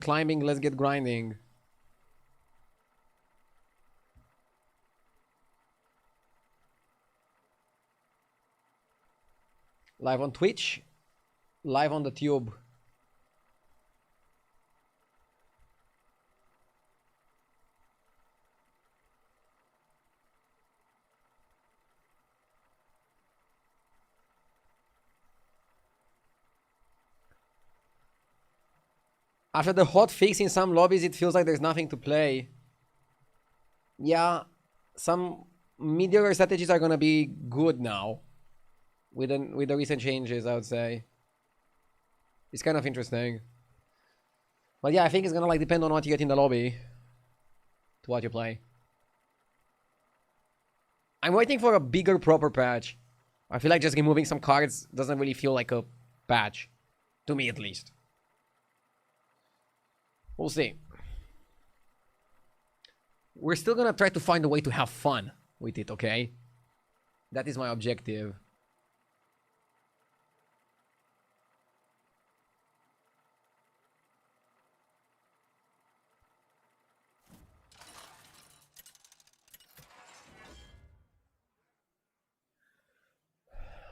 climbing, let's get grinding. Live on Twitch, live on the tube. After the hot fix in some lobbies, it feels like there's nothing to play. Yeah, some mediocre strategies are gonna be good now. With the recent changes, I would say. It's kind of interesting. But yeah, I think it's gonna like depend on what you get in the lobby. To what you play. I'm waiting for a bigger proper patch. I feel like just removing some cards doesn't really feel like a patch. To me at least. We'll see. We're still gonna try to find a way to have fun with it, okay? That is my objective.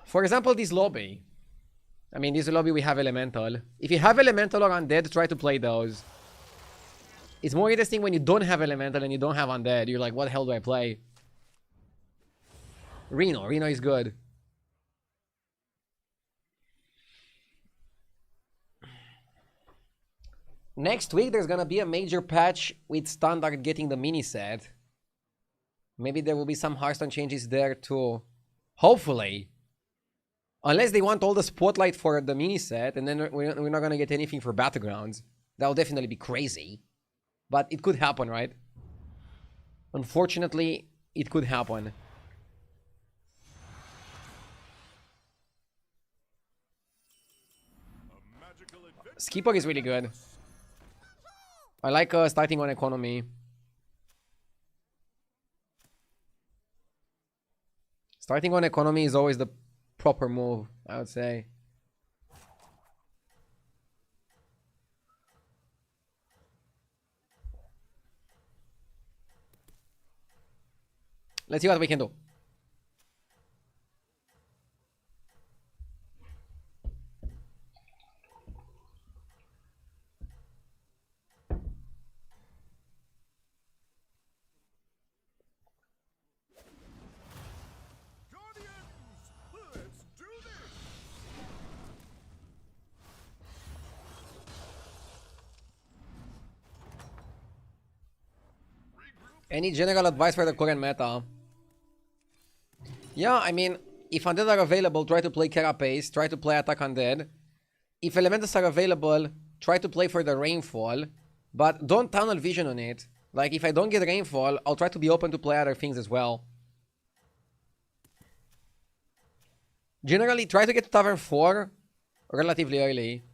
For example, this lobby. I mean, this lobby we have Elemental. If you have Elemental or Undead, try to play those. It's more interesting when you don't have Elemental and you don't have Undead. You're like, what the hell do I play? Reno. Reno is good. Next week, there's gonna be a major patch with Standard getting the mini set. Maybe there will be some Hearthstone changes there too. Hopefully. Unless they want all the spotlight for the mini set, and then we're not gonna get anything for Battlegrounds. That will definitely be crazy. But it could happen, right? Unfortunately, it could happen. Skipper is really good. I like starting on economy. Starting on economy is always the proper move, I would say. Let's see what we can do. Any general advice for the current meta? Yeah, I mean, if Undead are available, try to play Carapace, try to play Attack Undead. If Elementals are available, try to play for the Rainfall, but don't tunnel vision on it. Like, if I don't get Rainfall, I'll try to be open to play other things as well. Generally, try to get to Tavern 4 relatively early.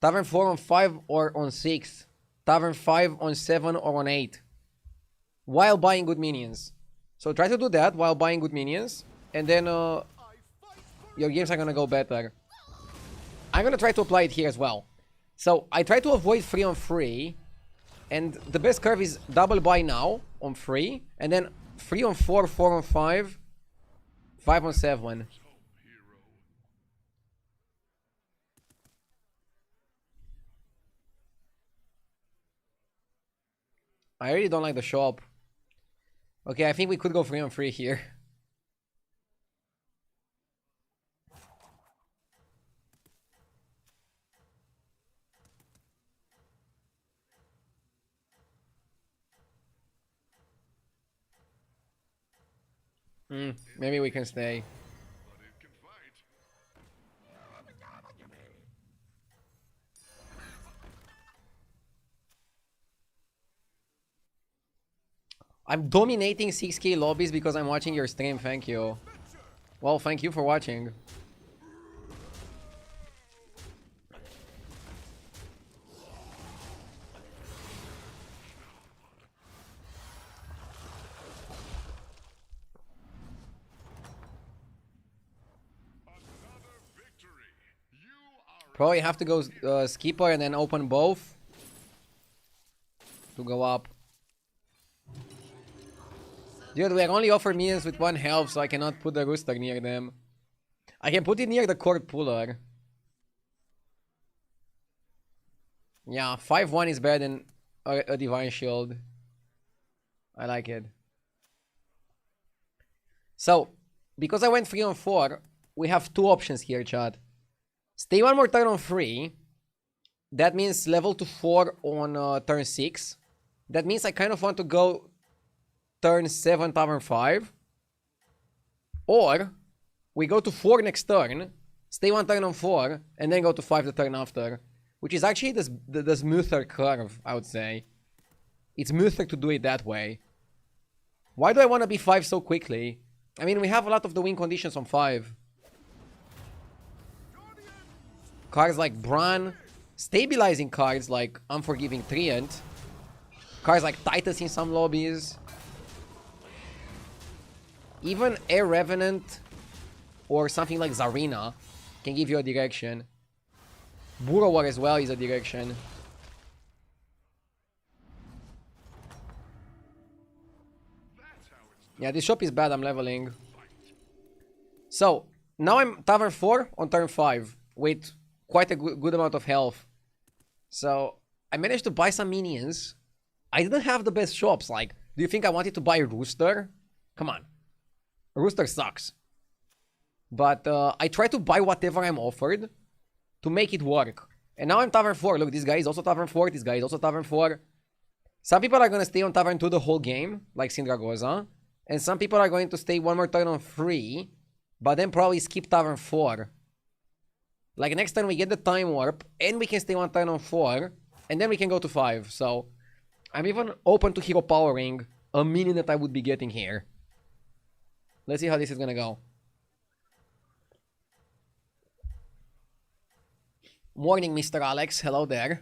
Tavern 4 on 5 or on 6. Tavern 5 on 7 or on 8. While buying good minions. So try to do that while buying good minions. And then your games are gonna go better. I'm gonna try to apply it here as well. So I try to avoid 3 on 3. And the best curve is double buy now on 3. And then 3 on 4, 4 on 5. 5 on 7. I really don't like the shop. Okay, I think we could go 3 on 3 here. Maybe we can stay. I'm dominating 6k lobbies because I'm watching your stream, thank you. Well, thank you for watching. Probably have to go Skipper and then open both. to go up. Dude, we are only offered minions with 1 health, so I cannot put the rooster near them. I can put it near the court puller. Yeah, 5-1 is better than a divine shield. I like it. So, because I went 3 on 4, we have 2 options here, chat. Stay 1 more turn on 3. That means level to 4 on turn 6. That means I kind of want to go turn 7, tavern 5. Or, we go to 4 next turn, stay 1 turn on 4, and then go to 5 the turn after. Which is actually the smoother curve, I would say. It's smoother to do it that way. Why do I want to be 5 so quickly? I mean, we have a lot of the win conditions on 5. Cards like Bran, stabilizing cards like Unforgiving Treant, cards like Titus in some lobbies, even Air Revenant or something like Zarina can give you a direction. Burrower as well is a direction. Yeah, this shop is bad, I'm leveling. So, now I'm Tavern 4 on turn 5 with quite a good amount of health. So, I managed to buy some minions. I didn't have the best shops, like, do you think I wanted to buy Rooster? Come on. Rooster sucks. But I try to buy whatever I'm offered to make it work. And now I'm Tavern 4. Look, this guy is also Tavern 4, this guy is also Tavern 4. Some people are gonna stay on Tavern 2 the whole game, like Sindragoza. And some people are going to stay 1 more turn on 3, but then probably skip Tavern 4. Like next time we get the Time Warp, and we can stay 1 turn on 4, and then we can go to 5. So, I'm even open to hero powering a minion that I would be getting here. Let's see how this is gonna go. Morning, Mr. Alex. Hello there.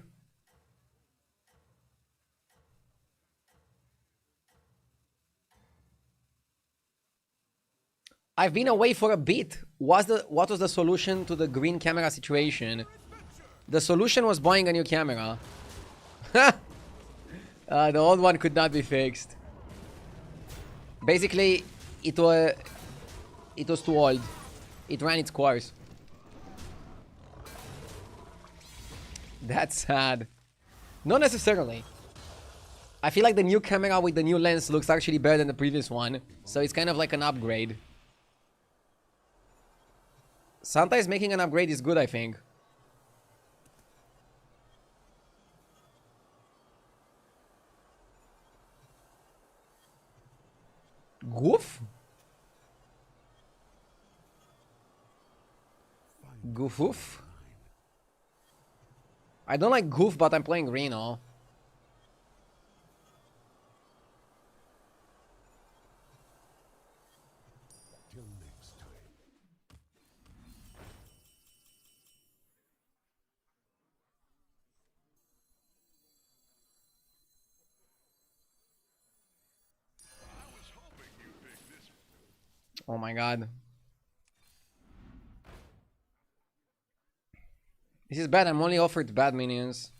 I've been away for a bit. What was the solution to the green camera situation? The solution was buying a new camera. The old one could not be fixed. Basically, it was too old. It ran its course. That's sad. Not necessarily. I feel like the new camera with the new lens looks actually better than the previous one. So it's kind of like an upgrade. Sometimes making an upgrade is good, I think. Goof? Goofoof? I don't like Goof, but I'm playing Reno. Oh my god. This is bad, I'm only offered bad minions.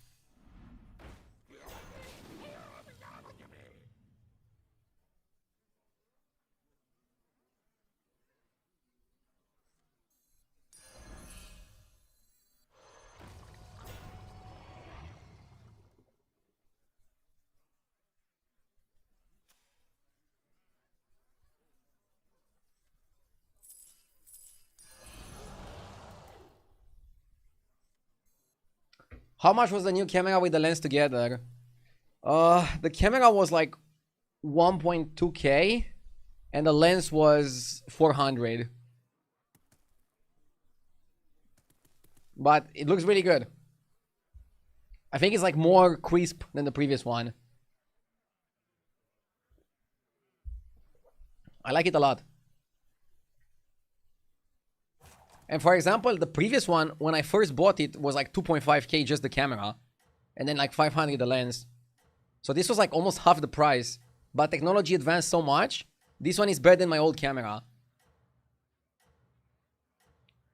How much was the new camera with the lens together? The camera was like 1.2k and the lens was 400. But it looks really good. I think it's like more crisp than the previous one. I like it a lot. And for example, the previous one, when I first bought it, was like 2.5k just the camera. And then like 500 the lens. So this was like almost half the price. But technology advanced so much, this one is better than my old camera.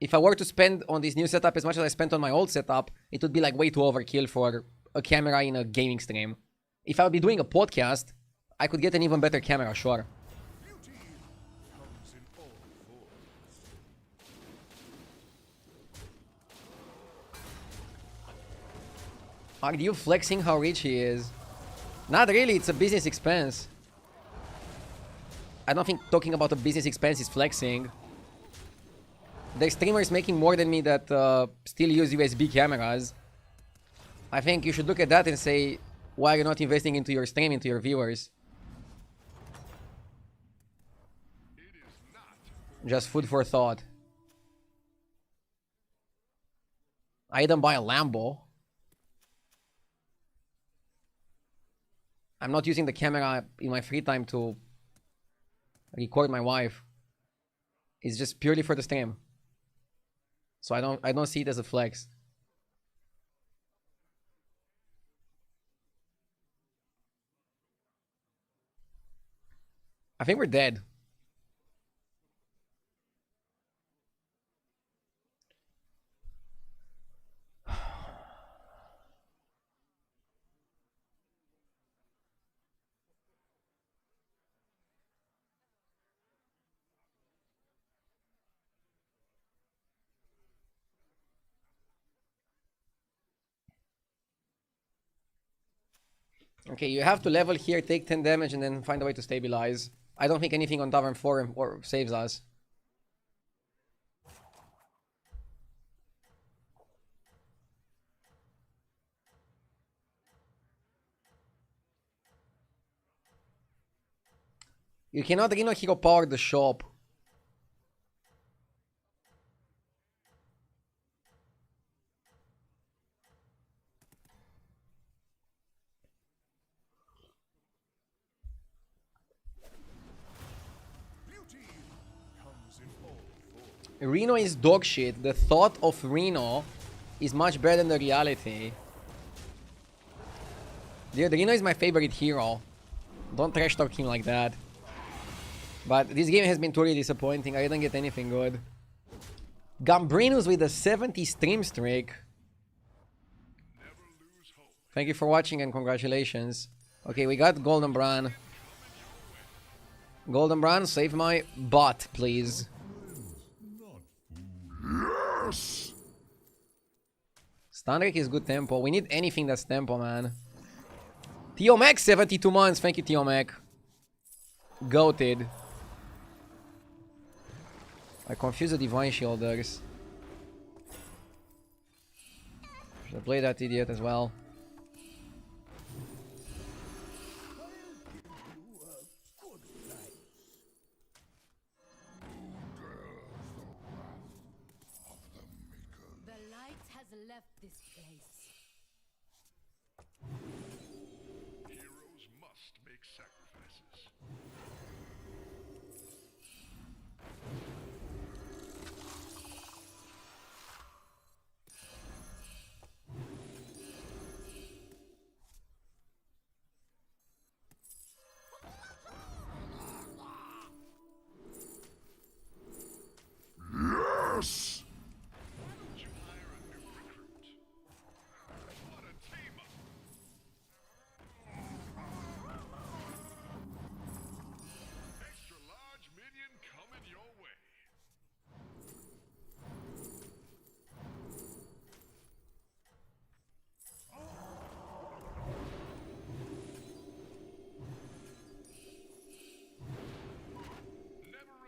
If I were to spend on this new setup as much as I spent on my old setup, it would be like way too overkill for a camera in a gaming stream. If I would be doing a podcast, I could get an even better camera, sure. Are you flexing how rich he is? Not really, it's a business expense. I don't think talking about a business expense is flexing. The streamer is making more than me that still use USB cameras. I think you should look at that and say, why are you not investing into your stream, into your viewers? Just food for thought. I didn't buy a Lambo. I'm not using the camera in my free time to record my wife. It's just purely for the stream. So I don't see it as a flex. I think we're dead. Okay, you have to level here, take 10 damage, and then find a way to stabilize. I don't think anything on Tavern 4 or saves us. You cannot Reno Hero Power the shop. Reno is dog shit. The thought of Reno is much better than the reality. Dude, Reno is my favorite hero. Don't trash talk him like that. But this game has been totally disappointing. I didn't get anything good. Gambrinus with a 70 stream streak. Thank you for watching and congratulations. Okay, we got Golden Bran. Golden Bran, save my bot, please. Yes! Stunrick is good tempo. We need anything that's tempo, man. Mac 72 months. Thank you, Mac. Goated. I confuse the Divine Shielders. Should have played that idiot as well.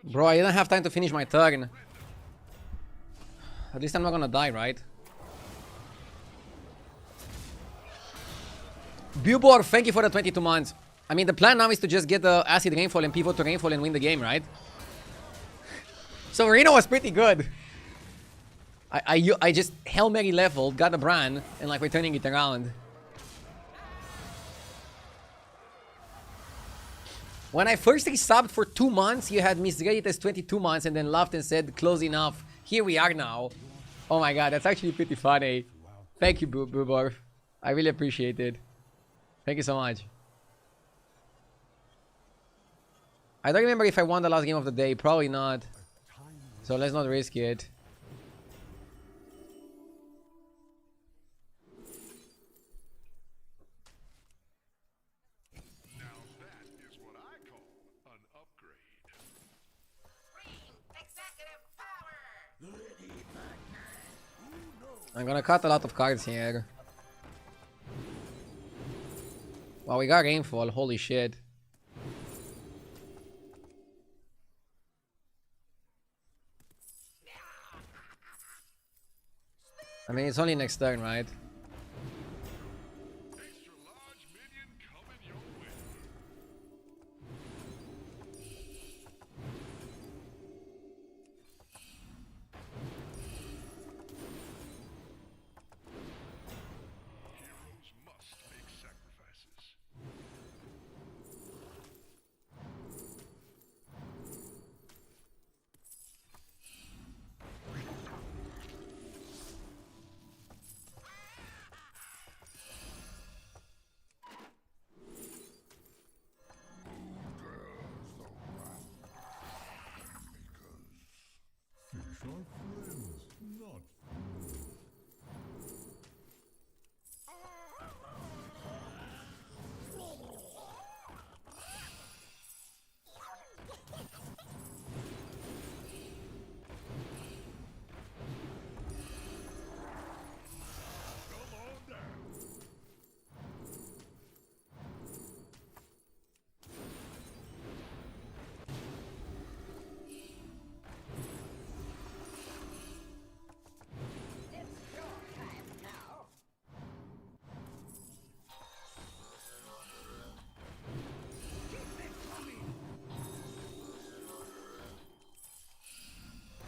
Bro, I didn't have time to finish my turn. At least I'm not gonna die, right? Bubor, thank you for the 22 months. I mean, the plan now is to just get the Acid Rainfall and pivot to Rainfall and win the game, right? So Reno was pretty good. I just Hail Mary leveled, got a Bran, and like we're turning it around. When I first resubbed for 2 months, you had misread it as 22 months and then laughed and said, close enough. Here we are now. Oh my god, that's actually pretty funny. Thank you, Bubor. I really appreciate it. Thank you so much. I don't remember if I won the last game of the day. Probably not. So let's not risk it. I'm gonna cut a lot of cards here. Wow, we got rainfall. Holy shit. I mean, it's only next turn, right?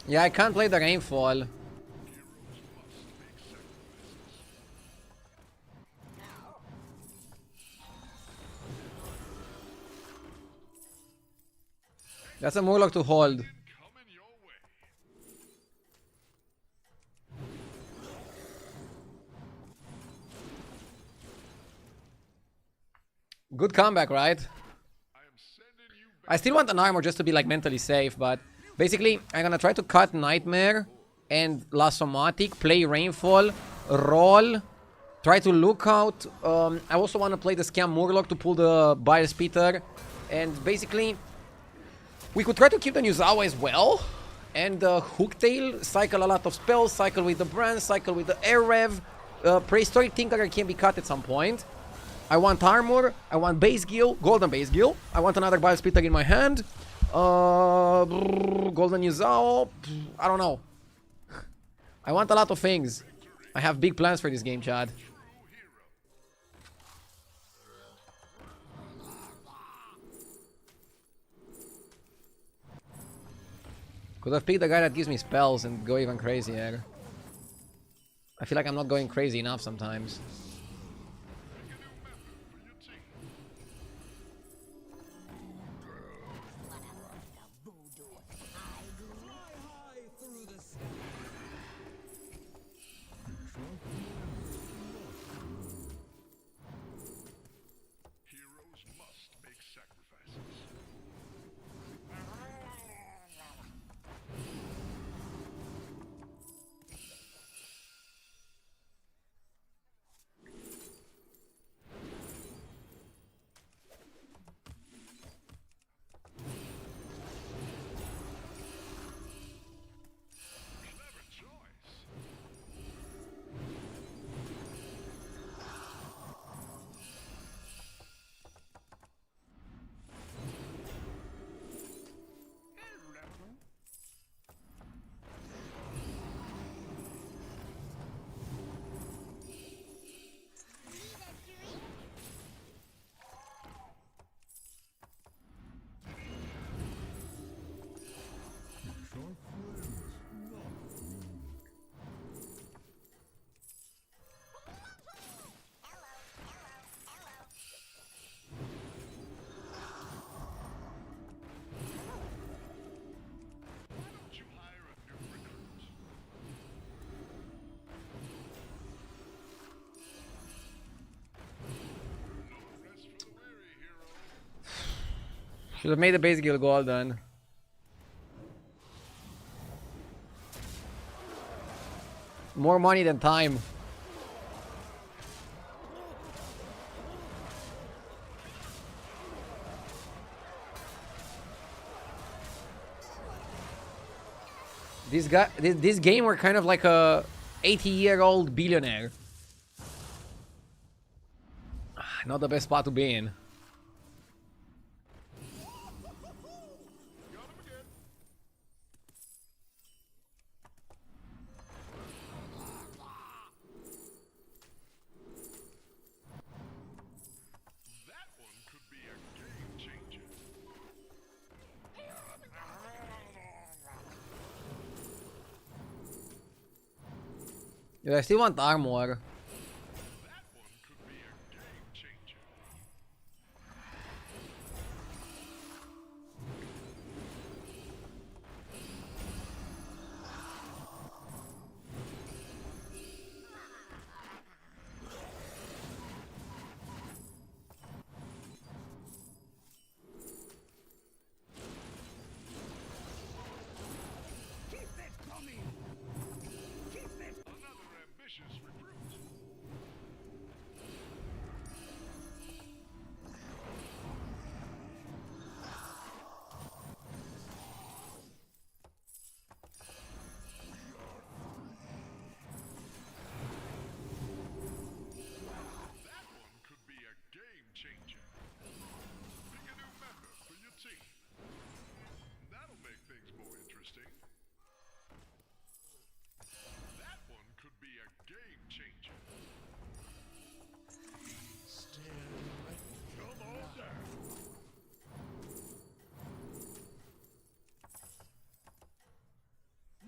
Yeah, I can't play the rainfall. That's a Murloc to hold. Good comeback, right? I still want an armor just to be like mentally safe, but basically I'm gonna try to cut Nightmare and Lasomatic, play Rainfall, roll, try to look out. I also want to play the Scam Murloc to pull the Bile Spitter, and basically we could try to keep the Nuzawa as well, and Hooktail, cycle a lot of spells, cycle with the Brand, cycle with the Air Rev. Prehistoric Tinkerer can be cut at some point. I want armor, I want base gill, golden base gill. I want another Bile Spitter in my hand. Golden Yuzao, I don't know. I want a lot of things. I have big plans for this game, Chad. Could have picked the guy that gives me spells and go even crazier. I feel like I'm not going crazy enough sometimes. Should have made the base guild golden. More money than time. This game were kind of like a 80-year-old billionaire. Not the best spot to be in. Dude, I still want armor.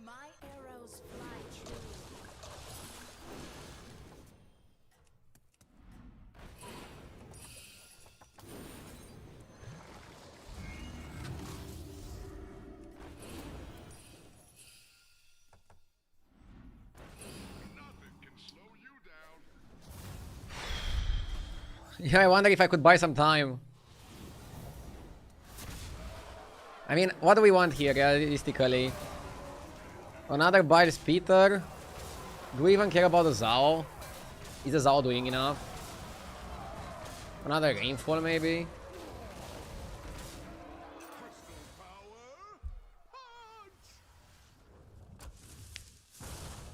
My arrows fly true. Yeah, I wonder if I could buy some time. I mean, what do we want here, realistically? Another Biles Peter? Do we even care about the Zao? Is the Zao doing enough? Another Rainfall, maybe?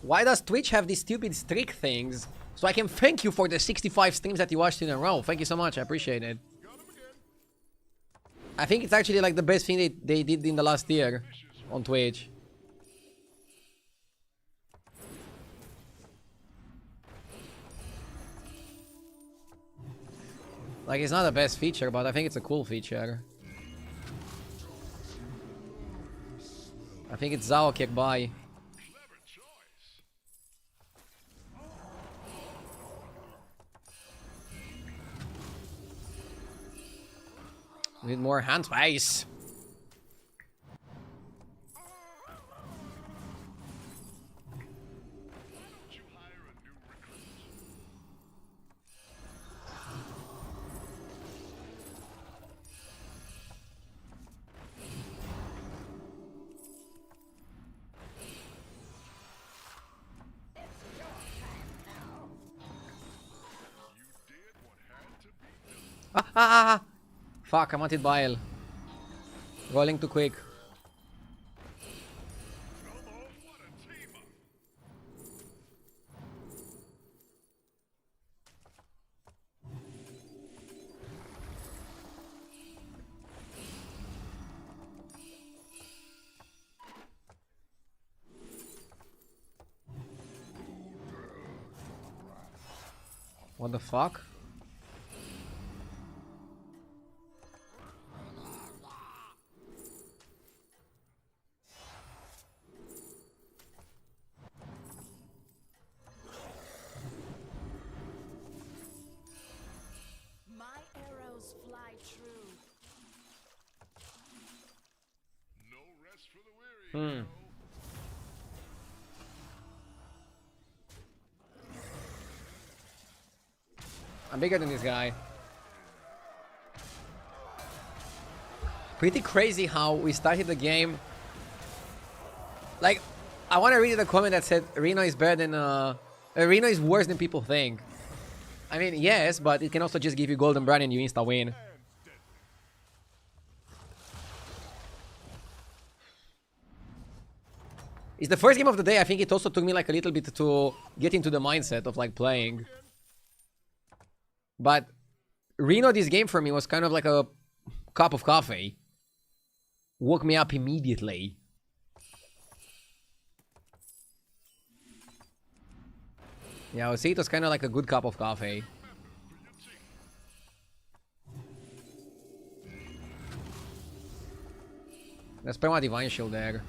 Why does Twitch have these stupid streak things? So I can thank you for the 65 streams that you watched in a row. Thank you so much, I appreciate it. I think it's actually like the best thing they did in the last year on Twitch. Like, it's not the best feature, but I think it's a cool feature. I think it's Zao kick by. Need more hand space. Ah! Fuck, I wanted Bile. Rolling too quick. What the fuck? I'm bigger than this guy. Pretty crazy how we started the game. Like, I want to read the comment that said Reno is better than Reno is worse than people think. I mean, yes, but it can also just give you golden brand and you insta win. It's the first game of the day. I think it also took me like a little bit to get into the mindset of like playing. But Reno, this game for me was kind of like a cup of coffee. Woke me up immediately. Yeah, I would say it was kind of like a good cup of coffee. Let's play my Divine Shield there.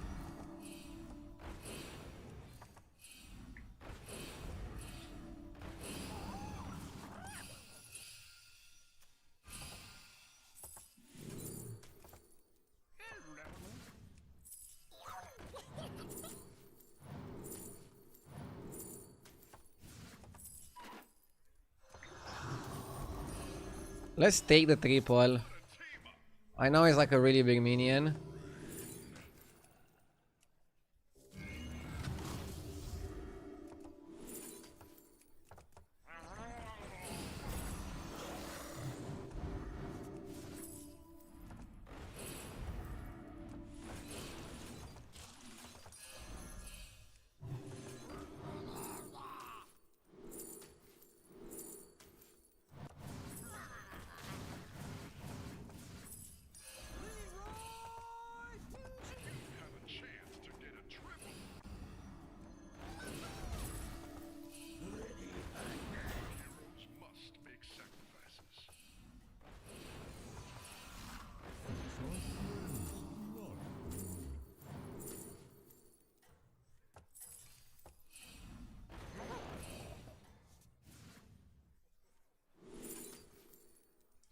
Let's take the triple. I know it's like a really big minion.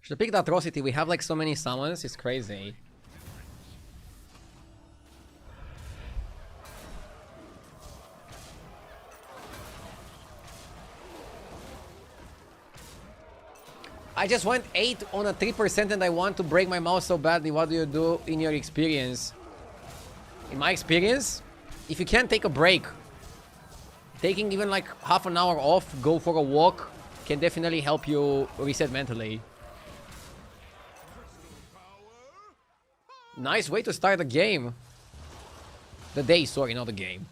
Should pick the Atrocity. We have like so many summons. It's crazy. I just went 8 on a 3% and I want to break my mouse so badly. What do you do in your experience? In my experience, if you can't take a break, taking even like half an hour off, go for a walk, can definitely help you reset mentally. Nice way to start the game. The day, sorry, not the game.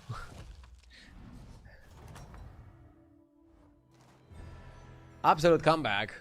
Absolute comeback.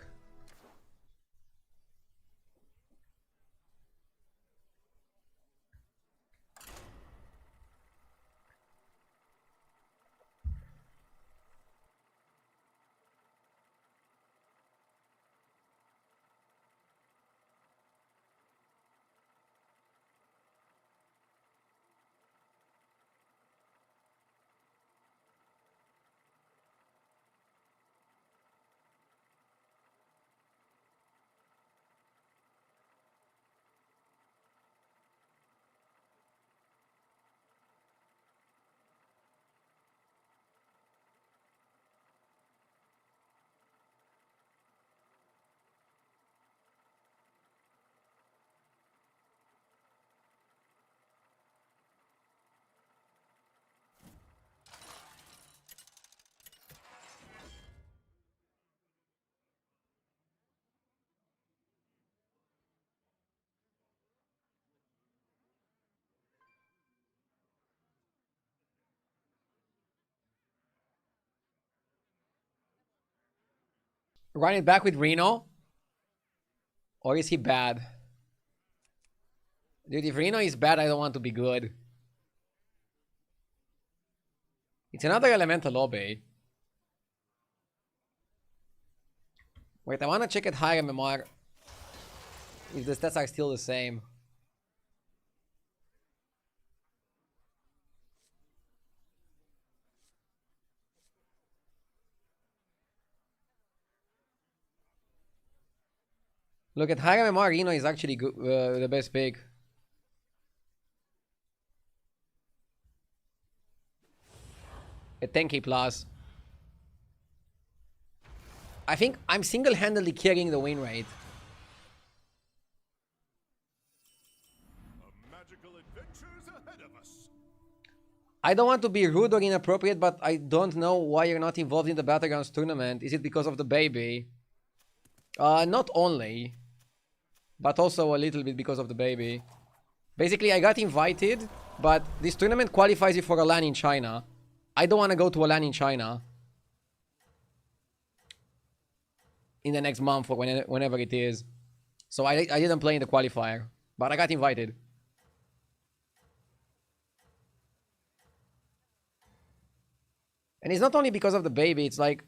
Run it back with Reno? Or is he bad? Dude, if Reno is bad, I don't want to be good. It's another elemental lobby. Wait, I want to check at high MMR if the stats are still the same. Look at high MMR, Reno is actually good, the best pick. At 10k plus. I think I'm single-handedly carrying the win rate. I don't want to be rude or inappropriate, but I don't know why you're not involved in the Battlegrounds tournament. Is it because of the baby? Not only, but also a little bit because of the baby. Basically, I got invited But this tournament qualifies you for a LAN in China. I don't want to go to a LAN in China in the next month or whenever it is. So I didn't play in the qualifier, but I got invited. And it's not only because of the baby, it's like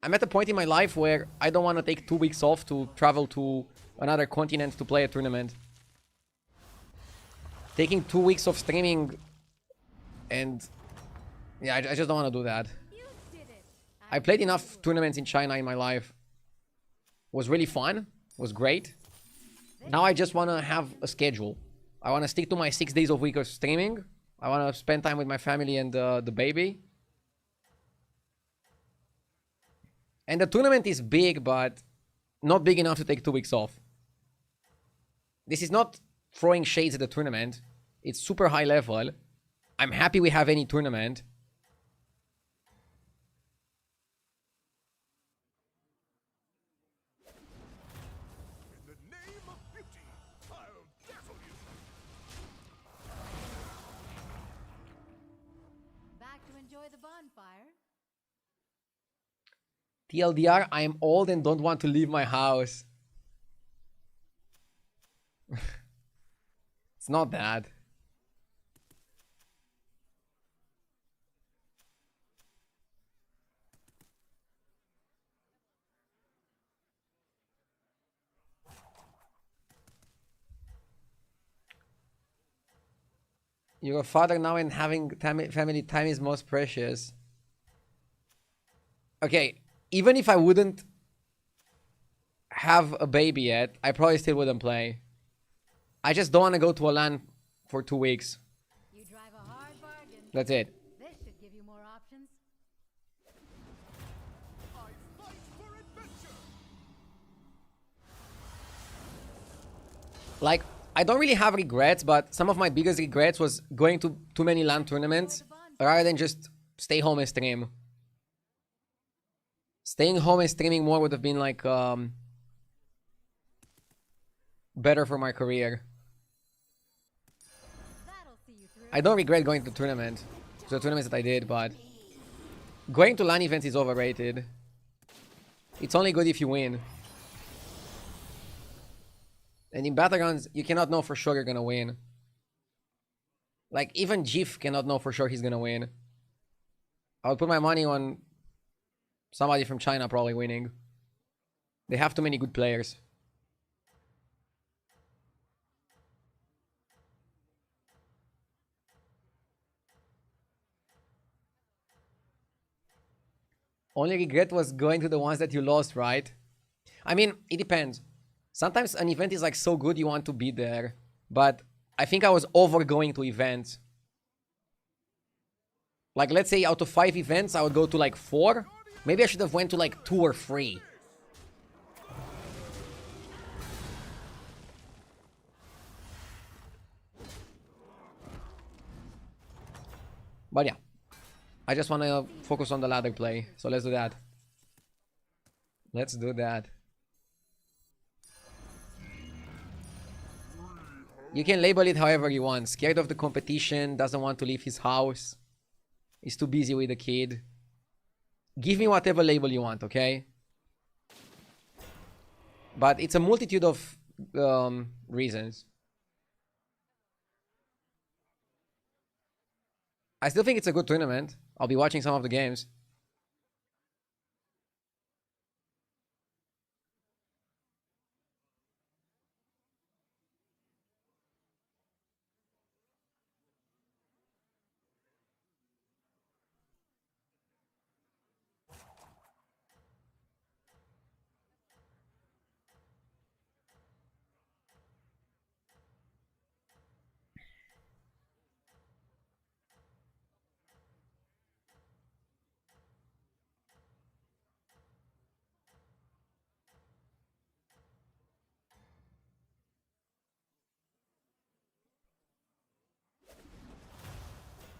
I'm at a point in my life where I don't want to take 2 weeks off to travel to another continent to play a tournament. Taking 2 weeks of streaming and yeah, I just don't want to do that. I played enough tournaments in China in my life. Was really fun, was great. Now I just want to have a schedule. I want to stick to my 6 days of week of streaming. I want to spend time with my family and the baby. And the tournament is big, but not big enough to take 2 weeks off. This is not throwing shades at the tournament. It's super high level. I'm happy we have any tournament. In the name of beauty, I'll dazzle you. Back to enjoy the bonfire. TLDR, I am old and don't want to leave my house. It's not that. You're a father now and having family time is most precious. Okay, even if I wouldn't have a baby yet, I probably still wouldn't play. I just don't want to go to a LAN for 2 weeks. You drive a hard bargain. That's it. This should give you more options. I fight for adventure. Like, I don't really have regrets, but some of my biggest regrets was going to too many LAN tournaments rather than just stay home and stream. Staying home and streaming more would have been like better for my career. That'll see you through. I don't regret going to the tournaments that I did, but going to LAN events is overrated. It's only good if you win. And in Battlegrounds, you cannot know for sure you're gonna win. Like, even Jif cannot know for sure he's gonna win. I would put my money on somebody from China probably winning. They have too many good players. Only regret was going to the ones that you lost, right? I mean, it depends. Sometimes an event is like so good you want to be there. But I think I was over going to events. Like, let's say out of 5 events, I would go to like 4. Maybe I should have went to like 2 or 3. But yeah. I just want to focus on the ladder play. So let's do that. Let's do that. You can label it however you want. Scared of the competition, doesn't want to leave his house, is too busy with the kid. Give me whatever label you want, okay? But it's a multitude of reasons. I still think it's a good tournament. I'll be watching some of the games.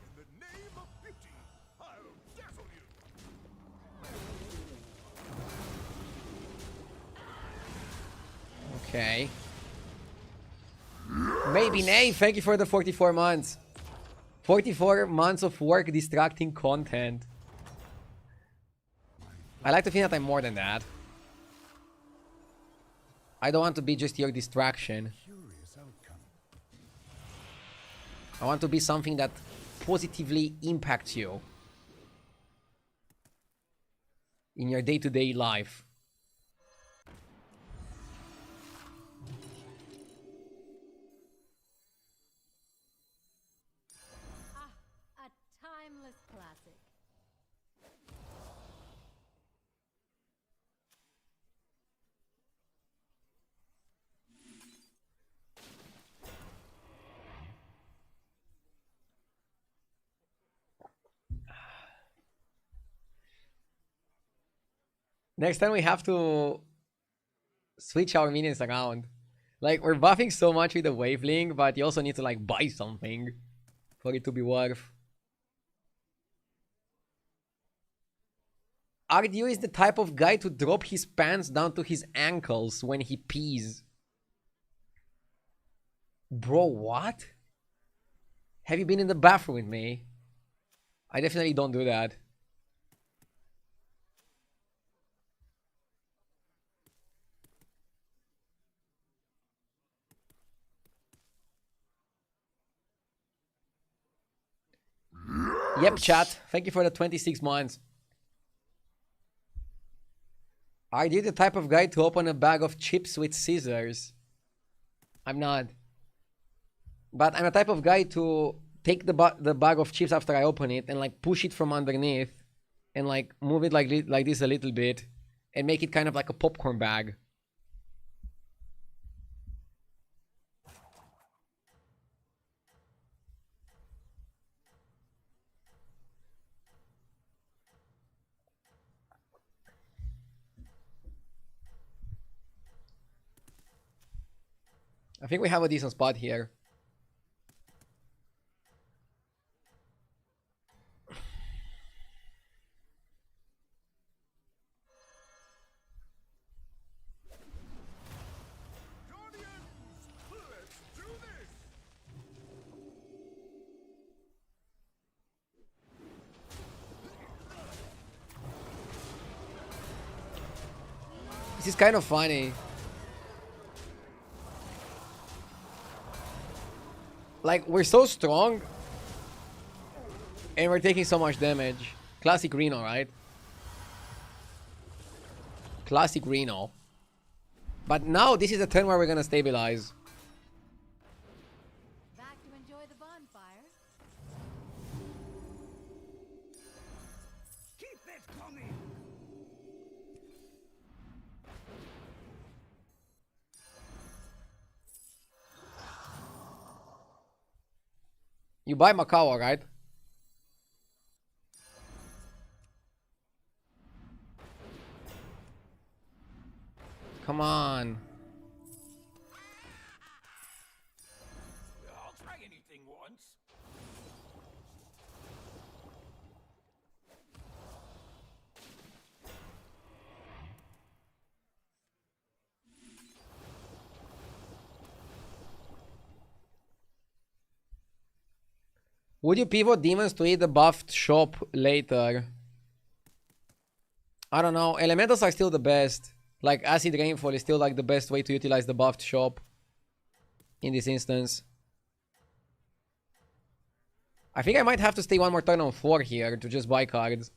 In the name of beauty, I'll dazzle you. Okay. Maybe nay, thank you for the 44 months. 44 months of work distracting content. I like to think that I'm more than that. I don't want to be just your distraction. Curious outcome. I want to be something that positively impacts you in your day-to-day life. A timeless classic. Next time we have to switch our minions around. Like, we're buffing so much with the Waveling, but you also need to, like, buy something for it to be worth. Ardio is the type of guy to drop his pants down to his ankles when he pees. Bro, what? Have you been in the bathroom with me? I definitely don't do that. Yep, chat. Thank you for the 26 months. Are you the type of guy to open a bag of chips with scissors? I'm not. But I'm the type of guy to take the bag of chips after I open it and like push it from underneath and like move it like this a little bit and make it kind of like a popcorn bag. I think we have a decent spot here. Guardians, let's do this. This is kind of funny. Like, we're so strong and we're taking so much damage. Classic Reno, right? Classic Reno. But now this is a turn where we're gonna stabilize. Back to enjoy the bonfire. Keep it coming. You buy Macau, right? Come on. I'll try anything once. Would you pivot demons to eat the buffed shop later? I don't know. Elementals are still the best. Like, Acid Rainfall is still like the best way to utilize the buffed shop in this instance. I think I might have to stay one more turn on 4 here to just buy cards.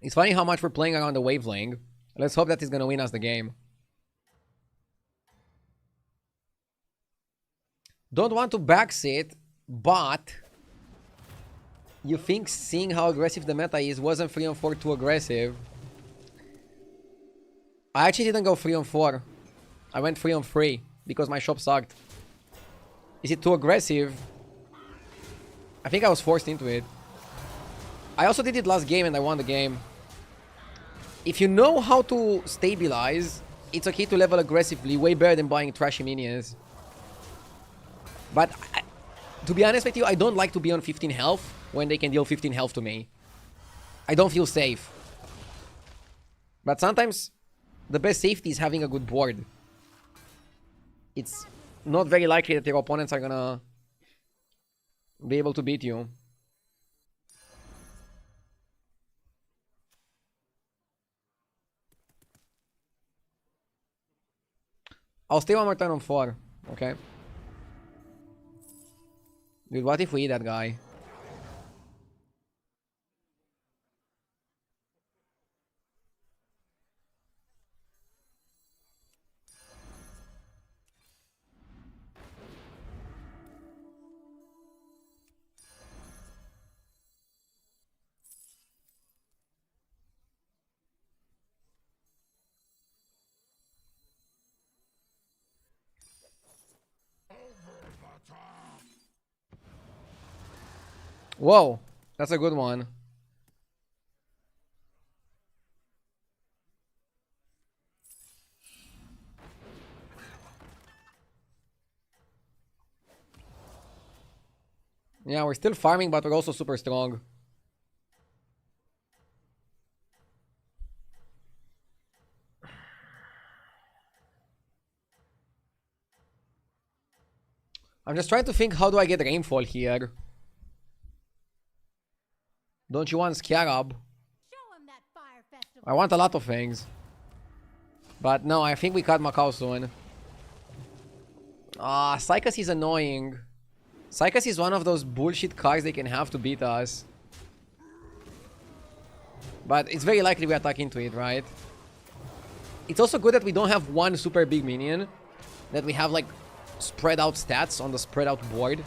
It's funny how much we're playing around the Waveling. Let's hope that he's gonna win us the game. Don't want to backseat, but you think seeing how aggressive the meta is wasn't 3 on 4 too aggressive? I actually didn't go 3 on 4. I went 3 on 3 because my shop sucked. Is it too aggressive? I think I was forced into it. I also did it last game and I won the game. If you know how to stabilize, it's okay to level aggressively, way better than buying trashy minions. But to be honest with you, I don't like to be on 15 health when they can deal 15 health to me. I don't feel safe. But sometimes the best safety is having a good board. It's not very likely that your opponents are gonna be able to beat you. I'll stay one more turn on 4, okay? Dude, what if we eat that guy? Whoa, that's a good one. Yeah, we're still farming, but we're also super strong. I'm just trying to think, how do I get rainfall here? Don't you want Scarab? Show him that fire festival. I want a lot of things. But no, I think we cut Macau soon. Ah, Sycus is annoying. Sycus is one of those bullshit cards they can have to beat us. But it's very likely we attack into it, right? It's also good that we don't have one super big minion. That we have like spread out stats on the spread out board.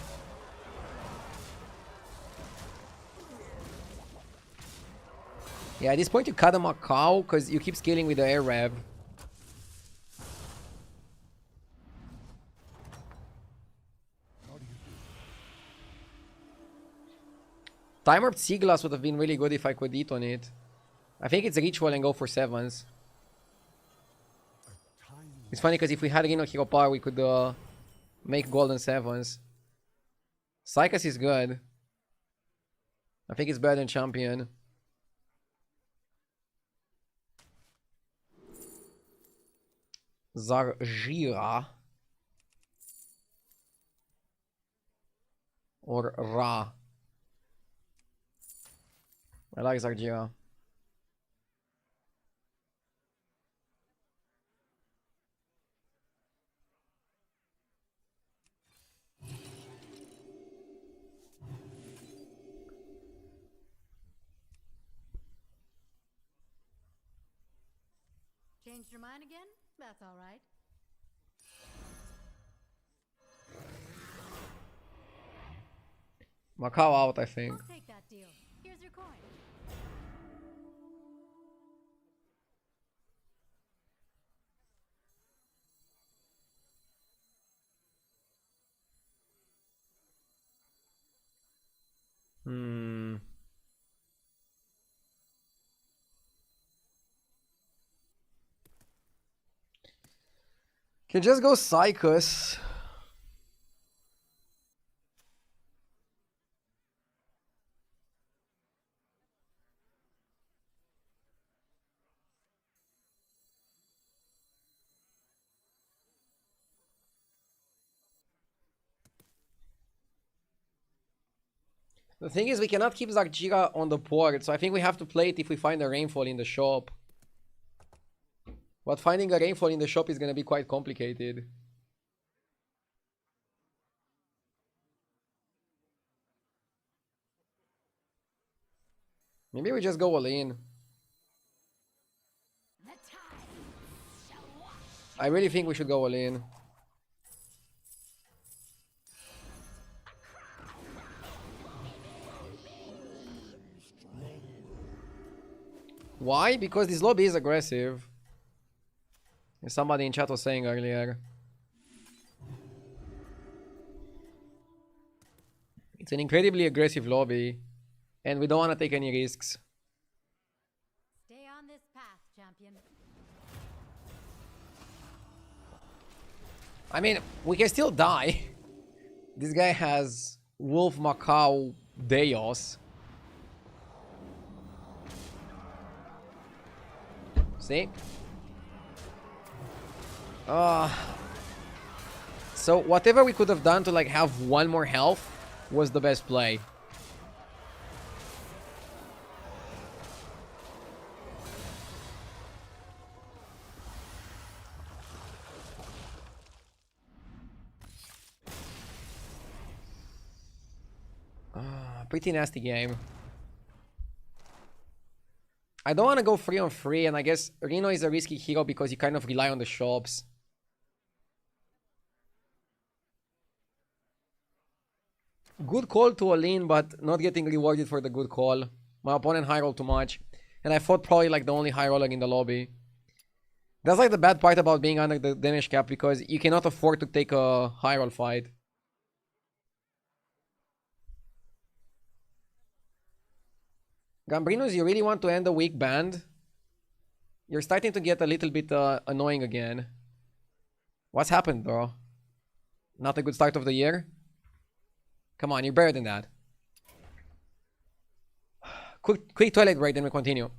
Yeah, at this point you cut a Macau because you keep scaling with the air rev. Timer Sea Glass would have been really good if I could eat on it. I think it's Ritual and go for 7s. It's funny because if we had Reno Hero Power, we could make golden 7s. Sycus is good. I think it's better than Champion. Zarjira. Or Ra. I like Zarjira. Changed your mind again? That's all right. Macau out, I think. I'll take that deal. Here's your coin. Hmm. Can just go Sycus. The thing is, we cannot keep Zarjira on the board, so I think we have to play it if we find a Rainfall in the shop. But finding a Rainfall in the shop is gonna be quite complicated. Maybe we just go all in. I really think we should go all in. Why? Because this lobby is aggressive. As somebody in chat was saying earlier. It's an incredibly aggressive lobby. And we don't want to take any risks. Stay on this path, champion. I mean, we can still die. This guy has Wolf Macau Deos. See? So whatever we could have done to like have one more health was the best play. Pretty nasty game. I don't want to go 3-on-3, and I guess Reno is a risky hero because you kind of rely on the shops. Good call to all in, but not getting rewarded for the good call. My opponent high rolled too much, and I fought probably like the only high roller in the lobby. That's like the bad part about being under the damage cap, because you cannot afford to take a high roll fight. Gambrinus, you really want to end a weak band? You're starting to get a little bit annoying again. What's happened, bro? Not a good start of the year? Come on, you're better than that. Quick toilet break, then we continue.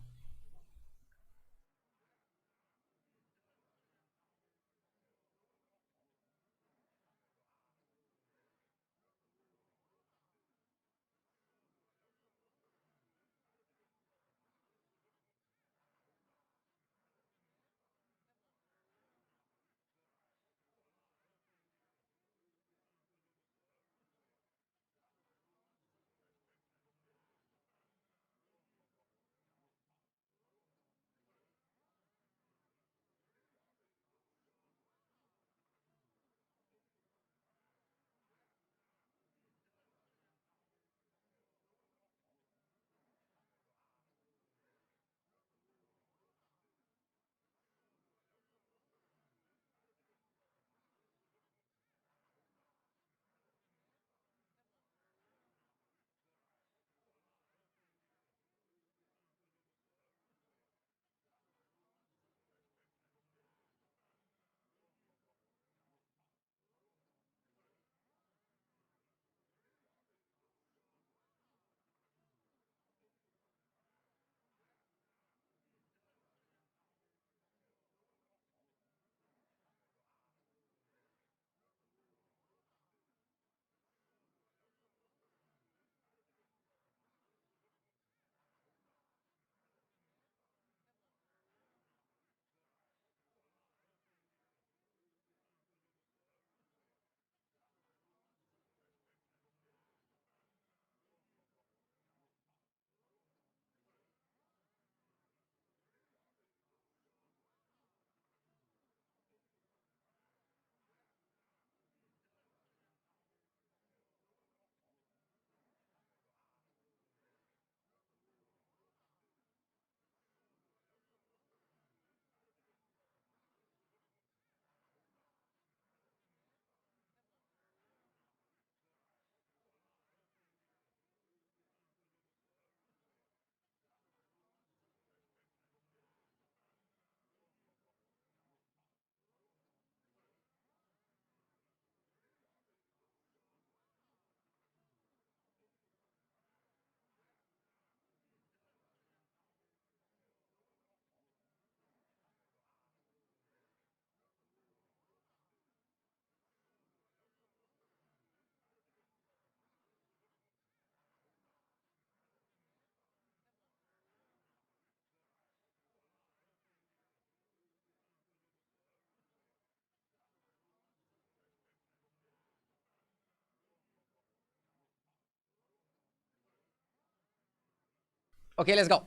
Okay, let's go.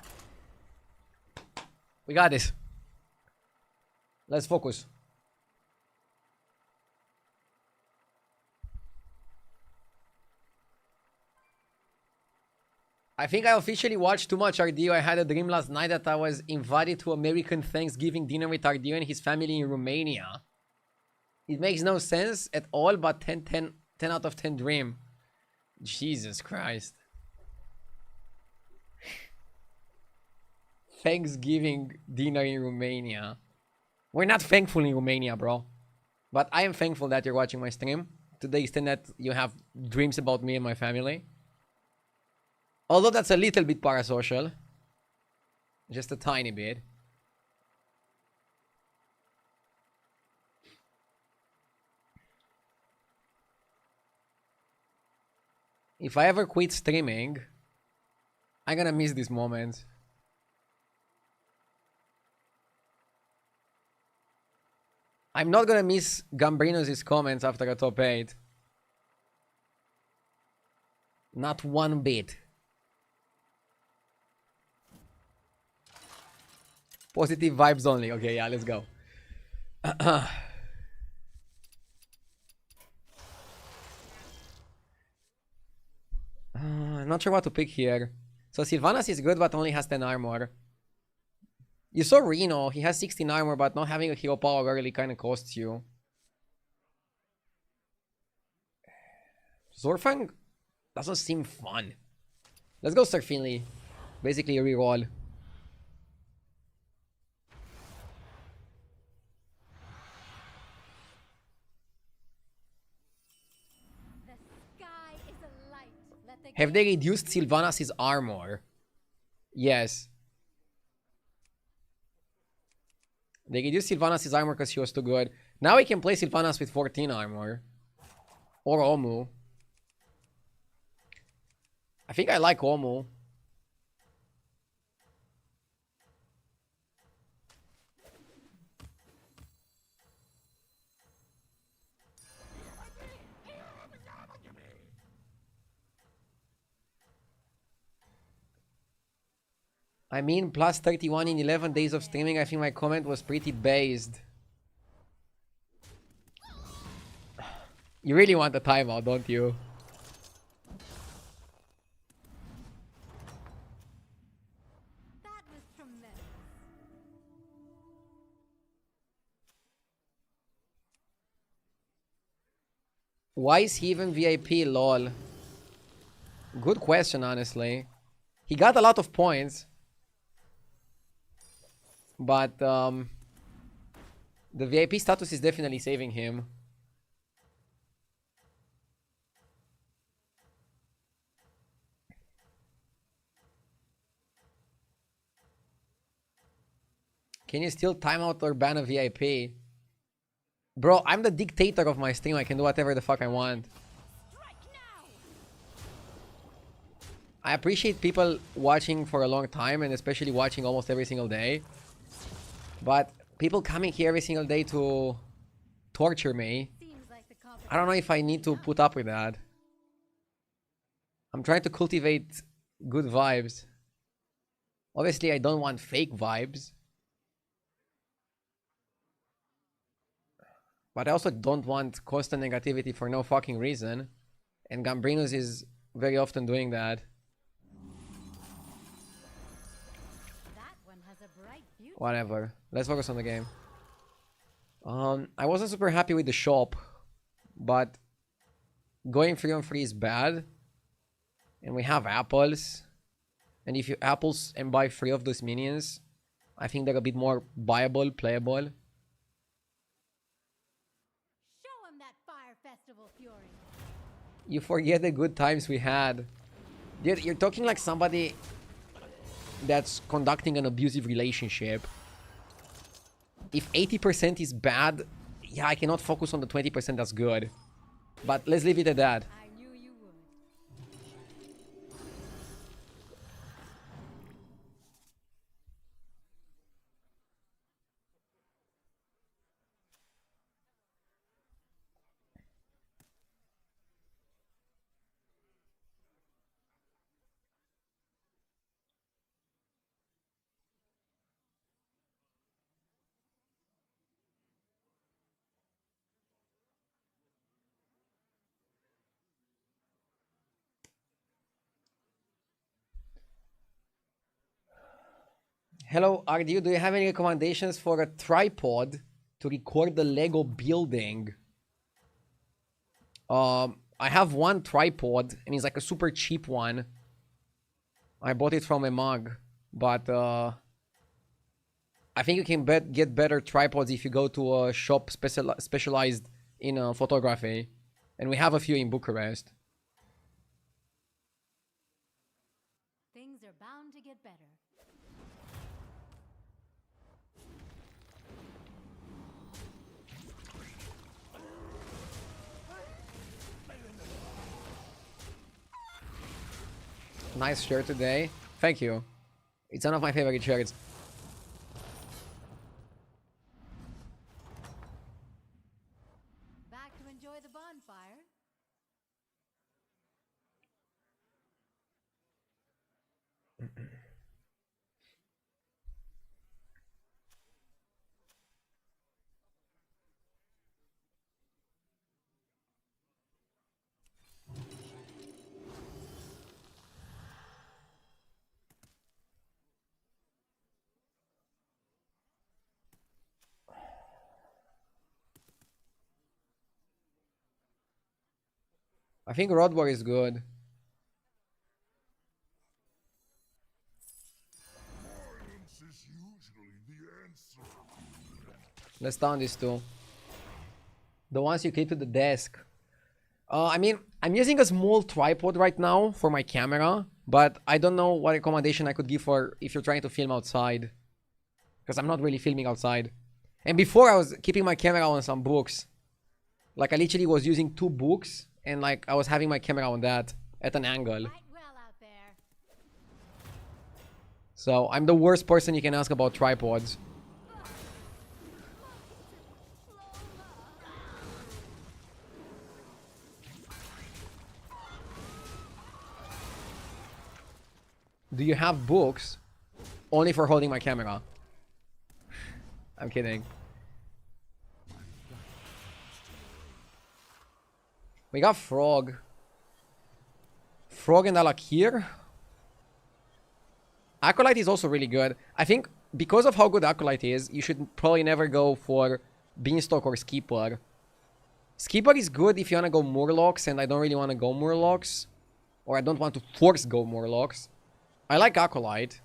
We got this. Let's focus. I think I officially watched too much RDO. I had a dream last night that I was invited to American Thanksgiving dinner with RDO and his family in Romania. It makes no sense at all, but 10 out of 10 dream. Jesus Christ. Thanksgiving dinner in Romania. We're not thankful in Romania, bro. But I am thankful that you're watching my stream, to the extent that you have dreams about me and my family. Although that's a little bit parasocial. Just a tiny bit. If I ever quit streaming, I'm gonna miss this moment. I'm not gonna miss Gambrinos' comments after a top 8. Not one bit. Positive vibes only. Okay, yeah, let's go. I'm not sure what to pick here. So Sylvanas is good, but only has 10 armor. You saw Reno. He has 16 armor, but not having a hero power really kind of costs you. Zorfang doesn't seem fun. Let's go Sir Finley. Basically a reroll. The sky is alight. Let the Have they reduced Sylvanas' armor? Yes. They reduced Sylvanas' armor because she was too good. Now we can play Sylvanas with 14 armor. Or Omu. I think I like Omu. I mean, plus 31 in 11 days of streaming. I think my comment was pretty based. You really want a timeout, don't you? That was tremendous. Why is he even VIP, lol? Good question, honestly. He got a lot of points. But, the VIP status is definitely saving him. Can you still timeout or ban a VIP? Bro, I'm the dictator of my stream. I can do whatever the fuck I want. Strike now. I appreciate people watching for a long time and especially watching almost every single day. But people coming here every single day to torture me, Seems like the I don't know if I need to put up with that. I'm trying to cultivate good vibes. Obviously, I don't want fake vibes. But I also don't want constant negativity for no fucking reason. And Gambrinos is very often doing that. That one has a bright future. Whatever. Let's focus on the game. I wasn't super happy with the shop. But going 3-on-3 is bad. And we have apples. And if you apples and buy 3 of those minions, I think they're a bit more viable, playable. Show him that fire festival fury. You forget the good times we had. Dude, you're talking like somebody that's conducting an abusive relationship. If 80% is bad, yeah, I cannot focus on the 20% that's good. But let's leave it at that. I knew you would. Hello, RDU, do you have any recommendations for a tripod to record the Lego building? I have one tripod, and it's like a super cheap one. I bought it from a mug, but I think you can get better tripods if you go to a shop specialized in photography. And we have a few in Bucharest. Things are bound to get better. Nice shirt today. Thank you. It's one of my favorite shirts. Back to enjoy the bonfire. I think Road War is good. Violence is usually the answer. Let's down these two. The ones you keep to the desk. I mean, I'm using a small tripod right now for my camera, but I don't know what recommendation I could give for if you're trying to film outside. Because I'm not really filming outside. And before I was keeping my camera on some books. Like I literally was using 2 books and like I was having my camera on that at an angle. Fight well out there. So I'm the worst person you can ask about tripods. Do you have books only for holding my camera? I'm kidding. We got Frog. Frog and Alakir. Acolyte is also really good. I think because of how good Acolyte is, you should probably never go for Beanstalk or Skipper. Skipper is good if you want to go Murlocs, and I don't really want to go Murlocs. Or I don't want to force go Murlocs. I like Acolyte.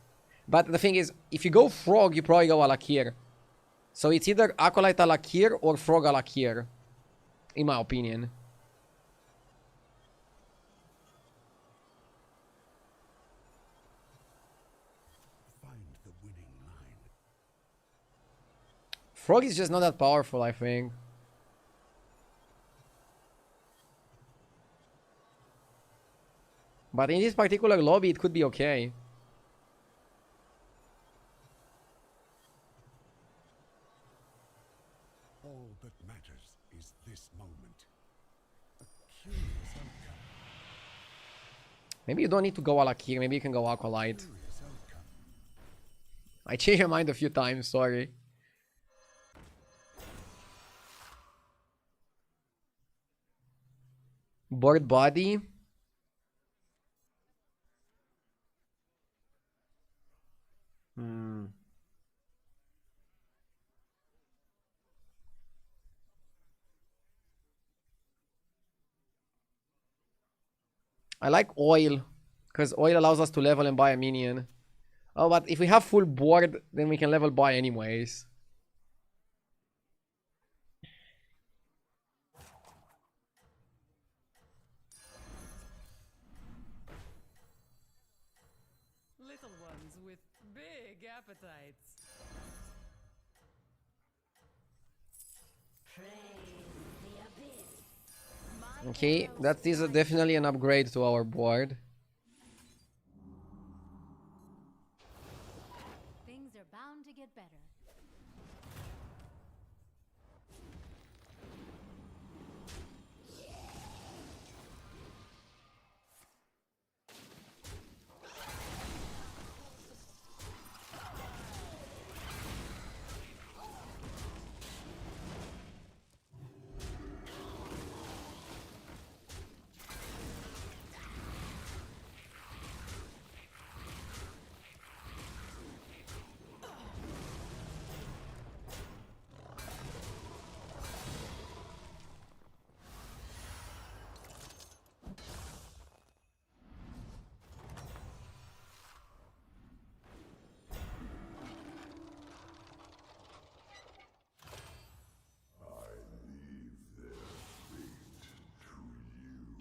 But the thing is, if you go Frog, you probably go Alakir. So it's either Acolyte Alakir or Frog Alakir. In my opinion. Find the winning line. Frog is just not that powerful, I think. But in this particular lobby, it could be okay. All that matters is this moment. A curious outcome. Maybe you don't need to go Alakir. Maybe you can go Acolyte. Curious outcome. I changed my mind a few times, sorry. Board Body. I like Oil. Because Oil allows us to level and buy a minion. Oh, but if we have full board, then we can level buy anyways. Little ones with big appetites. Okay, that is definitely an upgrade to our board. Things are bound to get better.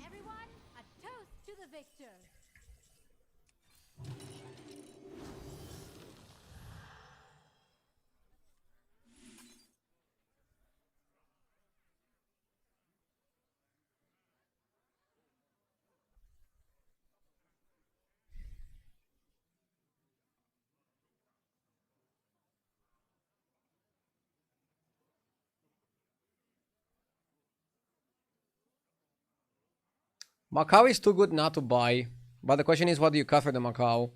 Everyone, a toast to the victor. Macau is too good not to buy. But the question is, what do you cut for the Macau?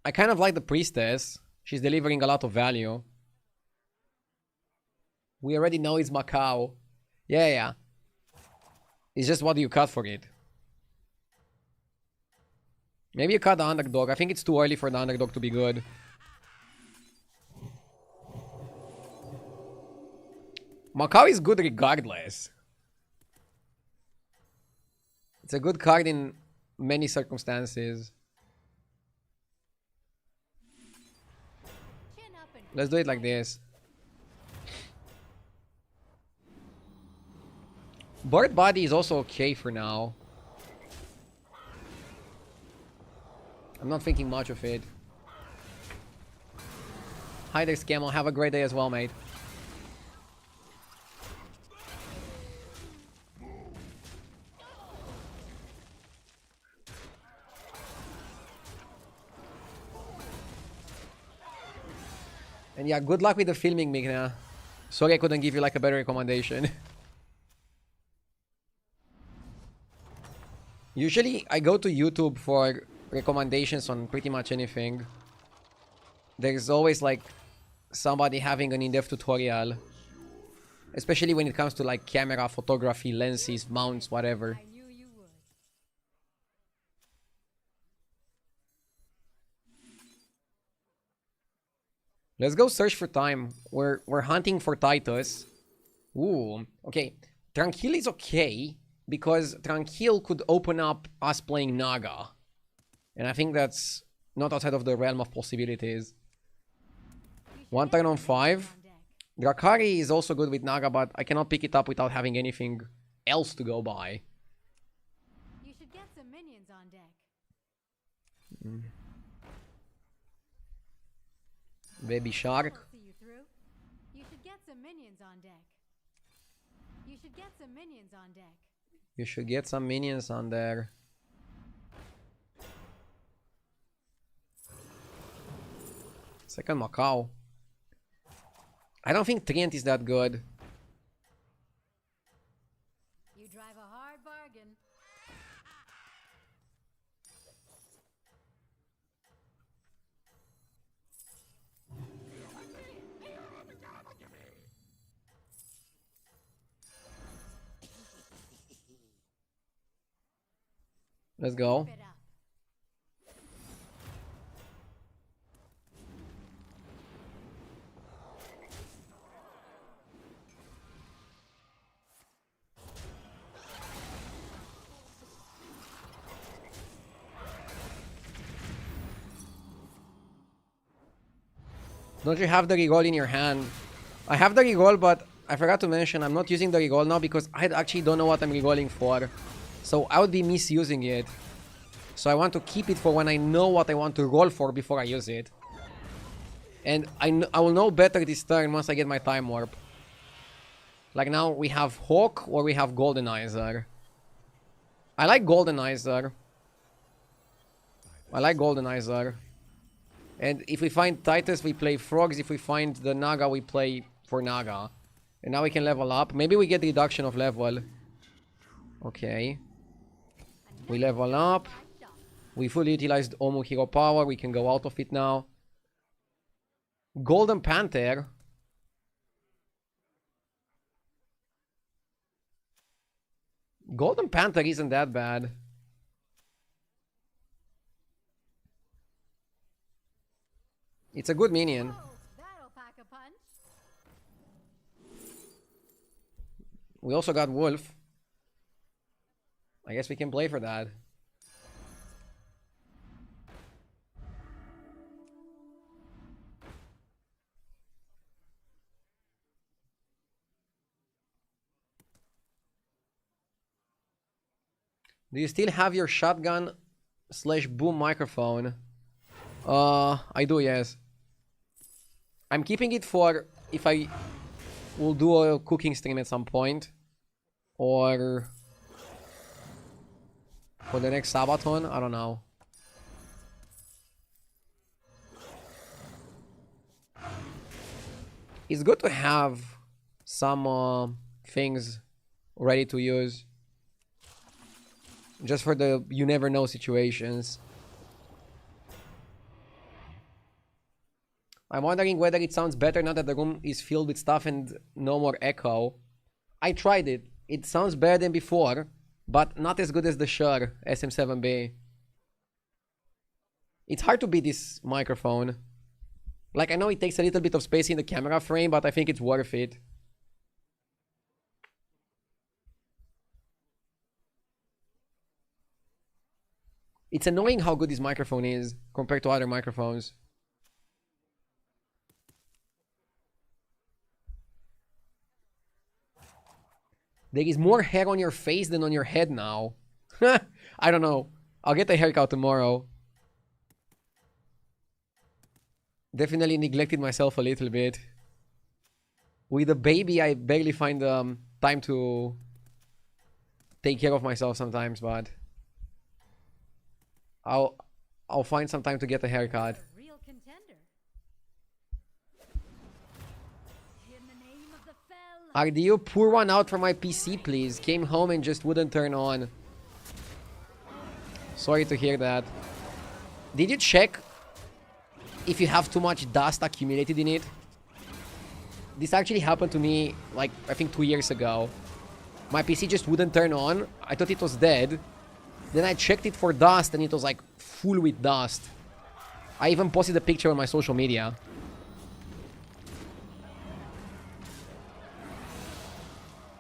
I kind of like the Priestess. She's delivering a lot of value. We already know it's Macau. Yeah. It's just what do you cut for it? Maybe you cut the underdog. I think it's too early for the underdog to be good. Macau is good regardless. It's a good card in many circumstances. Let's do it like this. Bird Body is also okay for now. I'm not thinking much of it. Hi there, Scamel. Have a great day as well, mate. And yeah, good luck with the filming, Migna. Sorry I couldn't give you like a better recommendation. Usually I go to YouTube for recommendations on pretty much anything. There's always like somebody having an in-depth tutorial. Especially when it comes to like camera, photography, lenses, mounts, whatever. I knew you would. Let's go search for time. We're hunting for Titus. Ooh, okay. Tranquil is okay because Tranquil could open up us playing Naga. And I think that's not outside of the realm of possibilities. One turn on 5. Drakari is also good with Naga, but I cannot pick it up without having anything else to go by. You should get some minions on deck. Baby Shark. We'll see you through. You should get some minions on deck. You should get some minions on deck. You should get some minions on there. Second Macau. I don't think Trient is that good. You drive a hard bargain. Let's go. Keep it up. Don't you have the reroll in your hand? I have the reroll, but I forgot to mention I'm not using the reroll now because I actually don't know what I'm rerolling for. So I would be misusing it. So I want to keep it for when I know what I want to roll for before I use it. And I will know better this turn once I get my time warp. Like now we have Hawk or we have Goldenizer. I like Goldenizer. I like Goldenizer. And if we find Titus, we play Frogs. If we find the Naga, we play for Naga. And now we can level up. Maybe we get reduction of level. Okay. We level up. We fully utilized Omu Hero Power. We can go out of it now. Golden Panther. Golden Panther isn't that bad. It's a good minion. Oh, that'll pack a punch. We also got Wolf. I guess we can play for that. Do you still have your shotgun / boom microphone? I do, yes. I'm keeping it for if I will do a cooking stream at some point. Or for the next Sabaton, I don't know. It's good to have some things ready to use. Just for the you never know situations. I'm wondering whether it sounds better now that the room is filled with stuff and no more echo. I tried it. It sounds better than before, but not as good as the Shure SM7B. It's hard to beat this microphone. Like, I know it takes a little bit of space in the camera frame, but I think it's worth it. It's annoying how good this microphone is compared to other microphones. There is more hair on your face than on your head now. I don't know. I'll get a haircut tomorrow. Definitely neglected myself a little bit. With a baby, I barely find time to take care of myself sometimes, but I'll find some time to get a haircut. A real contender. In the name of the fell. RDU, pour one out for my PC, please. Came home and just wouldn't turn on. Sorry to hear that. Did you check if you have too much dust accumulated in it? This actually happened to me, like, I think 2 years ago. My PC just wouldn't turn on. I thought it was dead. Then I checked it for dust and it was like full with dust. I even posted a picture on my social media.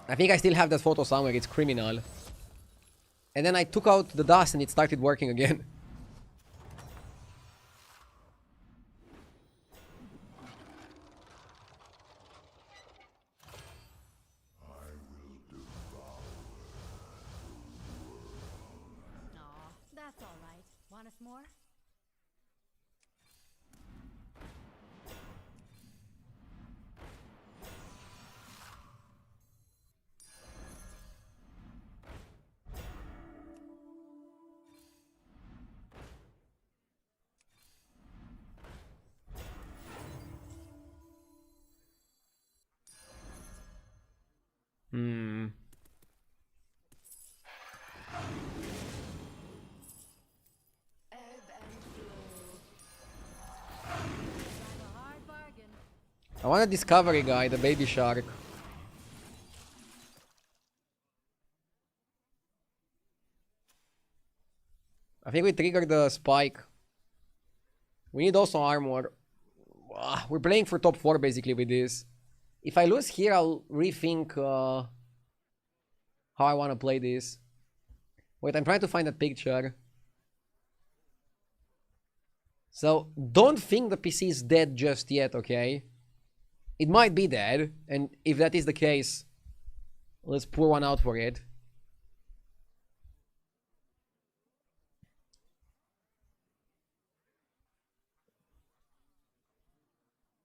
I think I still have that photo somewhere. It's criminal. And then I took out the dust and it started working again. Aw, that's all right. Want us more? Hmm. Got a hard bargain. I want a discovery guy, the baby shark. I think we triggered the spike. We need also armor. We're playing for top 4 basically with this. If I lose here, I'll rethink how I want to play this. Wait, I'm trying to find a picture. So, don't think the PC is dead just yet, okay? It might be dead, and if that is the case, let's pour one out for it.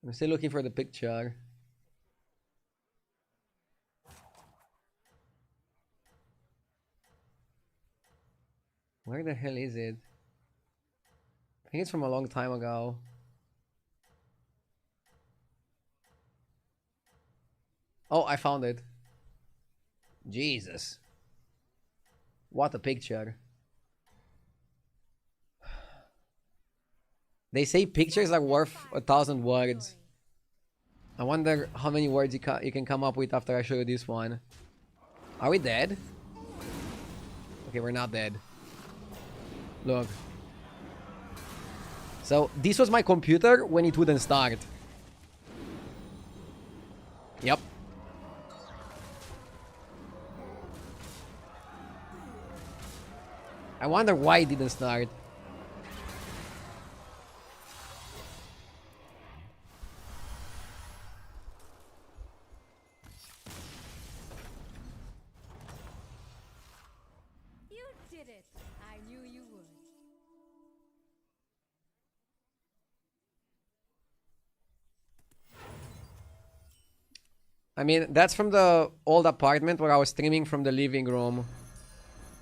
I'm still looking for the picture. Where the hell is it? I think it's from a long time ago. Oh, I found it. Jesus. What a picture. They say pictures are worth 1,000 words. I wonder how many words you can come up with after I show you this one. Are we dead? Okay, we're not dead. Look. So, this was my computer when it wouldn't start. Yep. I wonder why it didn't start. You did it. I knew you would. I mean, that's from the old apartment where I was streaming from the living room.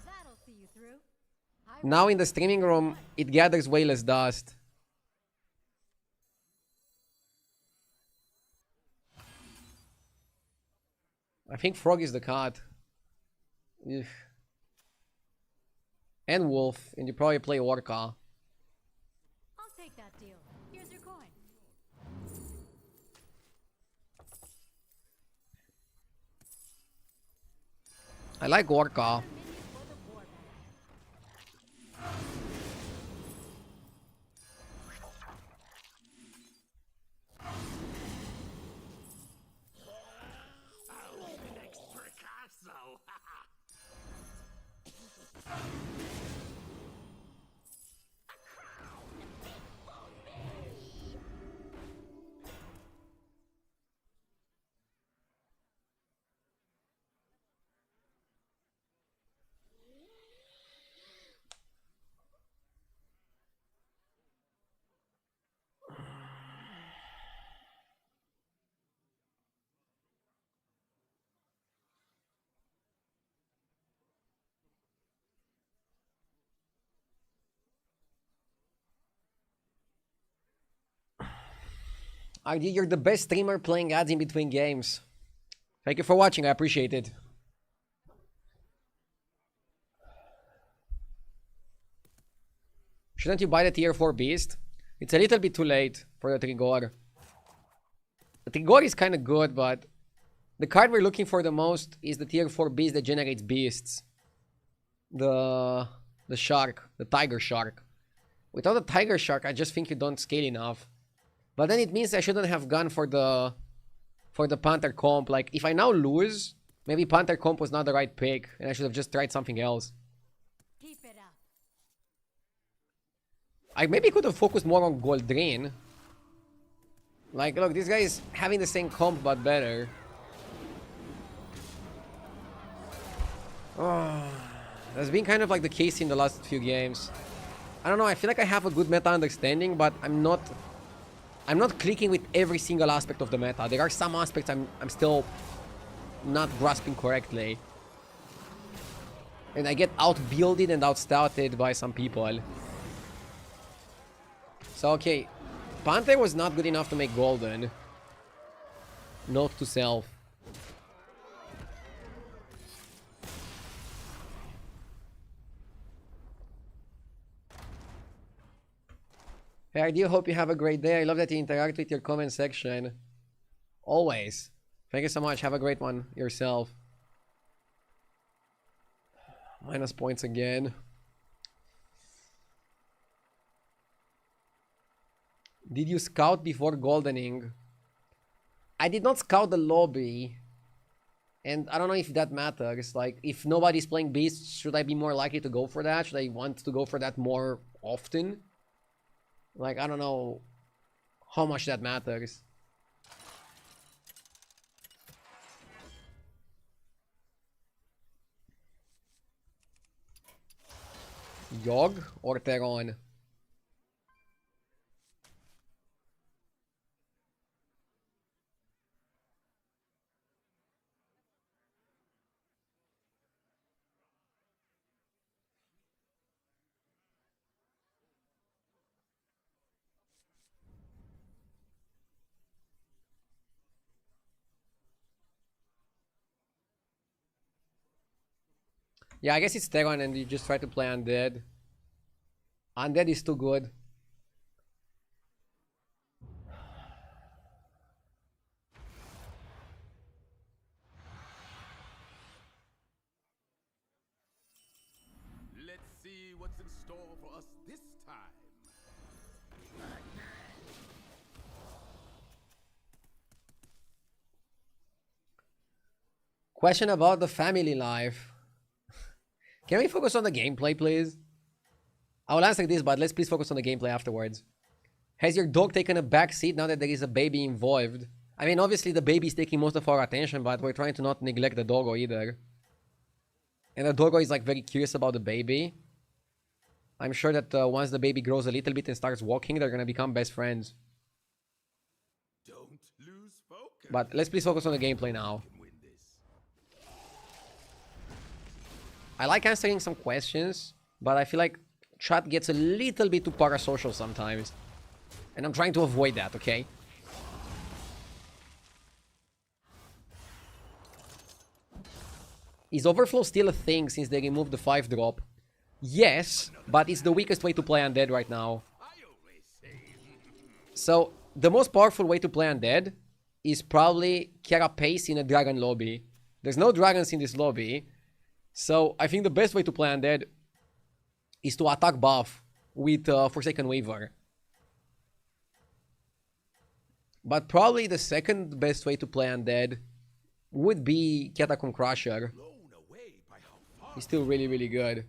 That'll see you through. Now in the streaming room, it gathers way less dust. I think Frog is the cat. Ugh. and Wolf, and you probably play Orca. I'll take that deal. Here's your coin. I like Orca. Minion for the war battle. ID, you're the best streamer playing ads in between games. Thank you for watching, I appreciate it. Shouldn't you buy the tier 4 beast? It's a little bit too late for the Trigor. The Trigor is kind of good, but the card we're looking for the most is the tier 4 beast that generates beasts. The shark, the tiger shark. Without the tiger shark, I just think you don't scale enough. But then it means I shouldn't have gone for the Panther comp. Like, if I now lose, maybe Panther comp was not the right pick, and I should have just tried something else. Keep it up. I maybe could have focused more on Goldrin. Like, look, this guy is having the same comp, but better. Oh, that's been kind of like the case in the last few games. I don't know, I feel like I have a good meta understanding, but I'm not clicking with every single aspect of the meta. There are some aspects I'm still not grasping correctly. And I get out-builded and out-stouted by some people. So, okay. Panther was not good enough to make golden. Note to self. Hey, I do hope you have a great day. I love that you interact with your comment section. Always. Thank you so much. Have a great one yourself. Minus points again. Did you scout before goldening? I did not scout the lobby. And I don't know if that matters. Like, if nobody's playing beasts, should I be more likely to go for that? Should I want to go for that more often? Like, I don't know how much that matters. Yogg or Teron? Yeah, I guess it's Teron and you just try to play Undead. Undead is too good. Let's see what's in store for us this time. Question about the family life. Can we focus on the gameplay, please? I will answer this, but let's please focus on the gameplay afterwards. Has your dog taken a back seat now that there is a baby involved? I mean, obviously the baby is taking most of our attention, but we're trying to not neglect the doggo either. And the doggo is like very curious about the baby. I'm sure that once the baby grows a little bit and starts walking, they're gonna become best friends. Don't lose focus. But let's please focus on the gameplay now. Win this. I like answering some questions, but I feel like chat gets a little bit too parasocial sometimes. And I'm trying to avoid that, okay? Is Overflow still a thing since they removed the 5-drop? Yes, but it's the weakest way to play Undead right now. So, the most powerful way to play Undead is probably Carapace in a Dragon lobby. There's no dragons in this lobby. So, I think the best way to play Undead is to attack buff with Forsaken Weaver. But probably the second best way to play Undead would be Catacomb Crusher. He's still really, really good.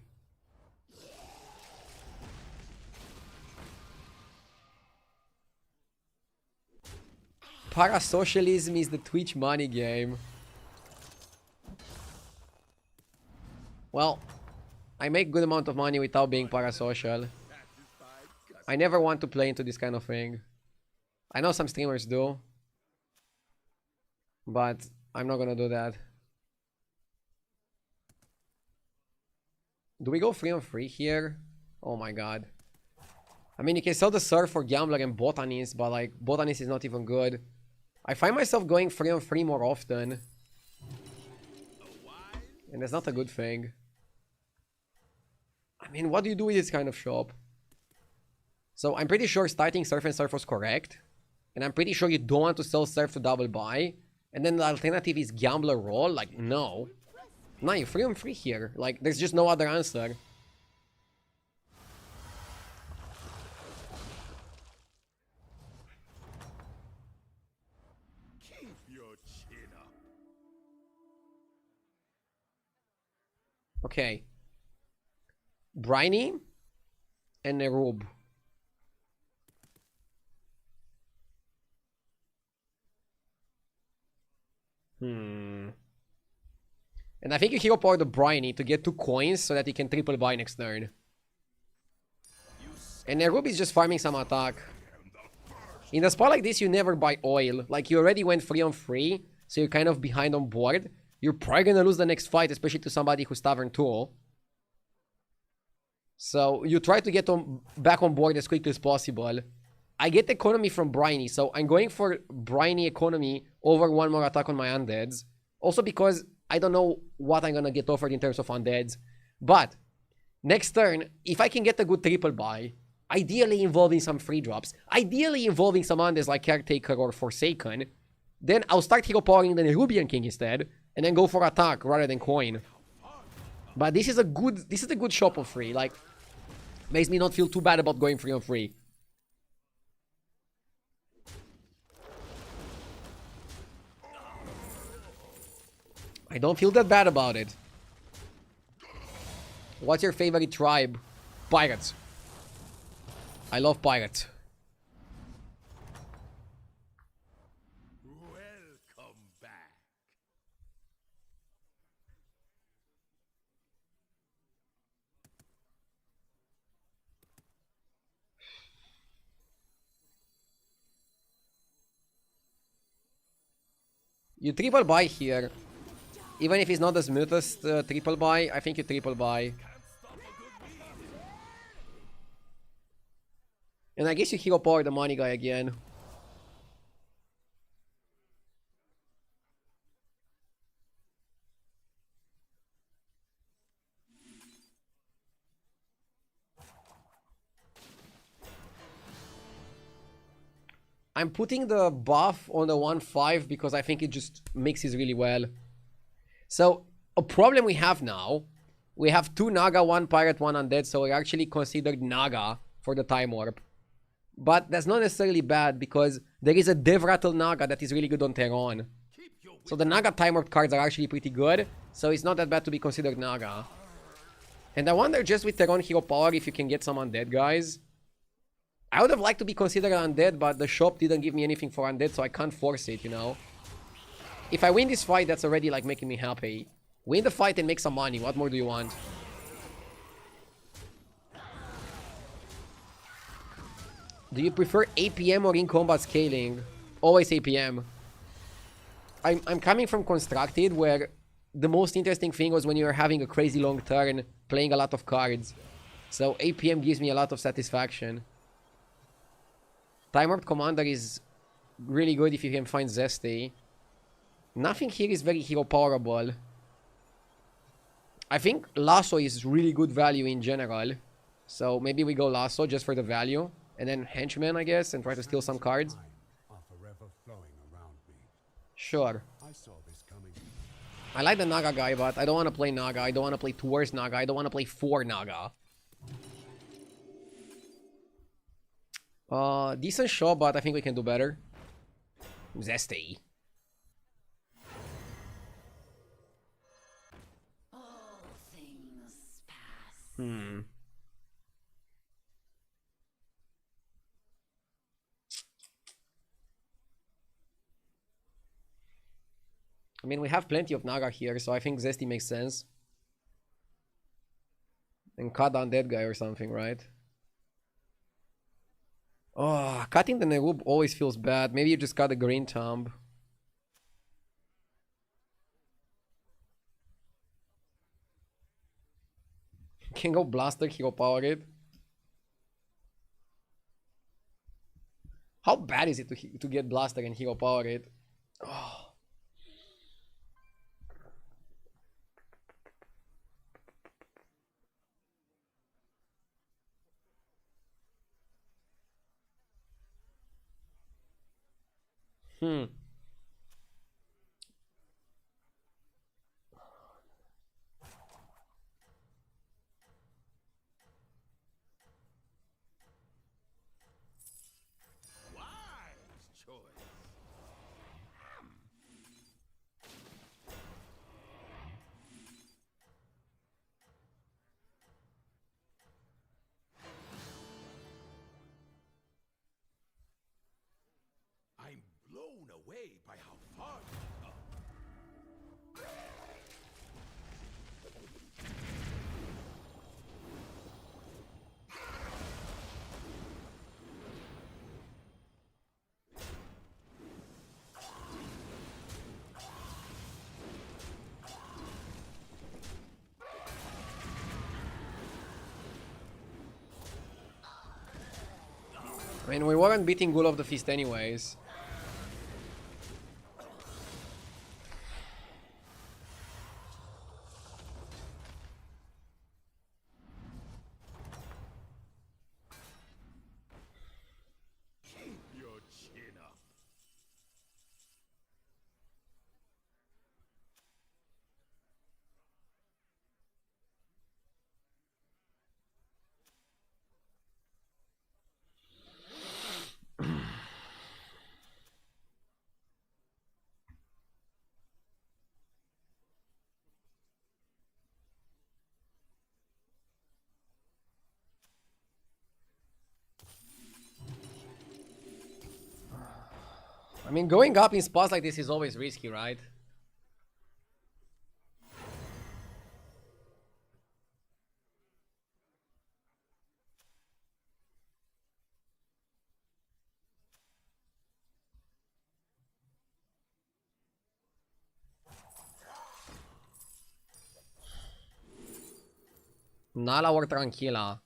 Parasocialism is the Twitch money game. Well, I make good amount of money without being parasocial. I never want to play into this kind of thing. I know some streamers do, but I'm not gonna do that. Do we go 3-on-3 here? Oh my god. I mean, you can sell the Surf for Gambler and Botanist, but like, Botanist is not even good. I find myself going 3-on-3 more often. And that's not a good thing. I mean, what do you do with this kind of shop? So, I'm pretty sure starting Surf and Surf was correct. And I'm pretty sure you don't want to sell Surf to double buy. And then the alternative is Gambler roll. Like, no. No, you're 3-on-3 here. Like, there's just no other answer. Keep your chin up. Okay. Briny and Nerub. And I think you hero power the Briny to get 2 coins so that he can triple buy next turn. And Nerub is just farming some attack. In a spot like this, you never buy oil. Like, you already went 3-on-3, so you're kind of behind on board. You're probably gonna lose the next fight, especially to somebody who's Tavern 2. So, you try to get back on board as quickly as possible. I get economy from Briny, so I'm going for Briny economy over 1 more attack on my Undeads. Also because I don't know what I'm gonna get offered in terms of Undeads. But, next turn, if I can get a good triple buy, ideally involving some free drops, ideally involving some Undeads like Caretaker or Forsaken, then I'll start hero powering the Nerubian King instead, and then go for attack rather than coin. But this is a good shop of free, like, makes me not feel too bad about going 3-on-3. I don't feel that bad about it. What's your favorite tribe? Pirates. I love pirates. Welcome back. You triple buy here. Even if it's not the smoothest triple buy, I think you triple buy. And I guess you hero power the money guy again. I'm putting the buff on the 1-5 because I think it just mixes really well. So, a problem we have now, we have 2 Naga, 1 Pirate, 1 Undead, so we're actually considered Naga for the Time Warp. But that's not necessarily bad because there is a Dev Rattle Naga that is really good on Terran. So the Naga Time Warp cards are actually pretty good, so it's not that bad to be considered Naga. And I wonder just with Terran Hero Power if you can get some Undead guys. I would have liked to be considered Undead, but the shop didn't give me anything for Undead, so I can't force it, you know. If I win this fight, that's already like making me happy. Win the fight and make some money, what more do you want? Do you prefer APM or in-combat scaling? Always APM. I'm coming from Constructed, where the most interesting thing was when you're having a crazy long turn, playing a lot of cards. So APM gives me a lot of satisfaction. Time Warp Commander is really good if you can find Zesty. Nothing here is very hero powerable. I think Lasso is really good value in general. So maybe we go Lasso just for the value. And then Henchman, I guess, and try to steal some cards. Time are forever flowing around me. Sure. I saw this coming. I like the Naga guy, but I don't want to play Naga. I don't want to play towards Naga. I don't want to play for Naga. Decent show, but I think we can do better. Zesty. All things pass. Hmm. I mean, we have plenty of Naga here, so I think Zesty makes sense. And cut down that guy or something, right? Oh, cutting the Nerub always feels bad. Maybe you just cut a Green Tomb. Can go Blaster, Hero Power it. How bad is it to get Blaster and Hero Power it? Oh. Hmm. Wise choice. I'm blown away by how far you've come. I mean, we weren't beating Ghoul of the Feast anyways. Keep your chin up. I mean, going up in spots like this is always risky, right? Nala or Tranquila.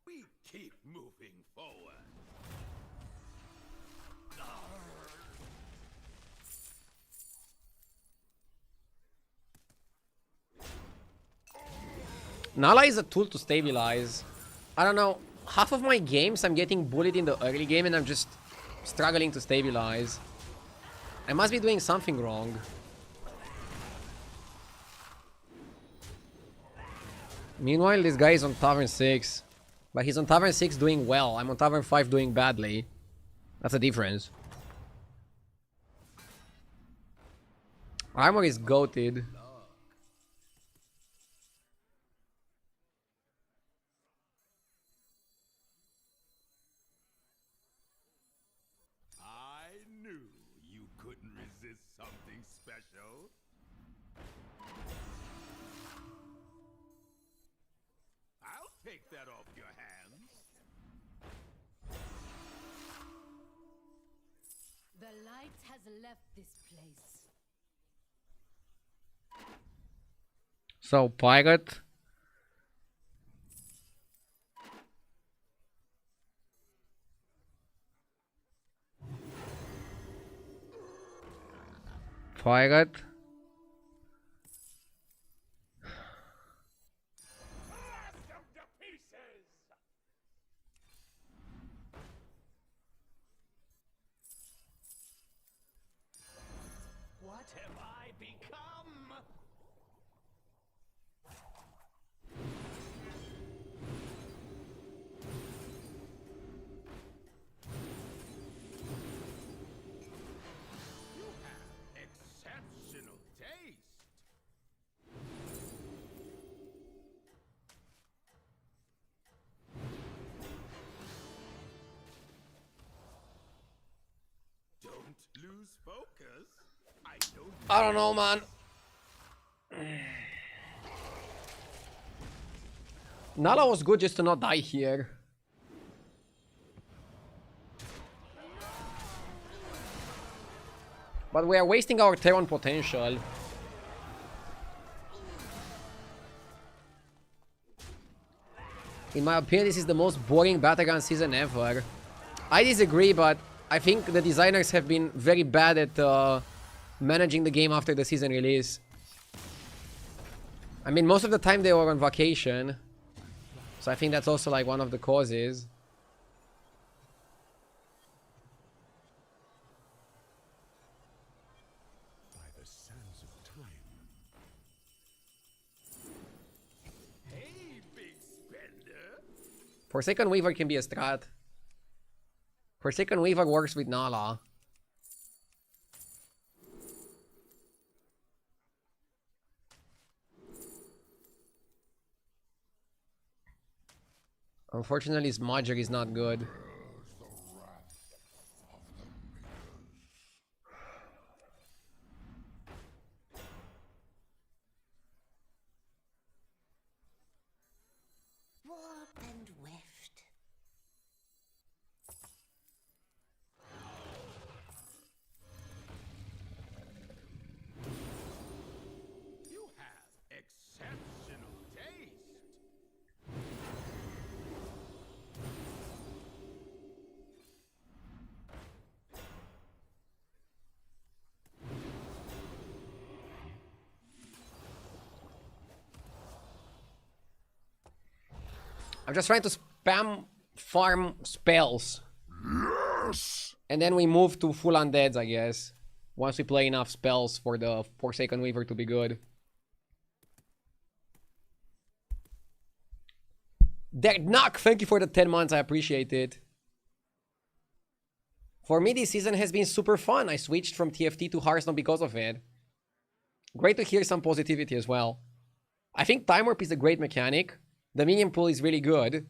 We keep moving forward. Nala is a tool to stabilize. I don't know. Half of my games I'm getting bullied in the early game and I'm just struggling to stabilize. I must be doing something wrong. Meanwhile, this guy is on Tavern 6. But he's on Tavern 6 doing well. I'm on Tavern 5 doing badly. That's a difference. Armor is goated. I knew you couldn't resist something special. I'll take that off your hands. The light has left this place. So, Pirate. Pirate. What have I become? You have exceptional taste. Don't lose focus. I don't know, man. Nala was good just to not die here. But we are wasting our Terran potential. In my opinion, this is the most boring Battleground season ever. I disagree, but I think the designers have been very bad at managing the game after the season release. I mean, most of the time they were on vacation. So I think that's also like one of the causes. By the sands of time. Hey, big spender. Forsaken Weaver can be a strat. Forsaken Weaver works with Nala. Unfortunately, Smudger is not good. Warp and weft. You have exceptional taste. I'm just trying to spam farm spells. Yes! And then we move to full undeads, I guess. Once we play enough spells for the Forsaken Weaver to be good. Dead Knock, thank you for the 10 months, I appreciate it. For me, this season has been super fun. I switched from TFT to Hearthstone because of it. Great to hear some positivity as well. I think Time Warp is a great mechanic. The minion pool is really good.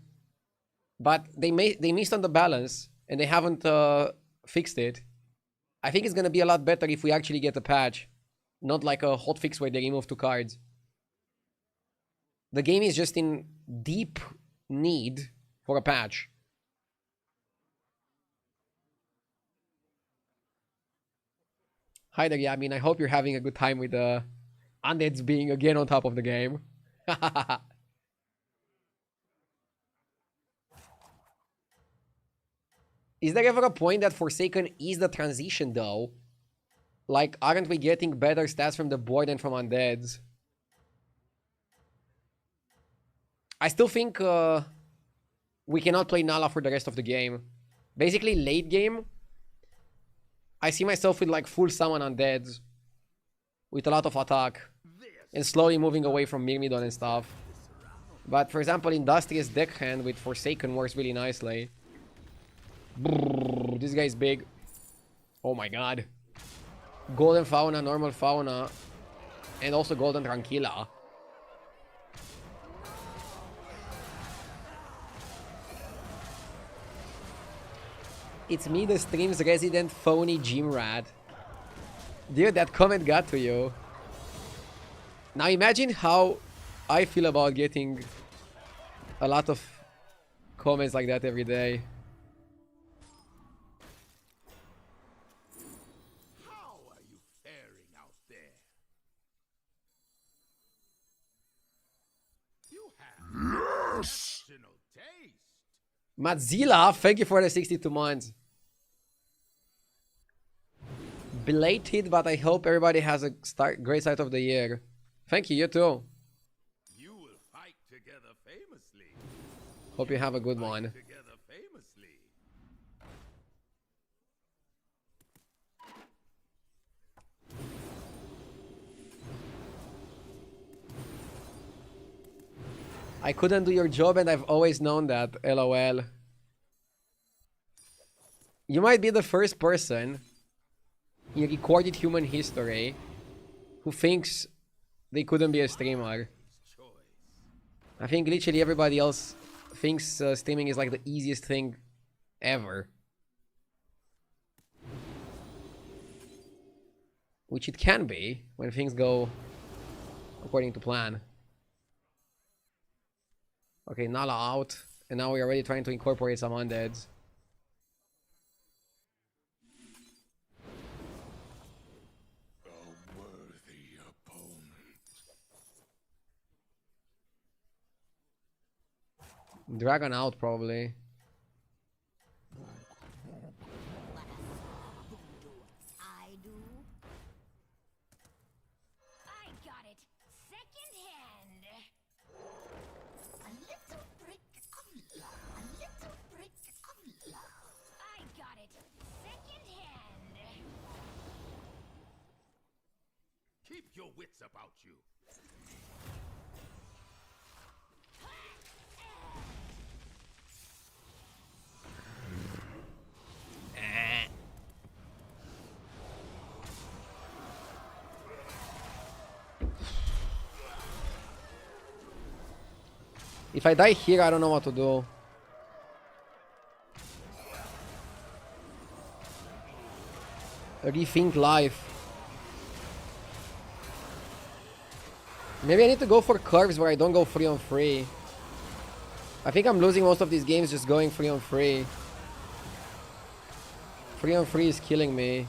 But they missed on the balance, and they haven't fixed it. I think it's going to be a lot better if we actually get a patch. Not like a hotfix where they remove 2 cards. The game is just in deep need for a patch. Hi there, Yamin. I hope you're having a good time with the undeads being again on top of the game. Is there ever a point that Forsaken is the transition, though? Like, aren't we getting better stats from the board than from undeads? I still think we cannot play Nala for the rest of the game. Basically, late game, I see myself with like full summon undeads. With a lot of attack. And slowly moving away from Myrmidon and stuff. But for example, Industrious Deckhand with Forsaken works really nicely. Brrr, this guy's big. Oh my god. Golden Fauna, normal Fauna. And also Golden Tranquilla. It's me, the stream's resident phony gym rat. Dude, that comment got to you. Now imagine how I feel about getting a lot of comments like that every day. How are you faring out there? exceptional taste. Matzilla, thank you for the 62 months. Belated, but I hope everybody has a great start of the year. Thank you, you too. You will fight together famously. Hope you have a good one. Together famously. I couldn't do your job and I've always known that, lol. You might be the first person in recorded human history who thinks they couldn't be a streamer. I think literally everybody else thinks streaming is like the easiest thing ever. Which it can be when things go according to plan. Okay, Nala out. And now we're already trying to incorporate some undeads. A worthy opponent. Dragon out probably. I do. I got it secondhand. A little brick of love. A little brick of love. I got it secondhand. Keep your wits about you. If I die here, I don't know what to do. Rethink life. Maybe I need to go for curves where I don't go 3-on-3. I think I'm losing most of these games just going 3-on-3. 3-on-3 is killing me.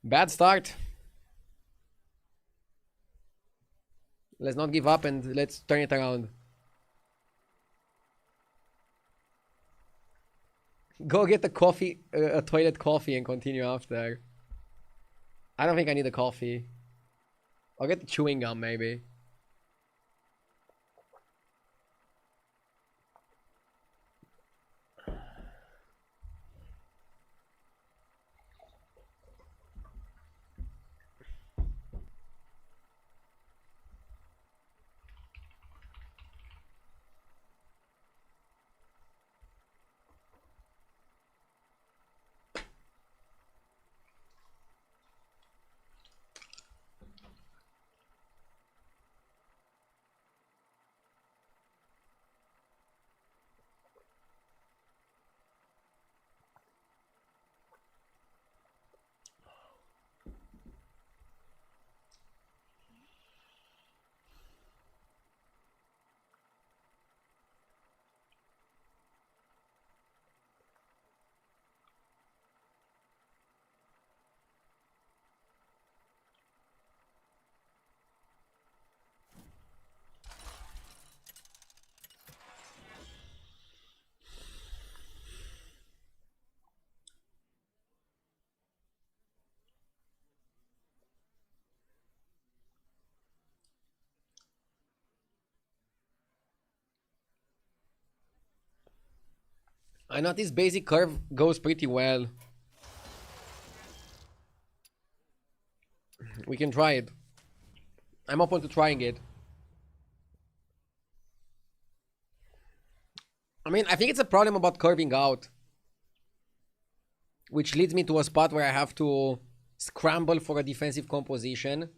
Bad start. Let's not give up and let's turn it around. Go get a coffee, a toilet coffee and continue after. I don't think I need a coffee. I'll get the chewing gum maybe. I know this basic curve goes pretty well. We can try it. I'm open to trying it. I mean, I think it's a problem about curving out. Which leads me to a spot where I have to scramble for a defensive composition.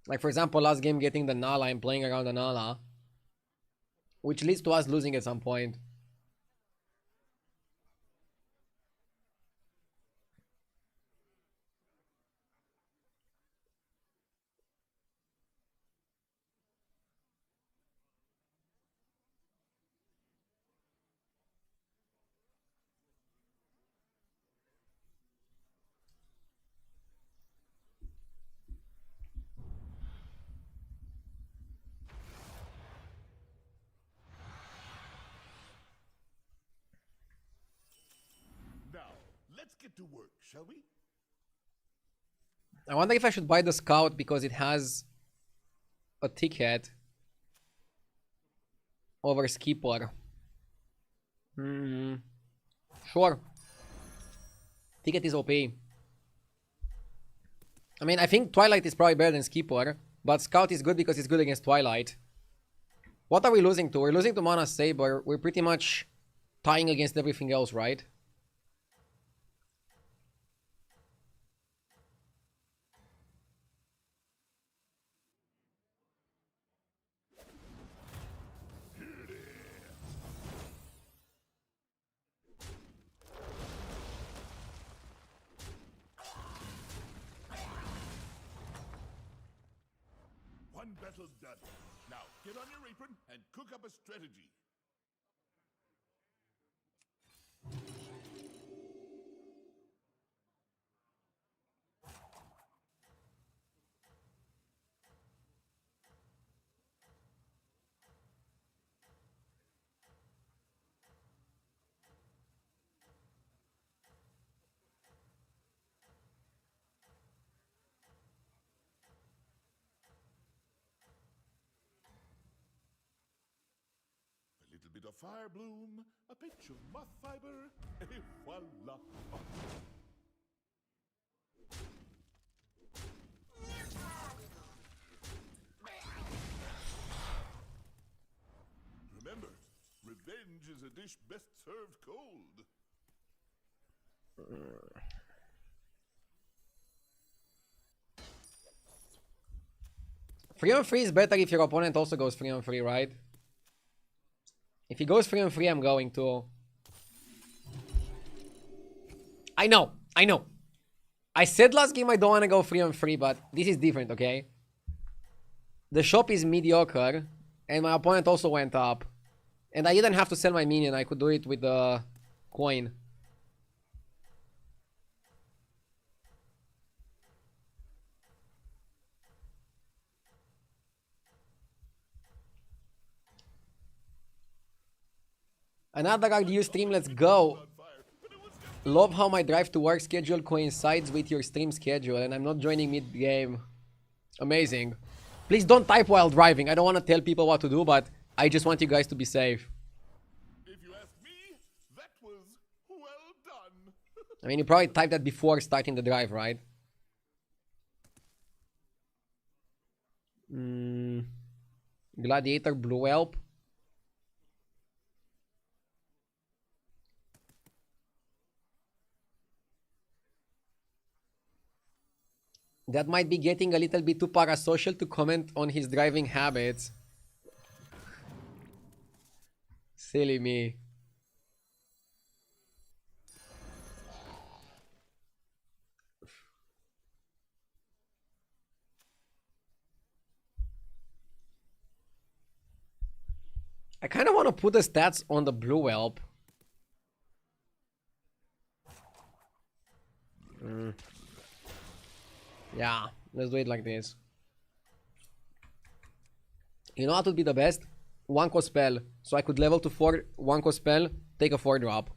Like for example, last game getting the Nala and playing around the Nala. Which leads to us losing at some point. to work, shall we? I wonder if I should buy the scout because it has a ticket over skipper. Sure. Ticket is OP. I mean, I think Twilight is probably better than skipper, but scout is good because it's good against Twilight. What are we losing to? We're losing to Mana Saber. We're pretty much tying against everything else, right? One battle's done. Now, get on your apron and cook up a strategy. A little bit of fire bloom, a pinch of moth fiber, et voila. Remember, revenge is a dish best served cold. Free on free is better if your opponent also goes free on free, right? If he goes free on free, I'm going to. I know. I said last game I don't want to go free on free, but this is different, okay? The shop is mediocre, and my opponent also went up. And I didn't have to sell my minion, I could do it with the coin. Another RDU stream, let's go. Love how my drive to work schedule coincides with your stream schedule and I'm not joining mid-game. Amazing. Please don't type while driving. I don't want to tell people what to do, but I just want you guys to be safe. If you ask me, that was well done. I mean, you probably typed that before starting the drive, right? Gladiator Blue Whelp. That might be getting a little bit too parasocial to comment on his driving habits. Silly me. I kind of want to put the stats on the Blue Whelp. Yeah, let's do it like this. You know what would be the best? 1-cost spell. So I could level to 4 1-cost spell, take a 4-drop.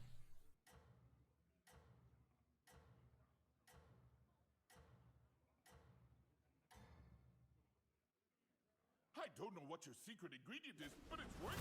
I don't know what your secret ingredient is, but it's working.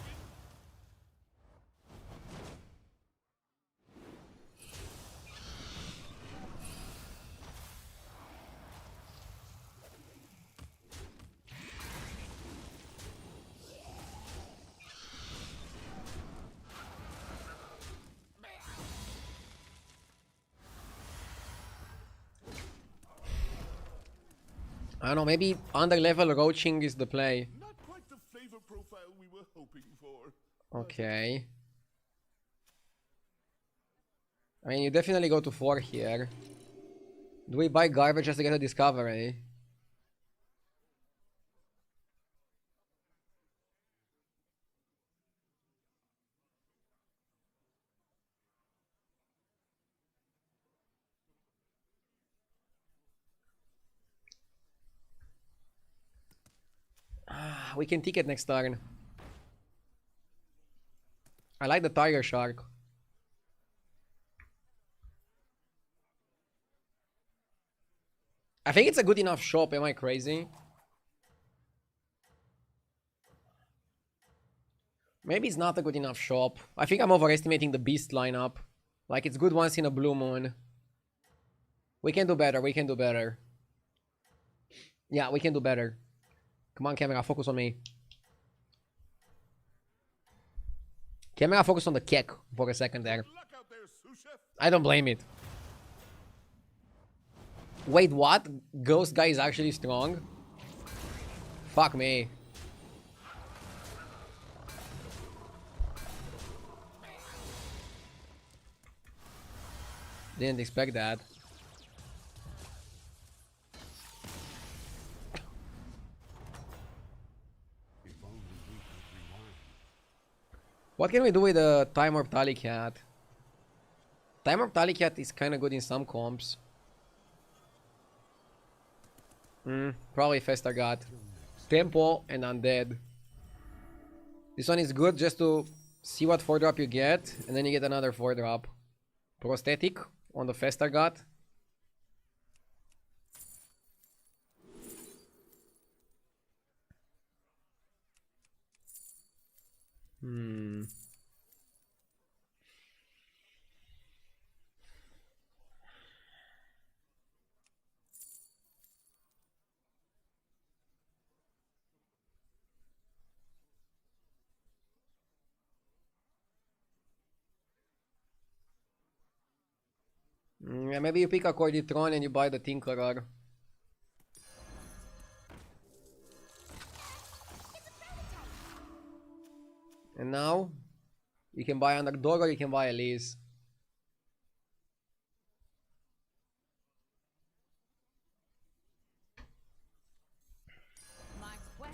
I don't know, maybe under level roaching is the play. Not quite the flavor profile we were hoping for. Okay. I mean, you definitely go to 4 here. Do we buy garbage just to get a discovery? We can ticket next turn. I like the Tiger Shark. I think it's a good enough shop. Am I crazy? Maybe it's not a good enough shop. I think I'm overestimating the beast lineup. Like, it's good once in a blue moon. We can do better. We can do better. Yeah, we can do better. Come on, camera. Focus on me. Camera, focus on the kick for a second there. Luck out there, sous chef. I don't blame it. Wait, what? Ghost guy is actually strong? Fuck me. Didn't expect that. If only we could rewind. What can we do with the Time Warp Tally Cat? Time Warp Tally Cat is kind of good in some comps. Probably Festa got Tempo and Undead. This one is good just to see what 4-drop you get, and then you get another 4-drop. Prosthetic on the Festa got. Yeah, maybe you pick a Corditron and you buy the Tinkerer. And now, you can buy Underdog or you can buy Elise.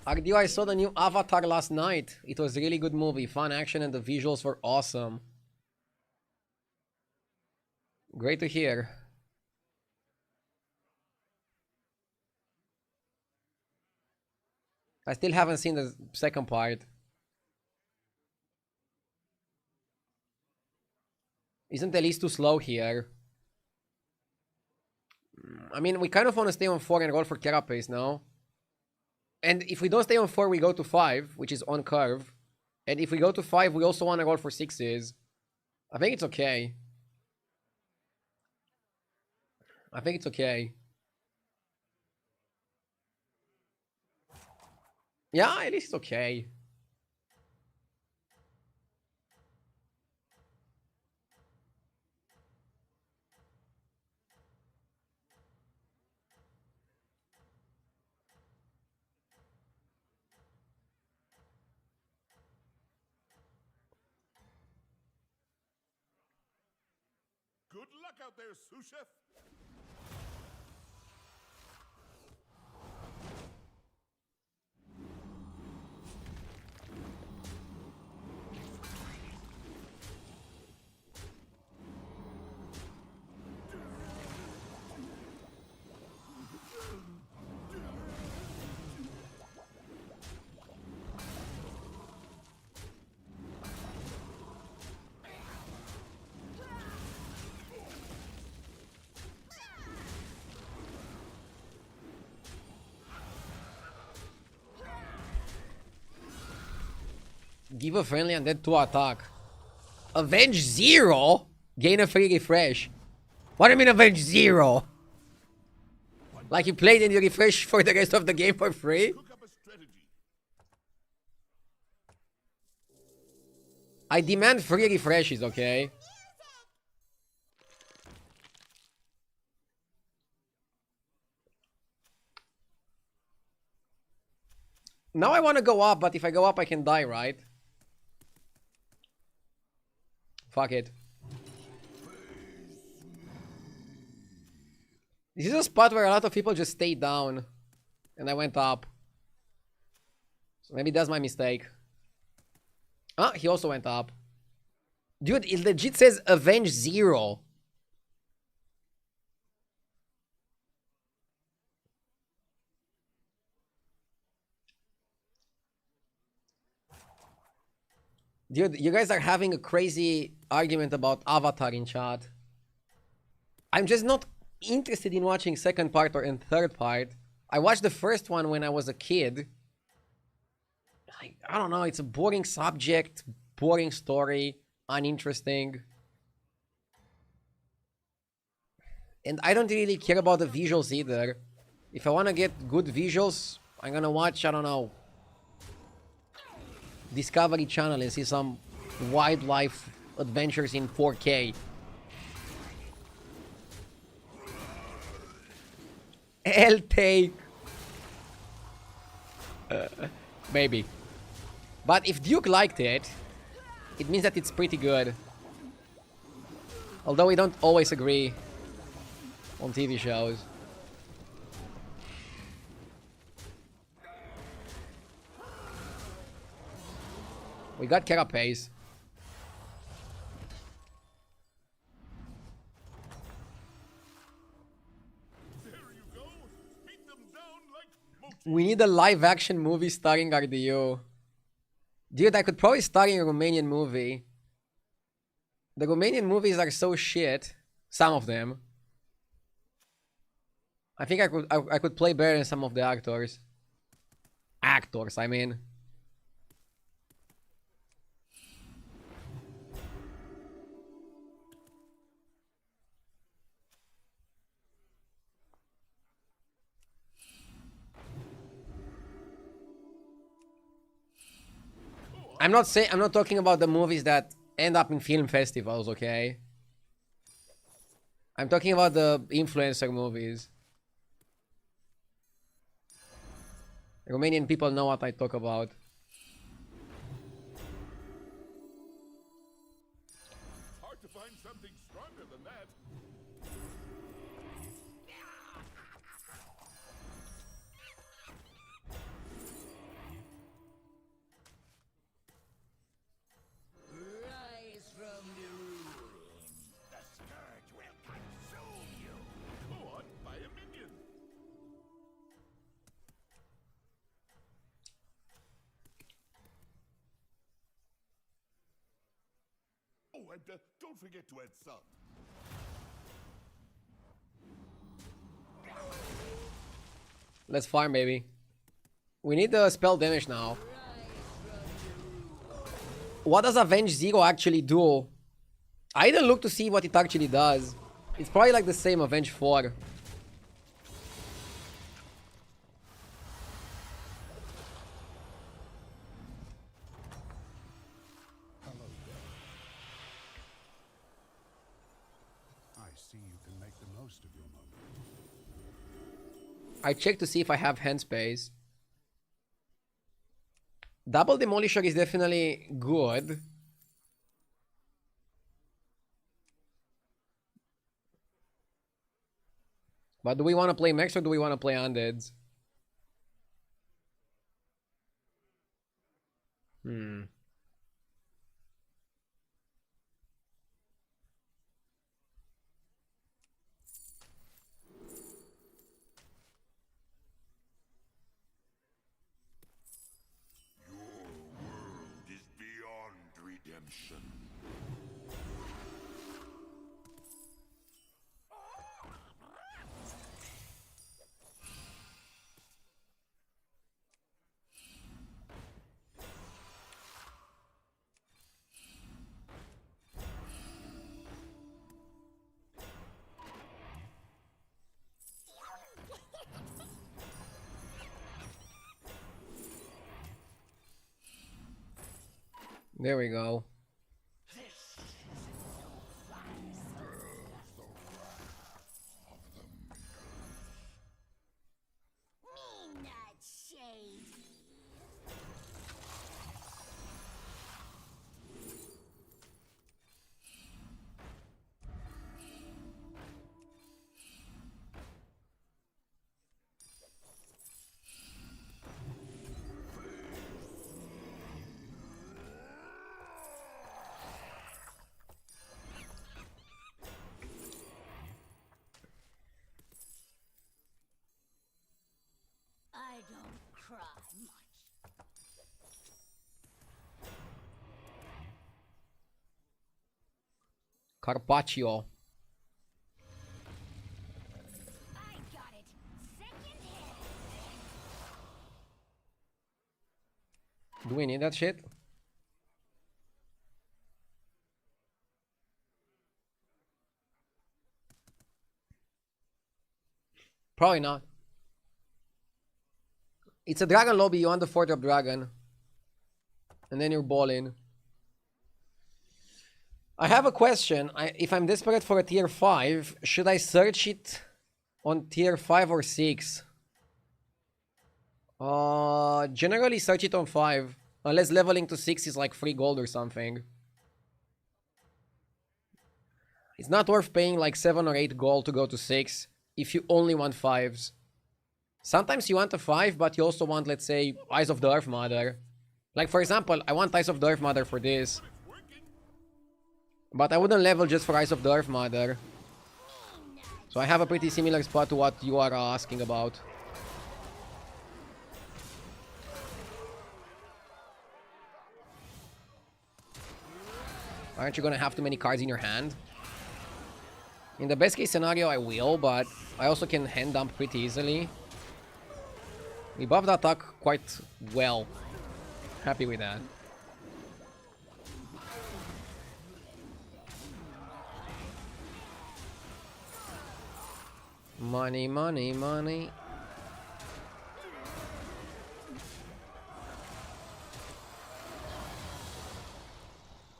Agdio, I saw the new Avatar last night. It was a really good movie. Fun action and the visuals were awesome. Great to hear. I still haven't seen the second part. Isn't Elise too slow here? I mean, we kind of want to stay on 4 and roll for Carapace now. And if we don't stay on 4, we go to 5, which is on curve. And if we go to 5, we also want to roll for 6s. I think it's okay. I think it's okay. Yeah, at least it's okay. Good luck out there, sous chef. Give a friendly and then 2 attack. Avenge 0? Gain a free refresh. What do you mean Avenge 0? Like you played and you refresh for the rest of the game for free? Cook up a strategy. I demand free refreshes, okay? Now I want to go up, but if I go up I can die, right? Fuck it. This is a spot where a lot of people just stayed down. And I went up. So maybe that's my mistake. Ah, he also went up. Dude, it legit says Avenge 0. Dude, you guys are having a crazy argument about Avatar in chat. I'm just not interested in watching second part or and third part. I watched the first one when I was a kid. I don't know, it's a boring subject, boring story, uninteresting. And I don't really care about the visuals either. If I want to get good visuals, I'm gonna watch, I don't know, Discovery Channel and see some wildlife adventures in 4K. I'll take... maybe. But if Duke liked it, it means that it's pretty good. Although we don't always agree on TV shows. We got Carapace. There you go. Beat them down like mochi. We need a live action movie starring RDU. Dude, I could probably star in a Romanian movie. The Romanian movies are so shit. Some of them. I think I could play better than some of the actors. Actors, I mean. I'm not talking about the movies that end up in film festivals, okay? I'm talking about the influencer movies. Romanian people know what I talk about. Hard to find something stronger than that. Rise from the ruins. The scourge will consume you. Go on, buy a minion. Oh, and don't forget to add salt. Let's farm, baby. We need the spell damage now. What does Avenge Zero actually do? I didn't look to see what it actually does. It's probably like the same Avenge 4. I see you can make the most of your moment. I checked to see if I have hand space. Double Demolisher is definitely good. But do we want to play mechs or do we want to play undeads? Is beyond redemption. There we go. Me not shady. I don't cry much. Carpaccio. we need that shit? Probably not. It's a dragon lobby, you want the 4-drop dragon. And then you're balling. I have a question. If I'm desperate for a tier 5, should I search it on tier 5 or 6? Generally search it on 5. Unless leveling to 6 is like free gold or something. It's not worth paying like 7 or 8 gold to go to 6 if you only want 5s. Sometimes you want a 5, but you also want, let's say, Eyes of the Earth Mother. Like, for example, I want Eyes of the Earth Mother for this. But I wouldn't level just for Eyes of the Earth Mother. So I have a pretty similar spot to what you are asking about. Aren't you gonna have too many cards in your hand? In the best case scenario, I will, but I also can hand dump pretty easily. We buffed the attack quite well. Happy with that. Money, money, money.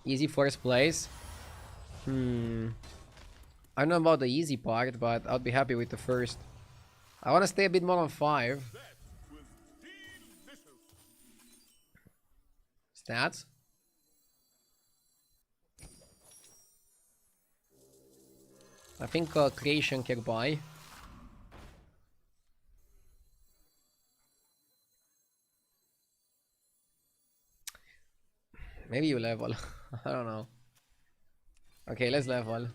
Easy first place. I don't know about the easy part, but I'll be happy with the first. I want to stay a bit more on 5. Stats. I think creation can buy. Maybe you level. I don't know. Okay, let's level.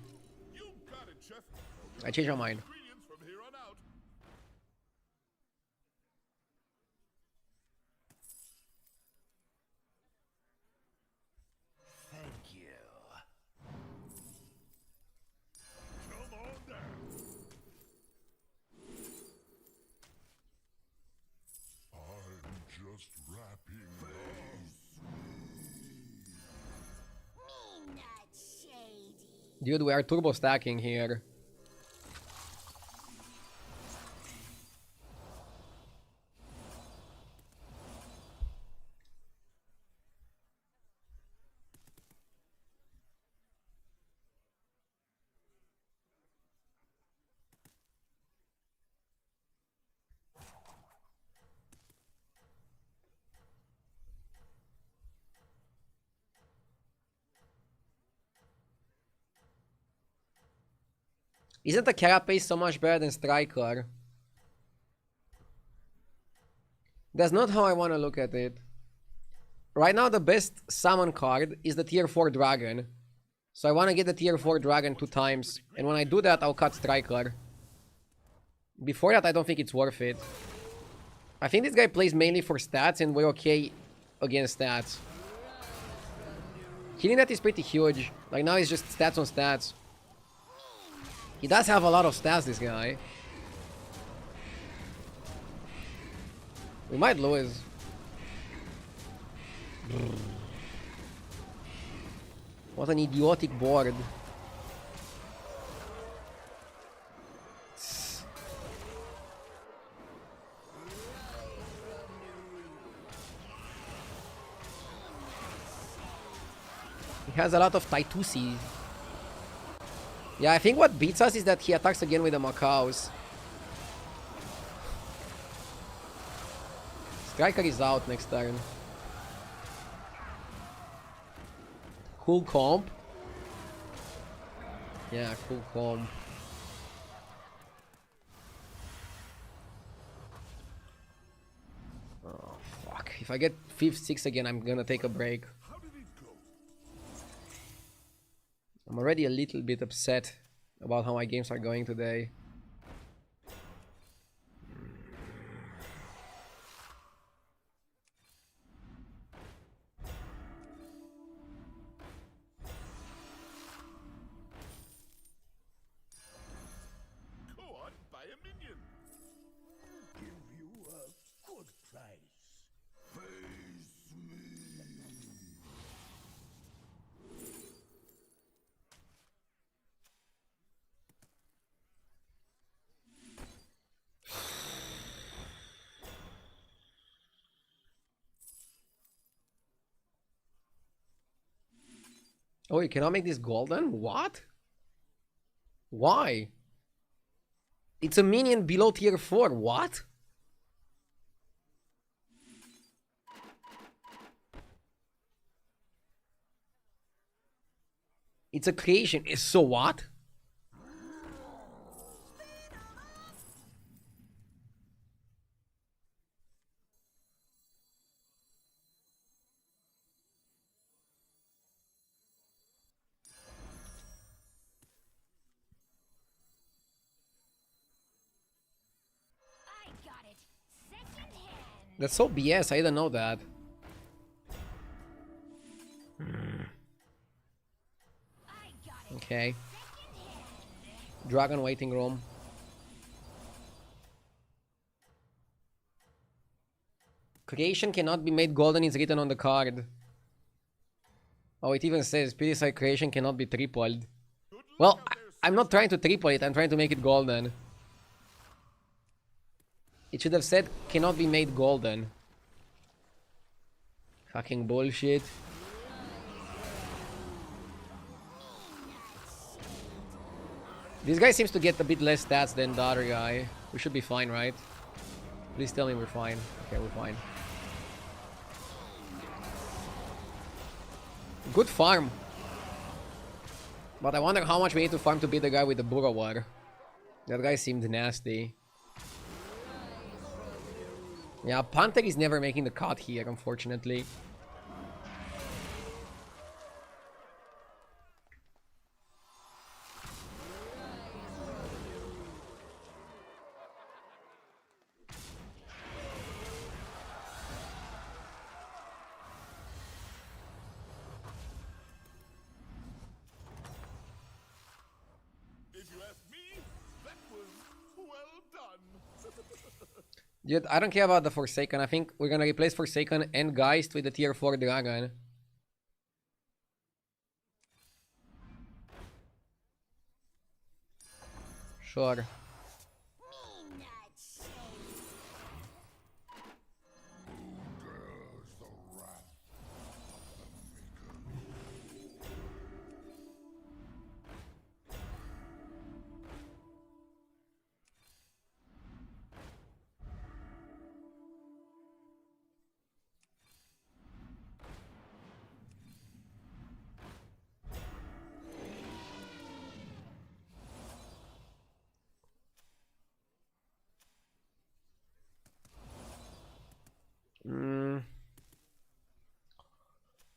You got it, Chef. I changed my mind. Ingredients from here on out. Thank you. Come on down. I'm just wrapping up. Me not shady. Dude, we are turbo stacking here. Isn't the Carapace so much better than Striker? That's not how I want to look at it. Right now the best summon card is the tier 4 dragon. So I want to get the tier 4 dragon 2 times. And when I do that, I'll cut Striker. Before that, I don't think it's worth it. I think this guy plays mainly for stats and we're okay against stats. Healing that is pretty huge. Like now it's just stats on stats. He does have a lot of stats, this guy. We might lose. What an idiotic board. He has a lot of Taitusi. Yeah, I think what beats us is that he attacks again with the Macaws. Striker is out next turn. Cool comp. Yeah, cool comp. Oh, fuck. If I get 5th, 6th again, I'm gonna take a break. How did it go? I'm already a little bit upset about how my games are going today. Go on, buy a minion. Give you a good price. Face me. Oh, you cannot make this golden? What? Why? It's a minion below tier 4. What? It's a creation. So what? I got it. Second hand. That's so BS. I didn't know that. I got it. Okay. Second hand. Dragon waiting room. Creation cannot be made golden is written on the card. Oh, it even says Purify creation cannot be tripled. Well, I'm not trying to triple it, I'm trying to make it golden. It should have said cannot be made golden. Fucking bullshit. This guy seems to get a bit less stats than the other guy. We should be fine, right? Please tell me we're fine. Okay, we're fine. Good farm. But I wonder how much we need to farm to beat the guy with the Burrower. That guy seemed nasty. Yeah, Panther is never making the cut here, unfortunately. If you ask me, that was well done. Dude, I don't care about the Forsaken. I think we're gonna replace Forsaken and Geist with the tier 4 Dragon. Sure. Me not say.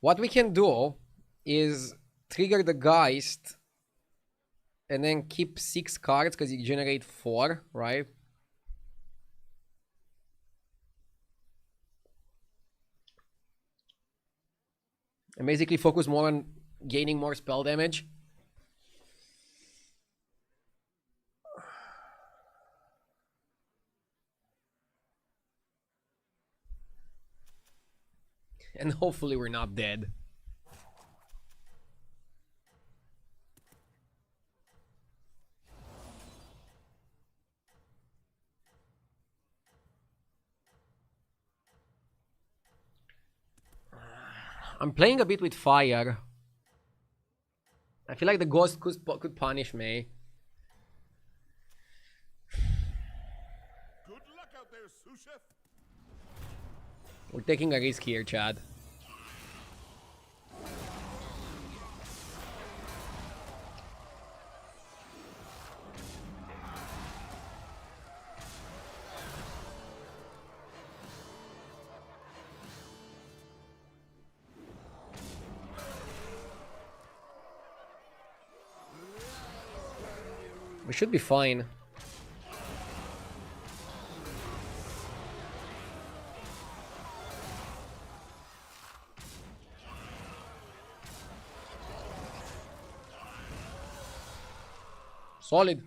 What we can do is trigger the Geist and then keep 6 cards because you generate 4, right? And basically focus more on gaining more spell damage. And hopefully we're not dead. I'm playing a bit with fire. I feel like the ghost could punish me. Good luck out there, sous chef. We're taking a risk here, Chad. We should be fine. Solid.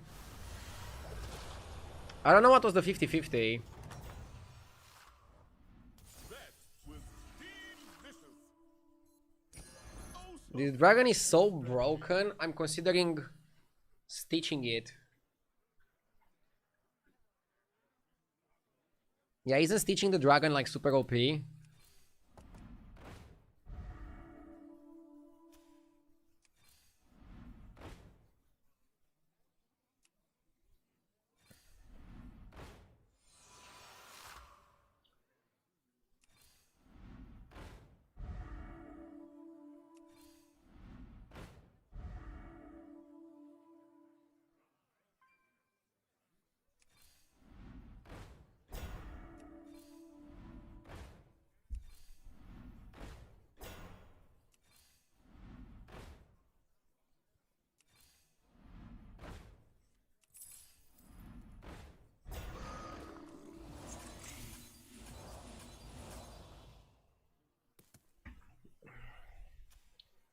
I don't know what was the 50-50. That was delicious. Oh, so The dragon is so broken, I'm considering stitching it. Yeah, isn't stitching the dragon like super OP?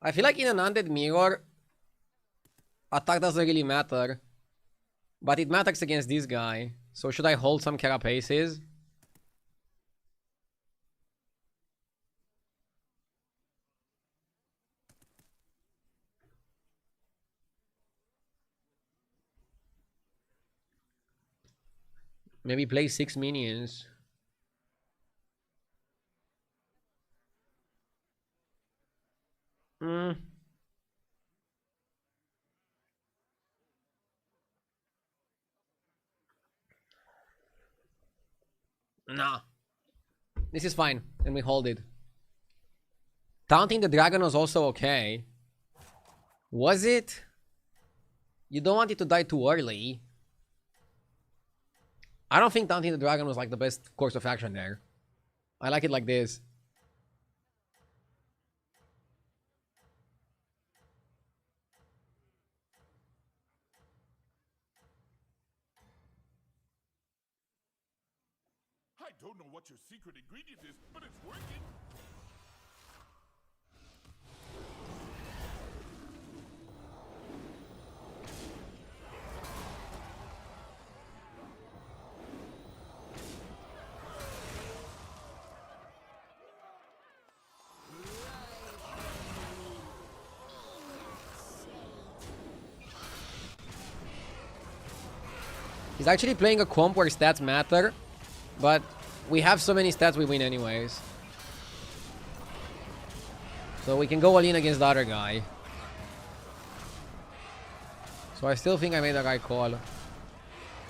I feel like in an undead mirror, attack doesn't really matter. But it matters against this guy. So should I hold some carapaces? Maybe play 6 minions. Nah. This is fine. And we hold it. Taunting the dragon was also okay. Was it? You don't want it to die too early. I don't think taunting the dragon was like the best course of action there. I like it like this. I don't know what your secret ingredient is, but it's working. He's actually playing a comp where stats matter, but we have so many stats we win anyways. So we can go all in against the other guy. So I still think I made the right call.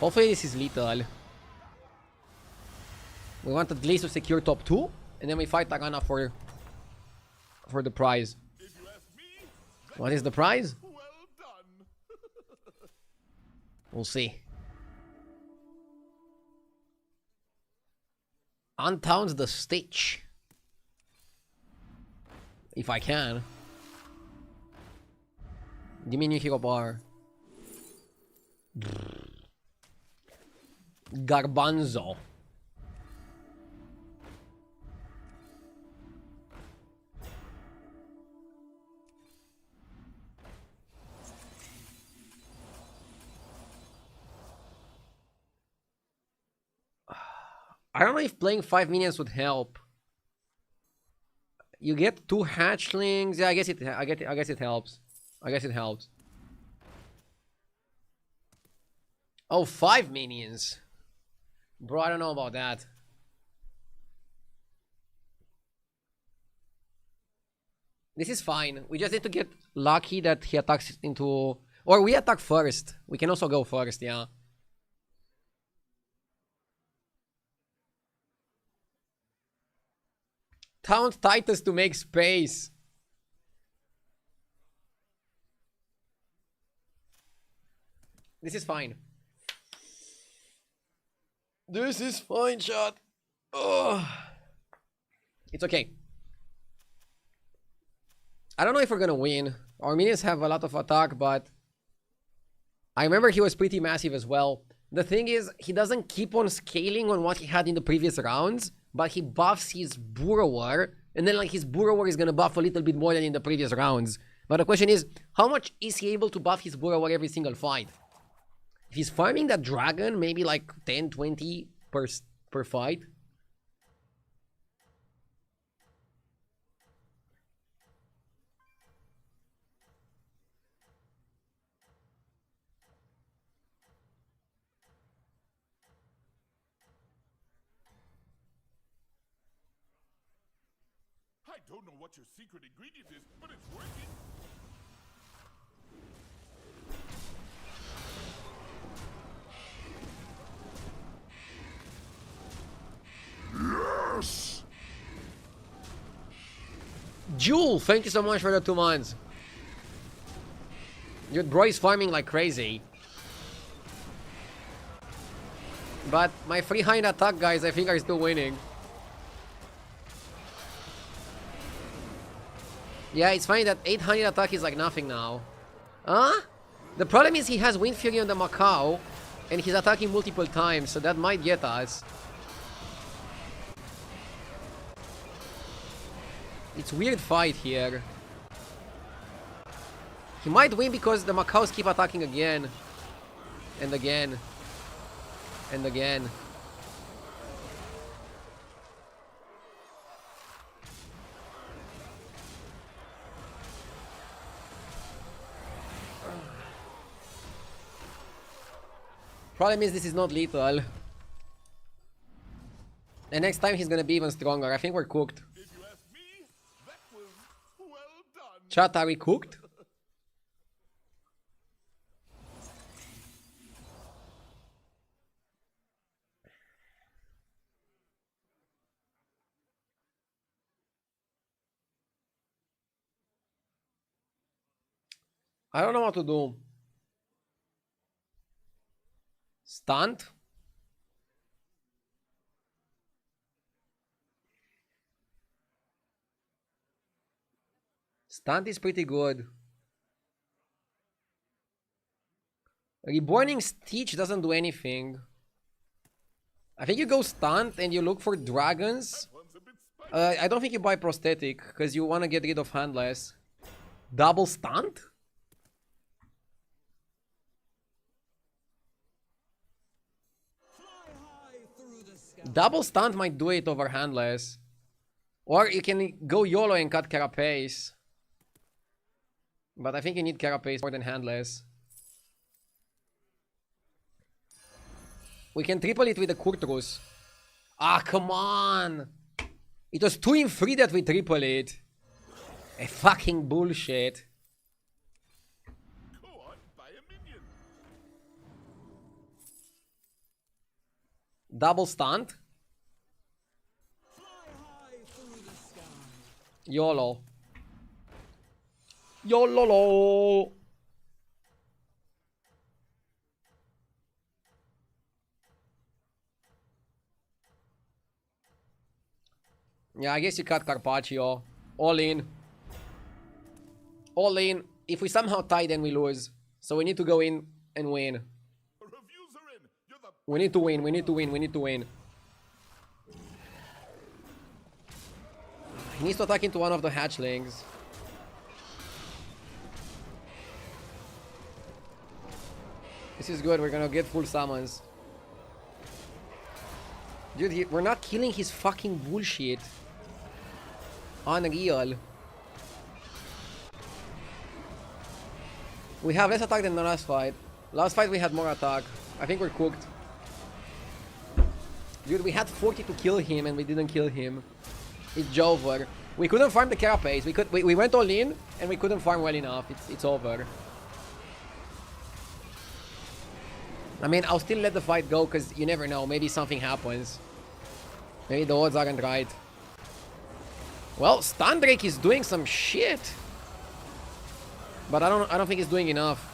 Hopefully this is lethal. We want at least to secure top 2, and then we fight Tagana for the prize. If you ask me, What is the prize? well done. We'll see. Untowns the Stitch. If I can. Give me new hero bar. Garbanzo. I don't know if playing 5 minions would help. You get 2 hatchlings. Yeah, I guess it helps. I guess it helps. Oh, 5 minions. Bro, I don't know about that. This is fine. We just need to get lucky that he attacks into... Or we attack first. We can also go first, yeah. Taunt Titus to make space. This is fine. This is fine, chat. Ugh. It's okay. I don't know if we're gonna win. Our minions have a lot of attack, but I remember he was pretty massive as well. The thing is, he doesn't keep on scaling on what he had in the previous rounds, but he buffs his Burrower, and then like his Burrower is gonna buff a little bit more than in the previous rounds. But the question is, how much is he able to buff his Burrower every single fight? If he's farming that dragon, maybe like 10, 20 per fight. I don't know what your secret ingredient is, but it's working. Yes! Jewel, thank you so much for the 2 months. Your bro is farming like crazy. But my free hind attack guys, I think are still winning. Yeah, it's funny that 800 attack is like nothing now. Huh? The problem is he has Wind Fury on the Macau, and he's attacking multiple times, so that might get us. It's weird fight here. He might win because the Macaws keep attacking again. And again. And again. Problem is this is not lethal. And next time he's gonna be even stronger. I think we're cooked. If you ask me, that was well done. Chat, are we cooked? I don't know what to do. Stunt? Stunt is pretty good. Reborning Stitch doesn't do anything. I think you go stunt and you look for dragons. One's a bit spicy. I don't think you buy prosthetic because you want to get rid of handless. Double stunt? Double stunt might do it over handless. Or you can go YOLO and cut Carapace. But I think you need Carapace more than handless. We can triple it with the Kurtrus. Ah, come on! It was 2 in 3 that we triple it. A fucking bullshit. Go on, buy a minion. Double stunt. YOLO. YOLO. Yeah, I guess you cut Carpaccio. All in. All in. If we somehow tie, then we lose. So we need to go in and win. Reviews are in. You're the We need to win. We need to win. We need to win. He needs to attack into one of the hatchlings. This is good. We're gonna get full summons. Dude, we're not killing his fucking bullshit. Unreal. We have less attack than the last fight. Last fight we had more attack. I think we're cooked. Dude, we had 40 to kill him and we didn't kill him. It's over. We couldn't farm the Carapace. We went all in and we couldn't farm well enough. It's over. I mean, I'll still let the fight go because you never know. Maybe something happens. Maybe the odds aren't right. Well, Standrake is doing some shit. But I don't think he's doing enough.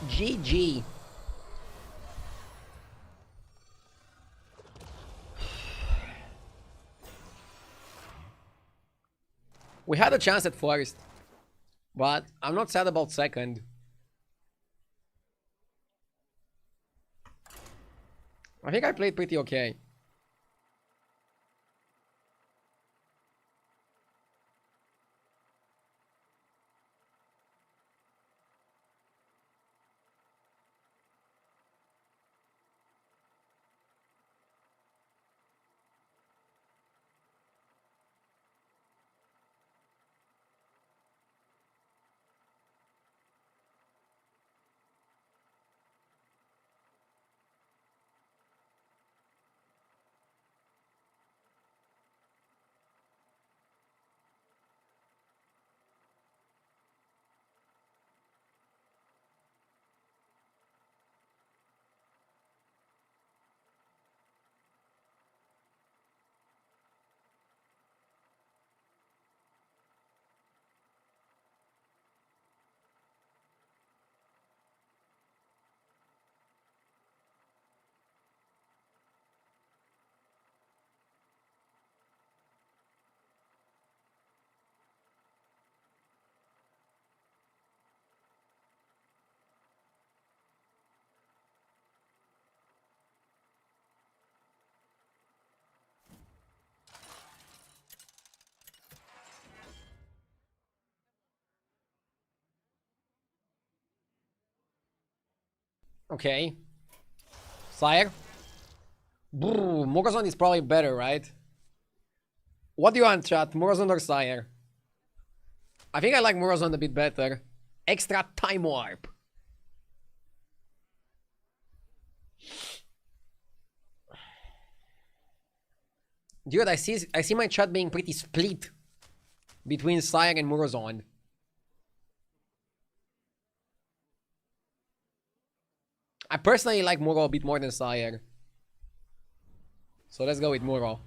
GG. We had a chance at first, but I'm not sad about second. I think I played pretty okay. Okay. Sire? Brr, Murazon is probably better, right? What do you want, chat? Murazon or Sire? I think I like Murazon a bit better. Extra time warp. Dude, I see my chat being pretty split between Sire and Murazon. I personally like Muro a bit more than Sire. So let's go with Muro.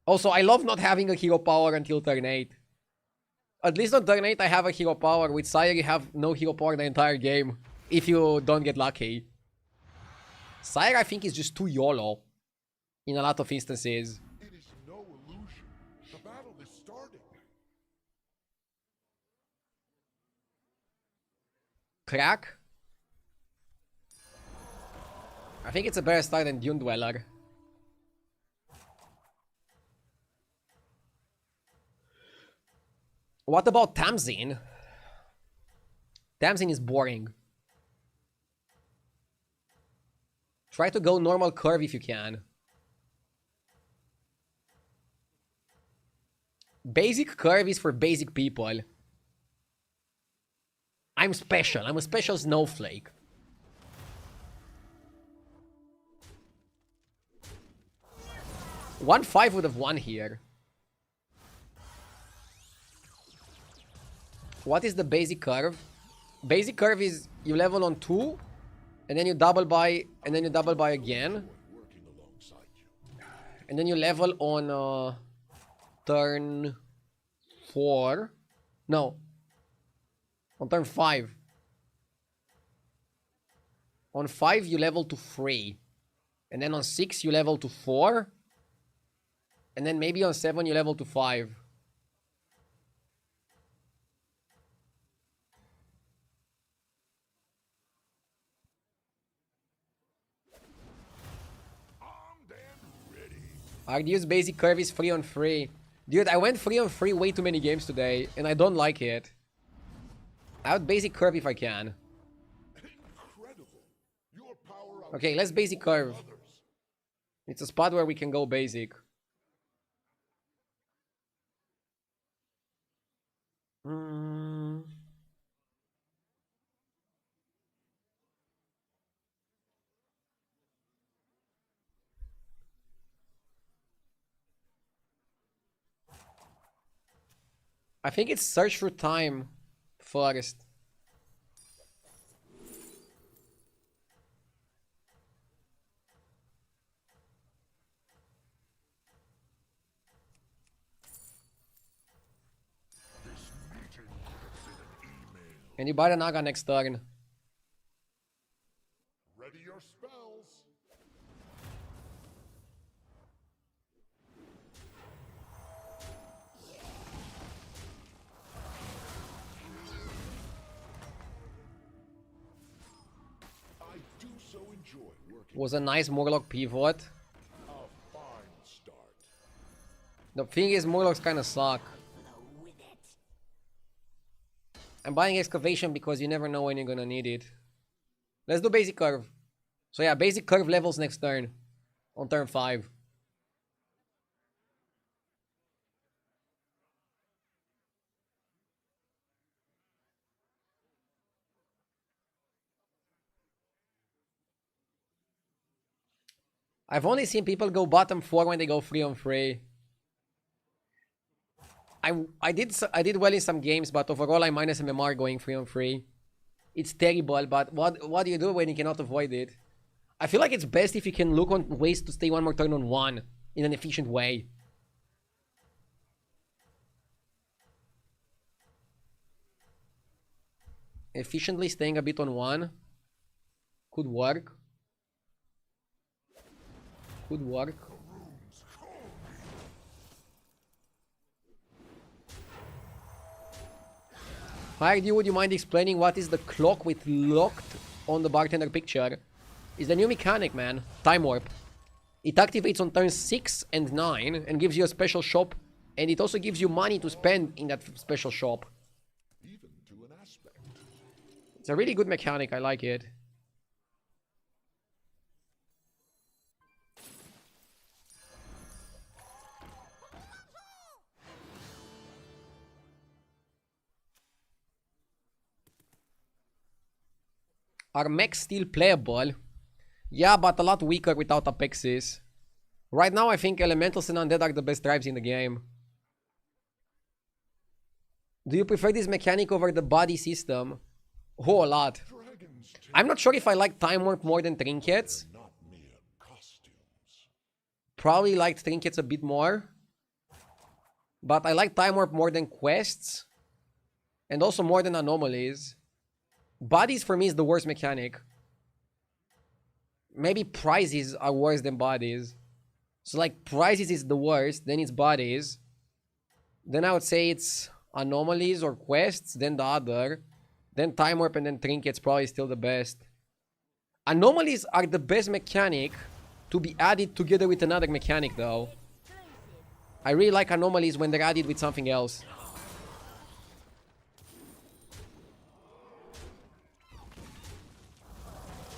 Also, I love not having a hero power until turn 8. At least on turn 8 I have a hero power. With Sire you have no hero power the entire game. If you don't get lucky. Sire I think is just too YOLO. In a lot of instances. It is no illusion. The battle is starting. Crack? I think it's a better start than Dune Dweller. What about Tamsin? Tamsin is boring. Try to go normal curve if you can. Basic curve is for basic people. I'm special. I'm a special snowflake. One 5 would have won here. What is the basic curve? Basic curve is you level on 2, and then you double by, and then you double by again. And then you level on turn 4. No. On turn 5. On 5 you level to 3. And then on 6 you level to 4. And then maybe on 7 you level to 5. Ardu's basic curve is 3 on 3. Dude, I went 3 on 3 way too many games today, and I don't like it. I would basic curve if I can. Incredible. Your power Okay, let's basic curve. It's a spot where we can go basic. I think it's search for time first. And you buy the Naga next turn. Ready your spells. I do so enjoy working. Was a nice Murloc pivot. A fine start. The thing is, Murlocs kinda suck. I'm buying Excavation because you never know when you're gonna need it. Let's do basic curve. So yeah, basic curve levels next turn. On turn 5. I've only seen people go bottom 4 when they go 3 on 3. I did well in some games, but overall I minus MMR going 3 on 3. It's terrible, but what do you do when you cannot avoid it? I feel like it's best if you can look on ways to stay one more turn on 1 in an efficient way. Efficiently staying a bit on 1 could work. Could work. Heidi, would you mind explaining what is the clock with locked on the bartender picture? It's the new mechanic, man. Time warp. It activates on turns 6 and 9 and gives you a special shop, and it also gives you money to spend in that special shop. Even to an aspect. It's a really good mechanic, I like it. Are mechs still playable? Yeah, but a lot weaker without Apexes. Right now, I think Elementals and Undead are the best tribes in the game. Do you prefer this mechanic over the body system? Oh, a lot. Dragons take I'm not sure if I like Time Warp more than Trinkets. not mere costumes. Probably liked Trinkets a bit more. But I like Time Warp more than Quests. And also more than Anomalies. Bodies for me is the worst mechanic. Maybe Prizes are worse than Bodies. So like Prizes is the worst, then it's Bodies. Then I would say it's Anomalies or Quests, then the other. Then Time Warp and then Trinkets probably still the best. Anomalies are the best mechanic to be added together with another mechanic though. I really like Anomalies when they're added with something else.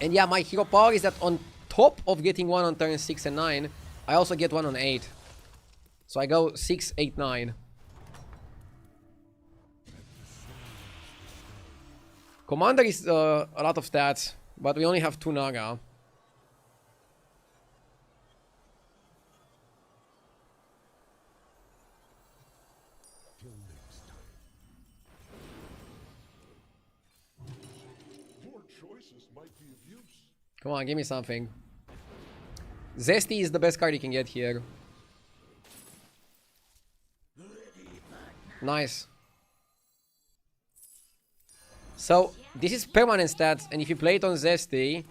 And yeah, my hero power is that on top of getting one on turn 6 and 9, I also get one on 8. So I go 6, 8, 9. Commander is a lot of stats, but we only have 2 Naga. Till next time. Your choices might be of use. Come on, give me something. Zesty is the best card you can get here. Nice. So, this is permanent stats, and if you play it on Zesty,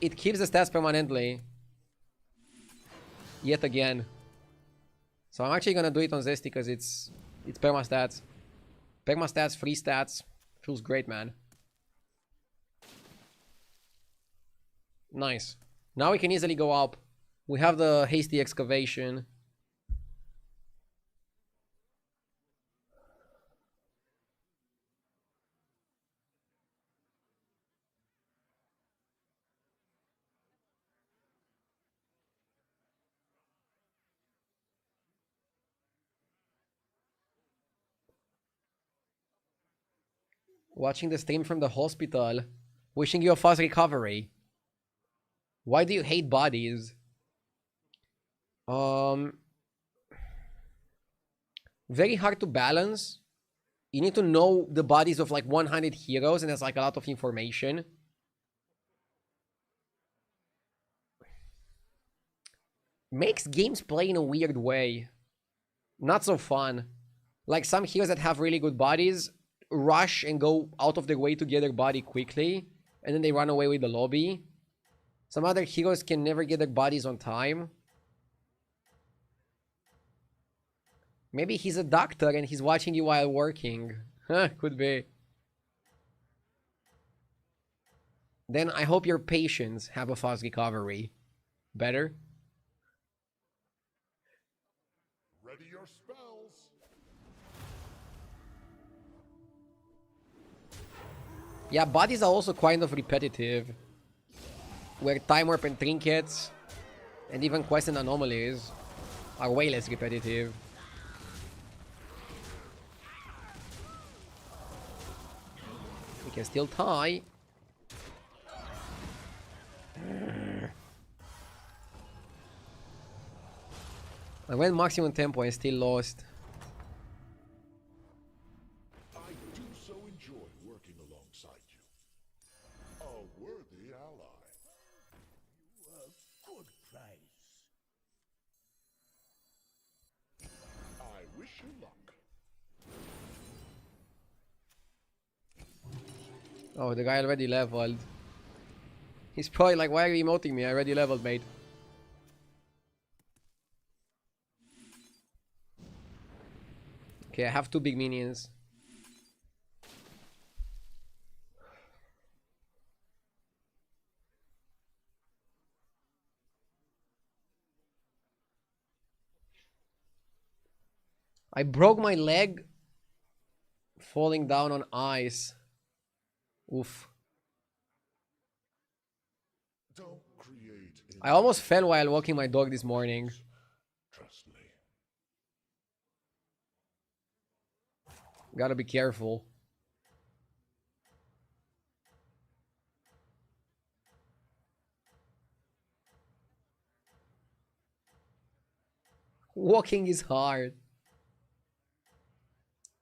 it keeps the stats permanently. Yet again. So I'm actually gonna do it on Zesty because it's perma stats. Perma stats, free stats. Feels great, man. Nice. Now we can easily go up. We have the hasty excavation. Watching the stream from the hospital. Wishing you a fast recovery. Why do you hate bodies? Very hard to balance. You need to know the bodies of like 100 heroes, and there's like a lot of information. Makes games play in a weird way. Not so fun. Like some heroes that have really good bodies rush and go out of their way to get their body quickly, and then they run away with the lobby. Some other heroes can never get their bodies on time. Maybe he's a doctor and he's watching you while working. Huh, could be. Then I hope your patients have a fast recovery. Better? Ready your spells. Yeah, bodies are also kind of repetitive. Where Time Warp and Trinkets, and even Quest and Anomalies, are way less repetitive. We can still tie. I went maximum tempo and still lost. I do so enjoy working alongside you. A worthy ally. Good price. I wish you luck. Oh, the guy already leveled. He's probably like, why are you emoting me? I already leveled, mate. Okay, I have 2 big minions. I broke my leg falling down on ice. Oof. Don't create. I almost fell while walking my dog this morning. Trust me. Gotta be careful. Walking is hard.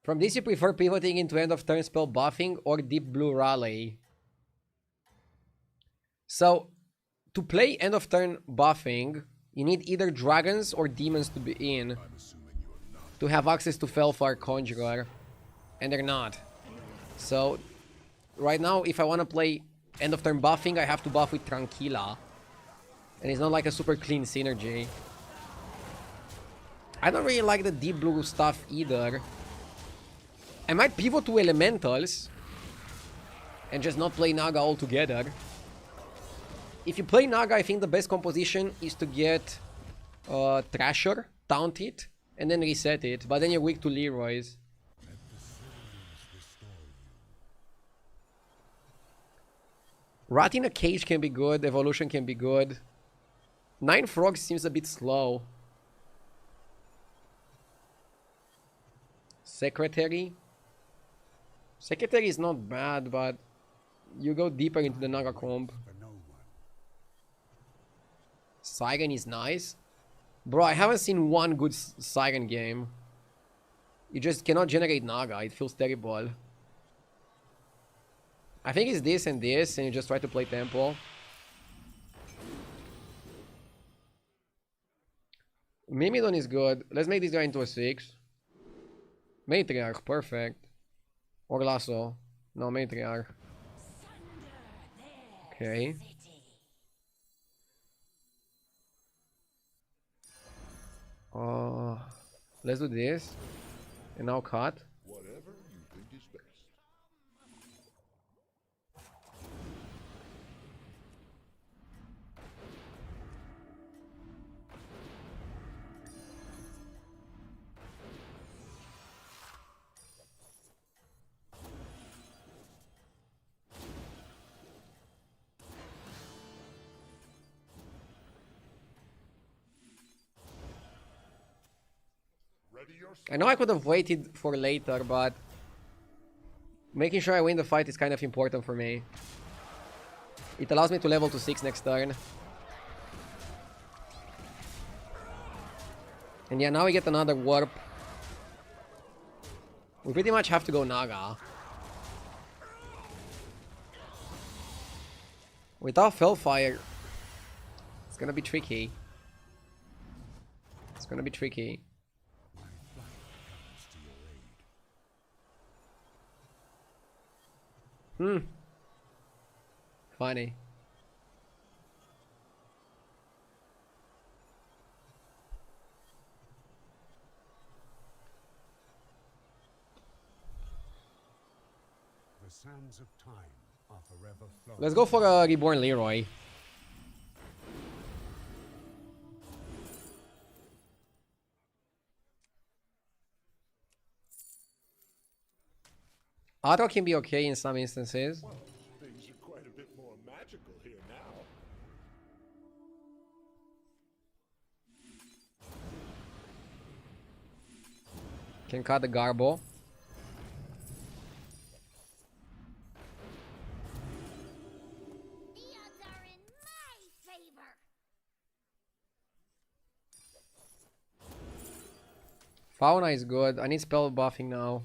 From this, you prefer pivoting into end of turn spell buffing or deep blue rally? So, to play end of turn buffing, you need either dragons or demons to be in to have access to Felfar Conjurer, and they're not. So, right now, if I want to play end of turn buffing, I have to buff with Tranquila, and it's not like a super clean synergy. I don't really like the deep blue stuff either. I might pivot to elementals and just not play Naga altogether. If you play Naga, I think the best composition is to get Thrasher, taunt it, and then reset it. But then you're weak to Leroy's. Rat in a Cage can be good, Evolution can be good. 9 Frogs seems a bit slow. Secretary. Secretary is not bad, but you go deeper into the Naga comp. Siren is nice. Bro, I haven't seen one good Siren game. You just cannot generate Naga. It feels terrible. I think it's this, and you just try to play Temple. Mimidon is good. Let's make this guy into a 6. Matriarch, perfect. Or Lasso. No, Matriarch. Okay. Let's do this. And now cut. Whatever you think is best. Ready your I know I could have waited for later, but making sure I win the fight is kind of important for me. It allows me to level to 6 next turn. And yeah, now we get another warp. We pretty much have to go Naga. Without Fellfire, it's gonna be tricky. It's gonna be tricky. Funny. The sands of time are forever flowing. Let's go for a Reborn Leroy. Auto can be okay in some instances. Well, things are quite a bit more magical here now. Can cut the Garbo. The odds are in my favor. Fauna is good. I need spell buffing now.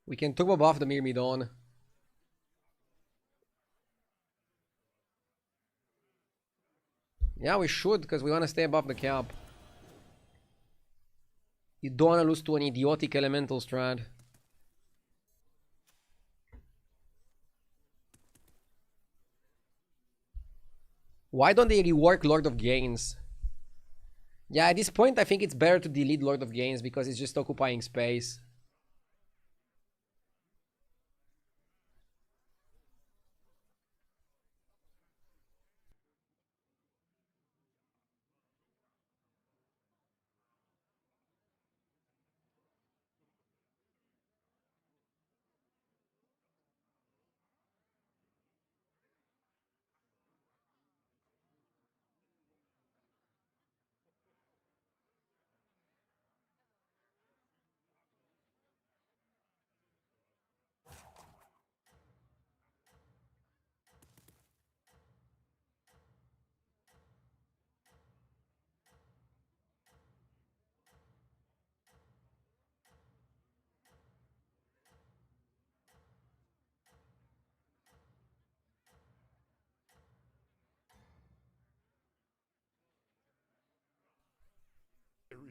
We can turbo buff the Myrmidon. Yeah, we should, because we want to stay above the cap. You don't want to lose to an idiotic elemental strat. Why don't they rework Lord of Gains? Yeah, at this point I think it's better to delete Lord of Gains because it's just occupying space.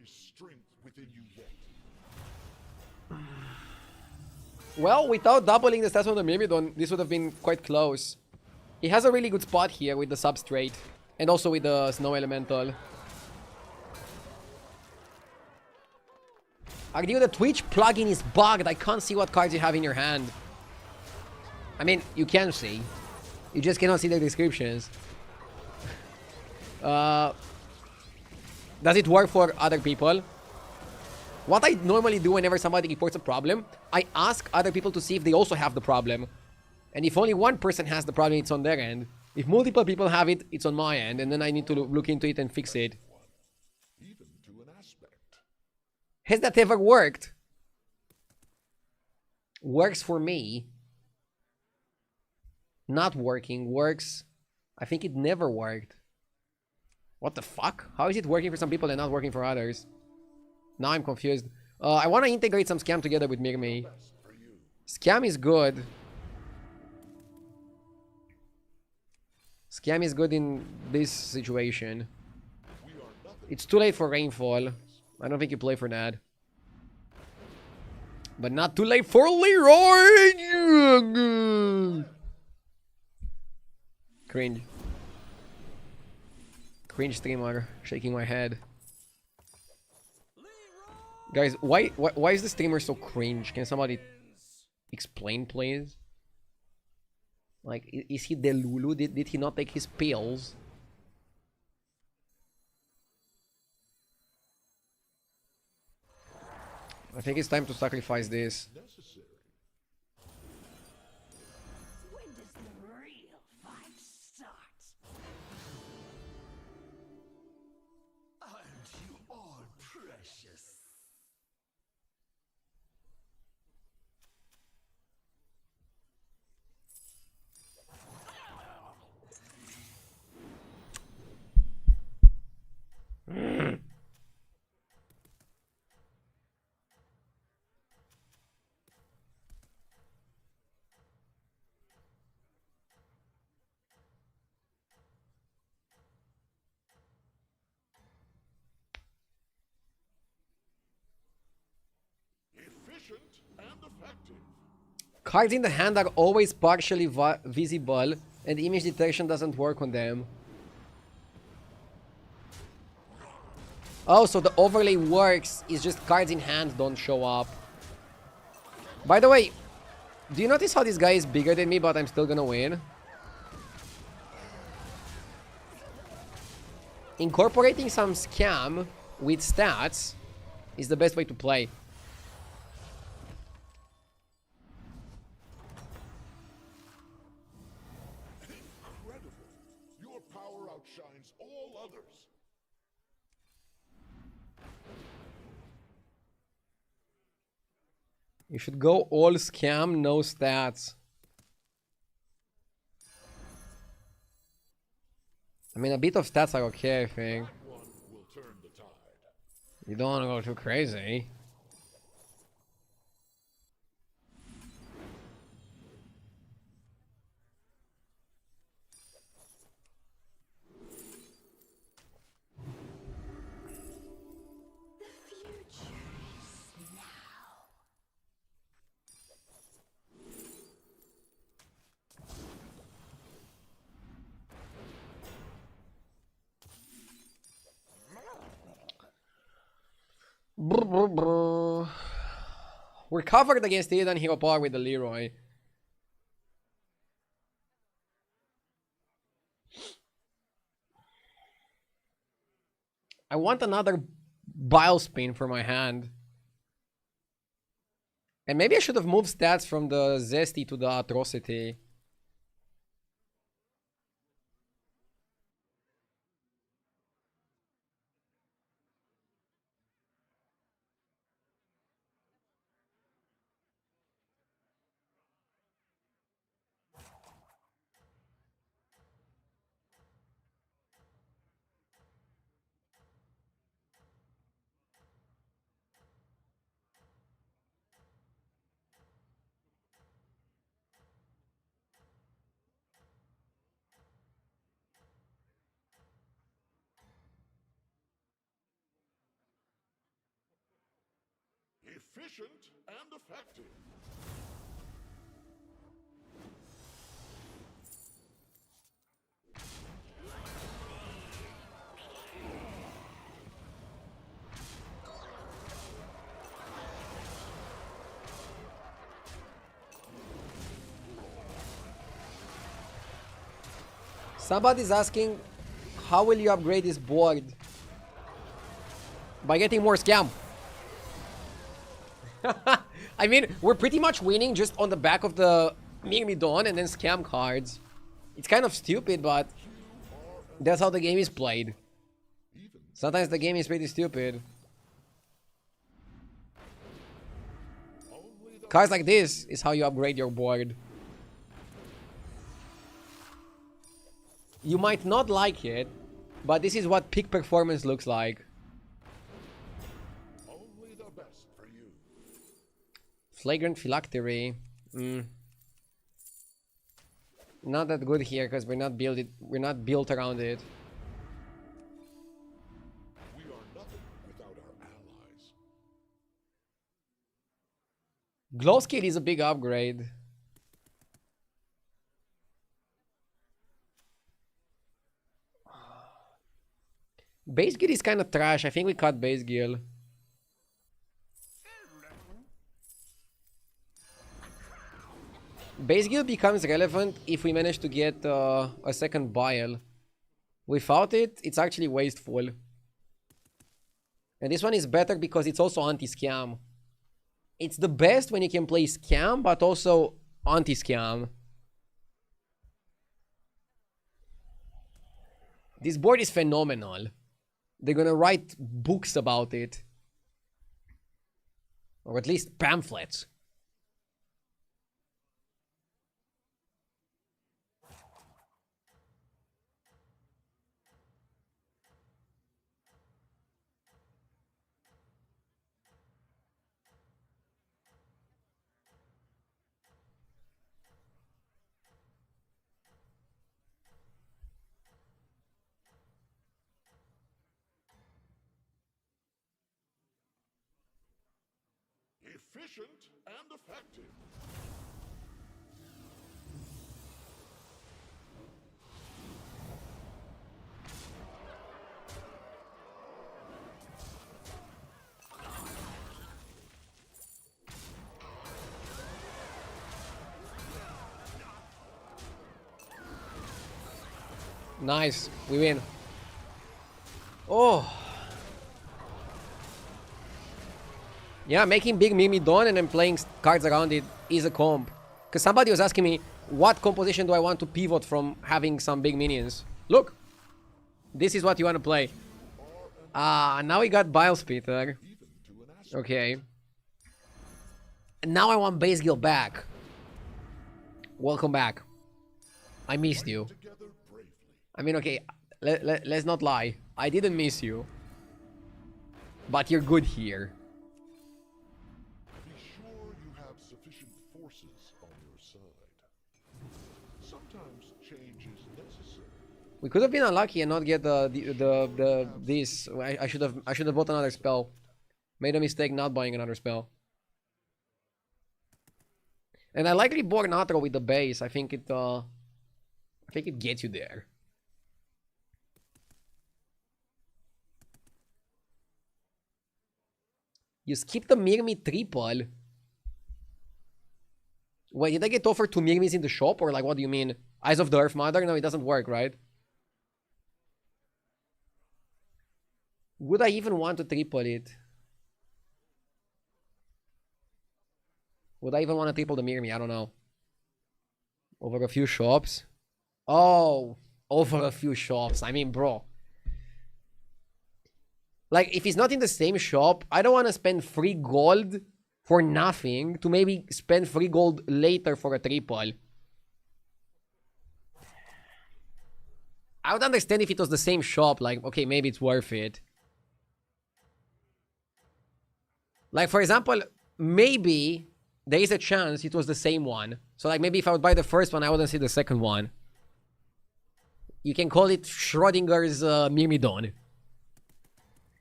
is strength within you yet. Well, without doubling the stats on the Myrmidon, this would have been quite close. He has a really good spot here with the Substrate. And also with the Snow Elemental. Argue, the Twitch plugin is bugged. I can't see what cards you have in your hand. I mean, you can see. You just cannot see the descriptions. Does it work for other people? What I normally do whenever somebody reports a problem, I ask other people to see if they also have the problem. And if only one person has the problem, it's on their end. If multiple people have it, it's on my end. And then I need to look into it and fix it. Even to an aspect. Has that ever worked? Works for me. Not working. Works. I think it never worked. What the fuck? How is it working for some people and not working for others? Now I'm confused. I want to integrate some Scam together with Mirmi. Scam is good. Scam is good in this situation. It's too late for Rainfall. I don't think you play for that. But not too late for Leroy! Cringe. Cringe streamer. Shaking my head. Guys, why is the streamer so cringe? Can somebody explain, please? Like, is he Delulu? Did he not take his pills? I think it's time to sacrifice this. When does the real fight start? Aren't you all precious? Efficient and effective. Cards in the hand are always partially visible, and image detection doesn't work on them. Oh, so the overlay works, it's just cards in hand don't show up. By the way, do you notice how this guy is bigger than me, but I'm still gonna win? Incorporating some Scam with stats is the best way to play. Incredible. Your power outshines all others. You should go all Scam, no stats. I mean, a bit of stats are okay, I think. One will turn the tide. You don't want to go too crazy. The future is now. Brr, brr, brr. We're covered against Eden Hero Power with the Leroy. I want another Bile Spin for my hand. And maybe I should have moved stats from the Zesty to the Atrocity. Efficient and effective. Somebody's asking, how will you upgrade this board? By getting more scam. I mean, we're pretty much winning just on the back of the Myrmidon and then scam cards. It's kind of stupid, but that's how the game is played. Sometimes the game is pretty stupid. Cards like this is how you upgrade your board. You might not like it, but this is what peak performance looks like. Only the best for you. Flagrant Phylactery. Not that good here because we're not built around it. We are nothing without our allies. Glow Skill is a big upgrade. Base Gear is kind of trash. I think we cut Base Gear. Base Gear becomes relevant if we manage to get a second Bile. Without it, it's actually wasteful. And this one is better because it's also anti-scam. It's the best when you can play scam, but also anti-scam. This board is phenomenal. They're gonna write books about it. Or at least pamphlets. Efficient and effective. Nice, we win. Oh. Yeah, making big Myrmidon and then playing cards around it is a comp. Because somebody was asking me, what composition do I want to pivot from having some big minions? Look, this is what you want to play. Now we got Bile Spitter. Okay. And now I want Base Guild back. Welcome back. I missed you. I mean, okay, let's not lie. I didn't miss you. But you're good here. Be sure you have sufficient forces on your side. Sometimes change is necessary. We could have been unlucky and not get this. I should have bought another spell. Made a mistake not buying another spell. And I like Reborn Atro with the base. I think it gets you there. You skip the Myrmi triple. Wait, did I get offered 2 Myrmis in the shop? Or like, what do you mean? Eyes of the Earth Mother? No, it doesn't work, right? Would I even want to triple it? Would I even want to triple the Myrmi? I don't know. Over a few shops? Oh, over a few shops. I mean, bro. Like, if it's not in the same shop, I don't want to spend free gold for nothing to maybe spend free gold later for a triple. I would understand if it was the same shop, like, okay, maybe it's worth it. Like, for example, maybe there is a chance it was the same one. So, like, maybe if I would buy the first one, I wouldn't see the second one. You can call it Schrodinger's Myrmidon.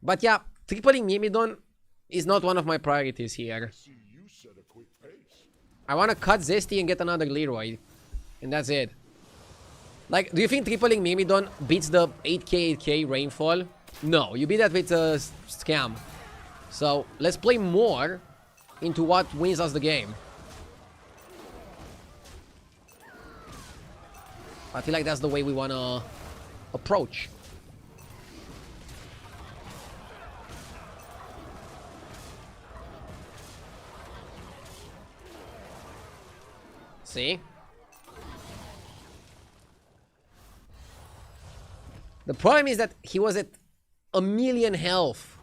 But yeah, tripling Myrmidon is not one of my priorities here. See, you set a quick pace. I want to cut Zesty and get another Leroy. And that's it. Like, do you think tripling Myrmidon beats the 8k 8k Rainfall? No, you beat that with a scam. So, let's play more into what wins us the game. I feel like that's the way we want to approach. See? The problem is that he was at 1,000,000 health.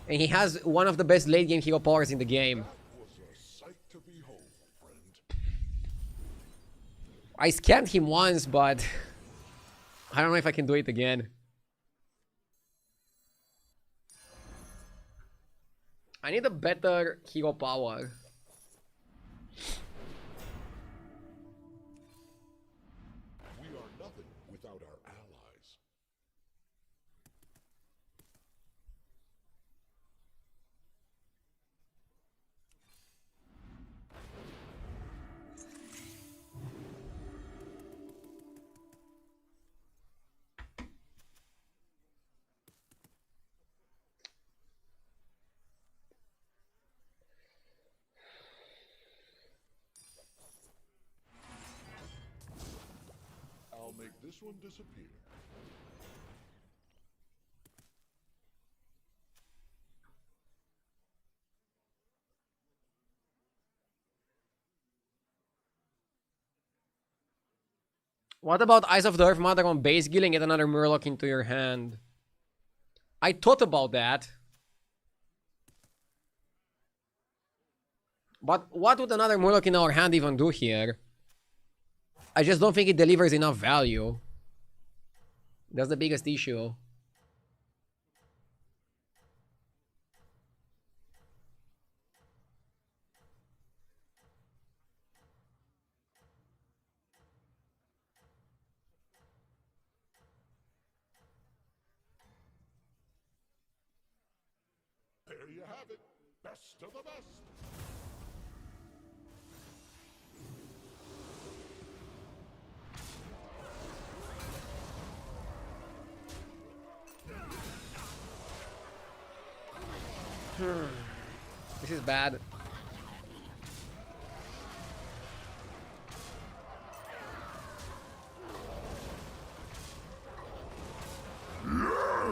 And he has one of the best late game hero powers in the game. Was a sight to behold, friend. I scanned him once, but I don't know if I can do it again. I need a better hero power. We are nothing without our allies. I'll make this one disappear. What about Eyes of the Earth Mother on base skill and get another Murloc into your hand? I thought about that. But what would another Murloc in our hand even do here? I just don't think it delivers enough value. That's the biggest issue. There you have it. Best of the best. This is bad.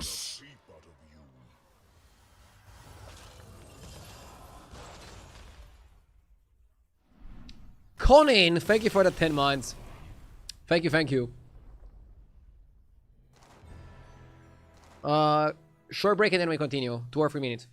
Sheep out of you. Conan, thank you for the 10 months. Thank you, thank you. Short break and then we continue. 2 or 3 minutes.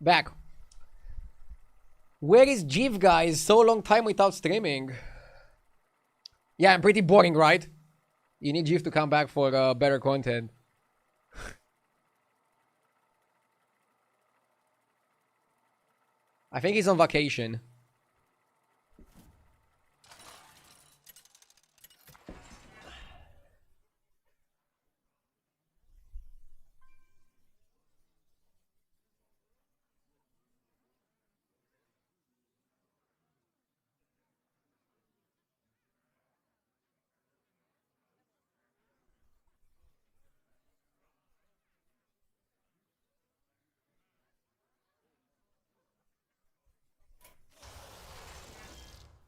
Back. Where is Jeev, guys? So long time without streaming. Yeah, I'm pretty boring, right? You need Jeev to come back for better content. I think he's on vacation.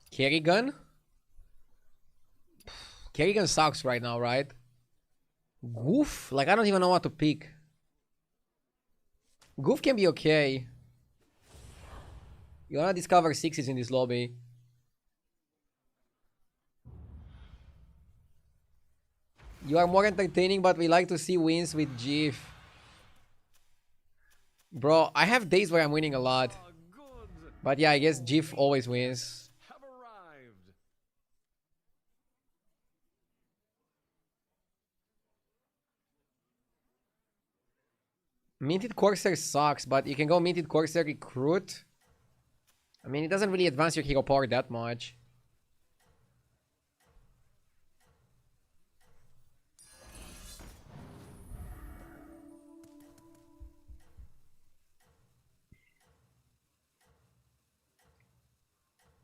Kerrigan? Kerrigan sucks right now, right? Goof? Like, I don't even know what to pick. Goof can be okay. You wanna discover sixes in this lobby. You are more entertaining, but we like to see wins with Jeev. Bro, I have days where I'm winning a lot. But yeah, I guess Jeev always wins. Have arrived. Minted Corsair sucks, but you can go Minted Corsair Recruit. I mean, it doesn't really advance your hero power that much.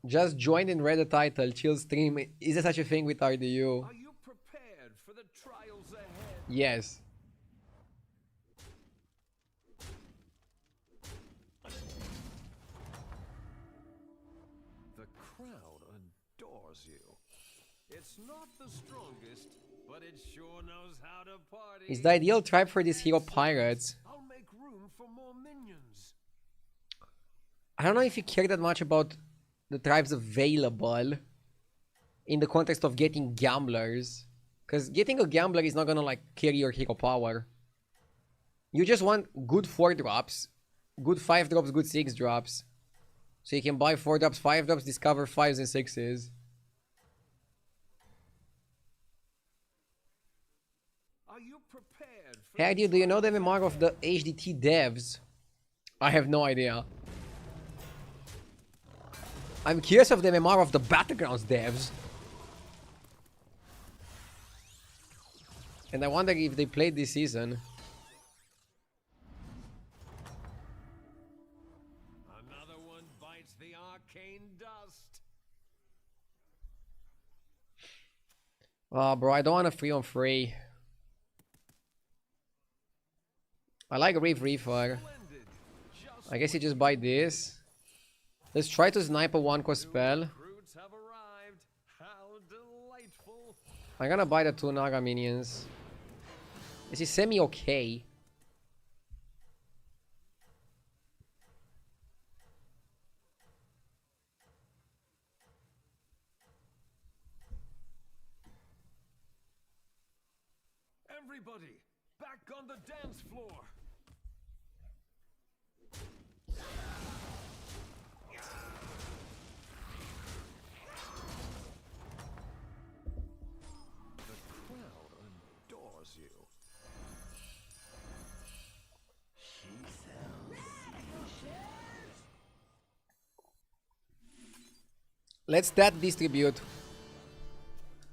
Just joined and read the title. Chill stream. Is there such a thing with RDU? Are you prepared for the trials ahead? Yes. The crowd adores you. It's not the strongest, but it sure knows how to party. Is the ideal tribe for these hero pirates? I'll make room for more minions. I don't know if you care that much about the tribes available in the context of getting gamblers, because getting a gambler is not gonna like carry your hero power. You just want good 4 drops, good 5 drops, good 6 drops, so you can buy 4 drops, 5 drops, discover 5s and 6s. Are you prepared for Hey dude, do you know the MMR of the HDT devs? I have no idea. I'm curious of the MMR of the Battlegrounds devs. And I wonder if they played this season. Another one bites the arcane dust. Oh, bro, I don't want a 3-on-3. I like Reef Reefer. Splendid. Just I guess you just buy this. Let's try to snipe a 1-cost spell. recruits have arrived. How delightful. I'm gonna buy the 2 Naga minions. This is semi-okay. Everybody, back on the dance floor. The crowd adores you. Let's stat distribute.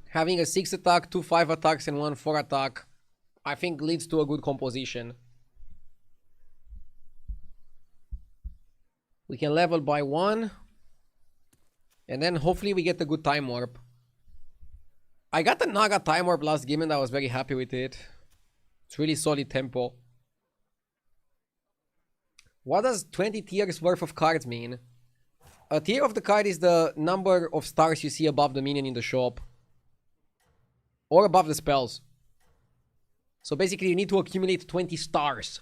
Having a 6 attack, 2 5 attacks, and 1 4 attack, I think leads to a good composition. We can level by 1. And then hopefully we get a good time warp. I got the Naga time warp last game and I was very happy with it. It's really solid tempo. What does 20 tiers worth of cards mean? A tier of the card is the number of stars you see above the minion in the shop. Or above the spells. So basically you need to accumulate 20 stars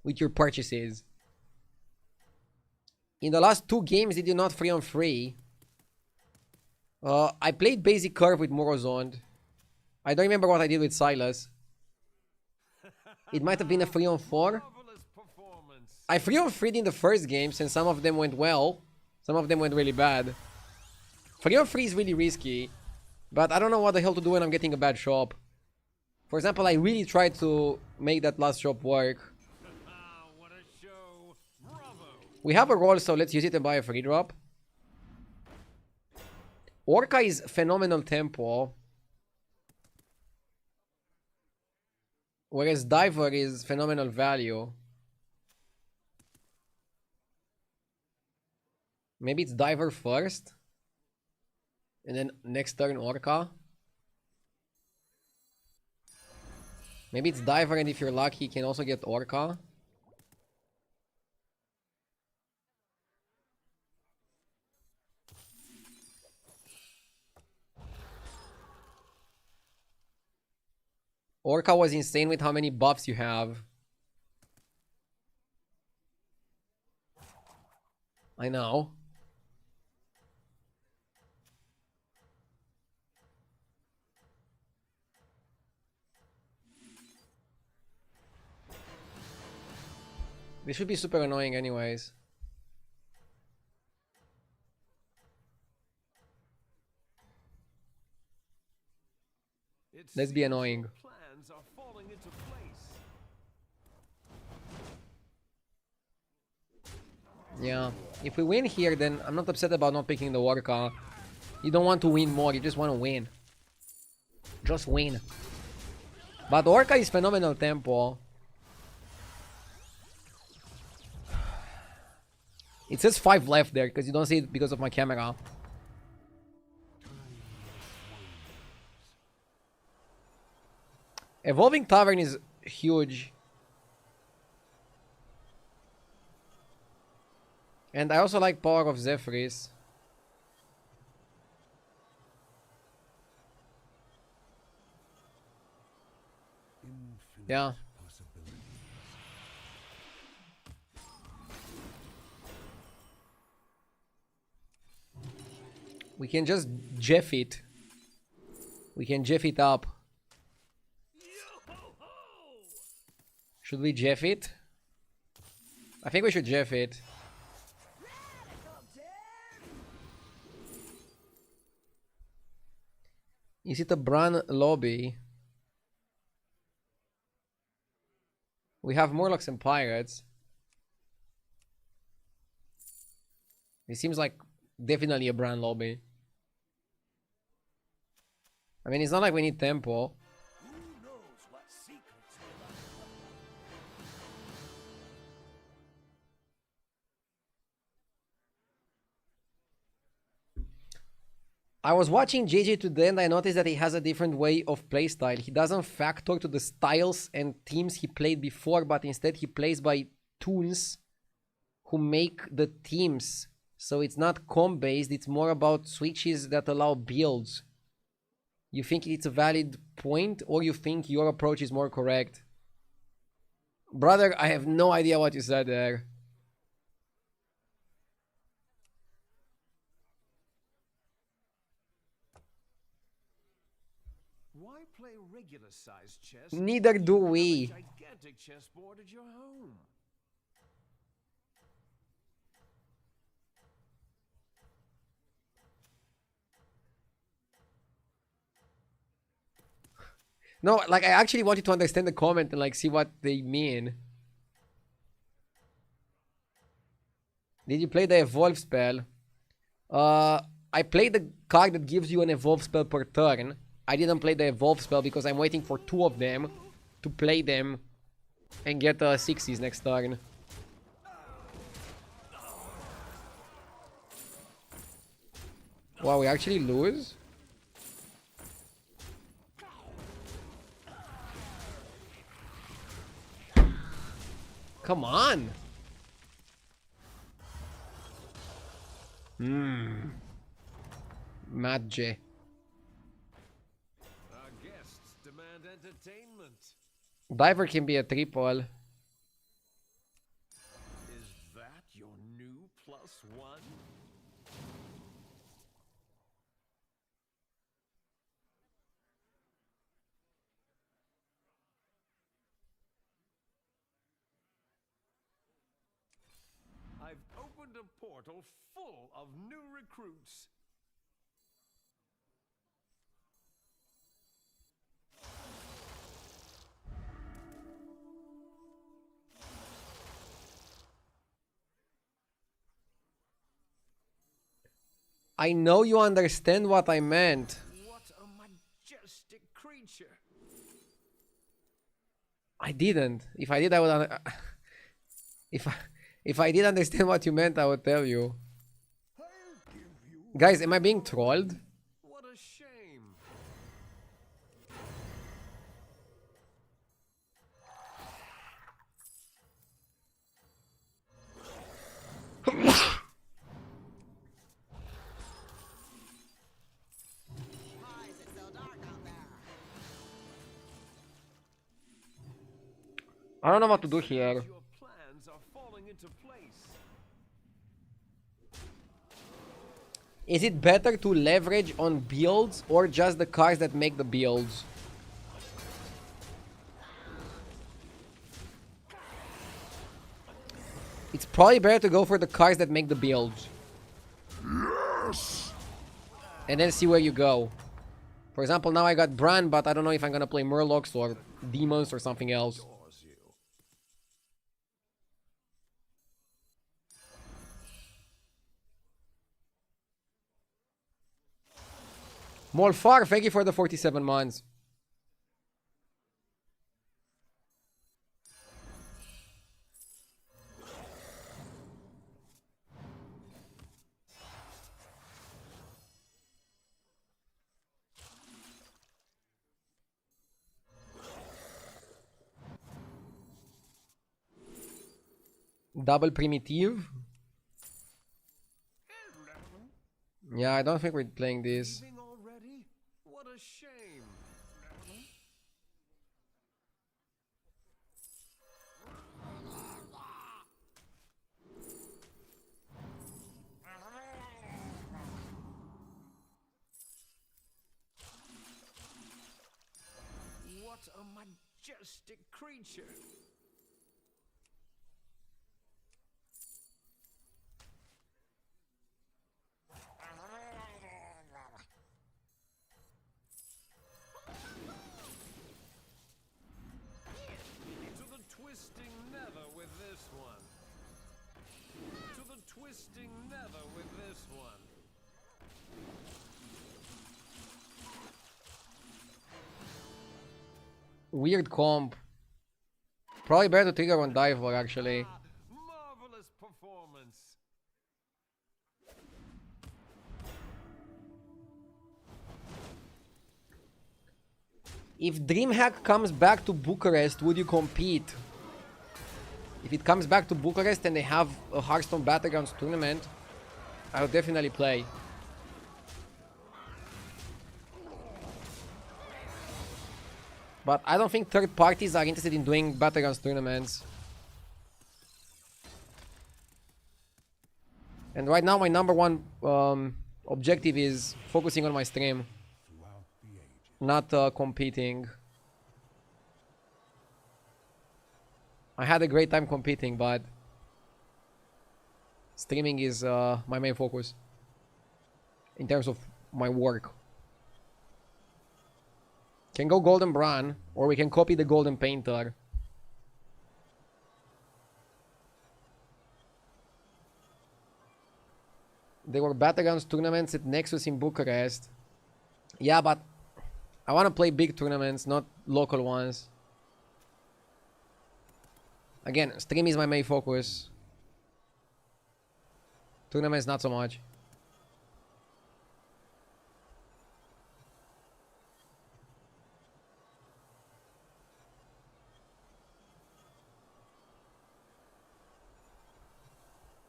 with your purchases. In the last 2 games they did not 3-on-3. I played basic curve with Morozond. I don't remember what I did with Silas. It might have been a 3-on-4. Marvelous performance. I 3-on-3'd in the first games, and some of them went well. Some of them went really bad. 3-on-3 is really risky. But I don't know what the hell to do when I'm getting a bad shop. For example, I really tried to make that last shop work. What a show. Bravo. We have a roll, so let's use it and buy a free drop. Orca is phenomenal tempo. Whereas Diver is phenomenal value. Maybe it's Diver first. And then next turn Orca. Maybe it's Diver, and if you're lucky, you can also get Orca. Orca was insane with how many buffs you have. I know. This should be super annoying anyways. Let's be annoying. Plans are falling into place. Yeah. If we win here, then I'm not upset about not picking the Orca. You don't want to win more, you just want to win. Just win. But Orca is phenomenal tempo. It says 5 left there, because you don't see it because of my camera. Evolving Tavern is huge. And I also like Power of Zephyrs. Yeah. We can just Jeff it. We can Jeff it up. Should we Jeff it? I think we should Jeff it. Is it a Bran lobby? We have Morlocks and Pirates. It seems like definitely a Bran lobby. I mean, it's not like we need tempo. I was watching JJ today and I noticed that he has a different way of playstyle. He doesn't factor to the styles and teams he played before, but instead he plays by toons who make the teams. So it's not comp based, it's more about switches that allow builds. You think it's a valid point, or you think your approach is more correct? Brother, I have no idea what you said there. Why play regular sized chess? Neither do we. Gigantic chessboard at your home. No, like I actually wanted to understand the comment and like see what they mean. Did you play the evolve spell? I played the card that gives you an evolve spell per turn. I didn't play the evolve spell because I'm waiting for 2 of them to play them and get 60s next turn. Wow, we actually lose? Come on! Matt J. Our guests demand entertainment. Diver can be a triple. Is that your new +1? I've opened a portal full of new recruits. I know you understand what I meant. What a majestic creature. I didn't. If I did, I would. If I, if I did understand what you meant, I would tell you. Guys, am I being trolled? What a shame. Why is it so dark out there? I don't know what to do here. Your plans are falling into place. Is it better to leverage on builds or just the cards that make the builds? It's probably better to go for the cards that make the builds. Yes! And then see where you go. For example, now I got Bran, but I don't know if I'm gonna play Murlocs or Demons or something else. Adores you. Molfar, thank you for the 47 months. Double primitive. Yeah, I don't think we're playing this. Leaving already? What a shame. What a majestic creature. To the twisting nether with this one. To the twisting nether with this one. Weird comp. Probably better to trigger on Diver, actually. Marvelous performance. If DreamHack comes back to Bucharest, would you compete? If it comes back to Bucharest and they have a Hearthstone Battlegrounds tournament, I would definitely play. But I don't think third parties are interested in doing Battlegrounds tournaments. And right now my number one objective is focusing on my stream. throughout the ages. Not competing. I had a great time competing, but streaming is my main focus in terms of my work. Can go Golden Bran, or we can copy the Golden Painter. There were Battlegrounds tournaments at Nexus in Bucharest. Yeah, but I want to play big tournaments, not local ones. Again, stream is my main focus. Tournaments, not so much.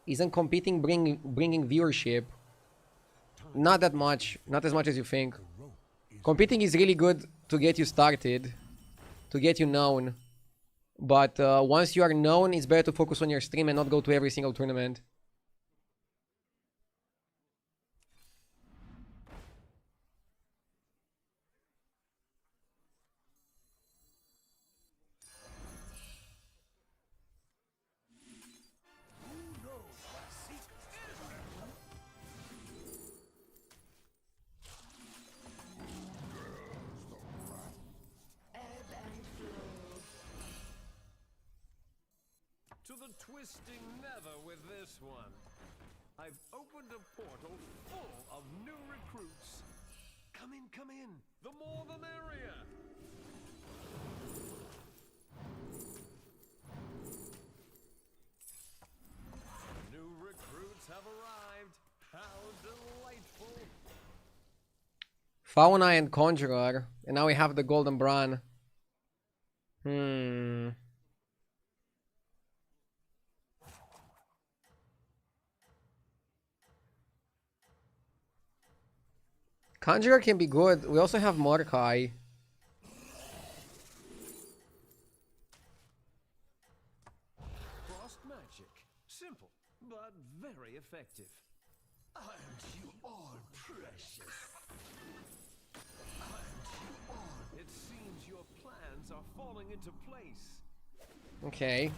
Isn't competing bringing viewership? Not that much. Not as much as you think. Competing is really good to get you started, to get you known. But once you are known, it's better to focus on your stream and not go to every single tournament. Who knows what To the twisting nether with this one. I've opened a portal full of new recruits. Come in, come in. The more the merrier. New recruits have arrived. How delightful. Fauna and Conjurer. And now we have the Golden Bran. Conjurer can be good. We also have Mordecai. Frost magic. Simple, but very effective. Aren't you all precious? It seems your plans are falling into place. Okay.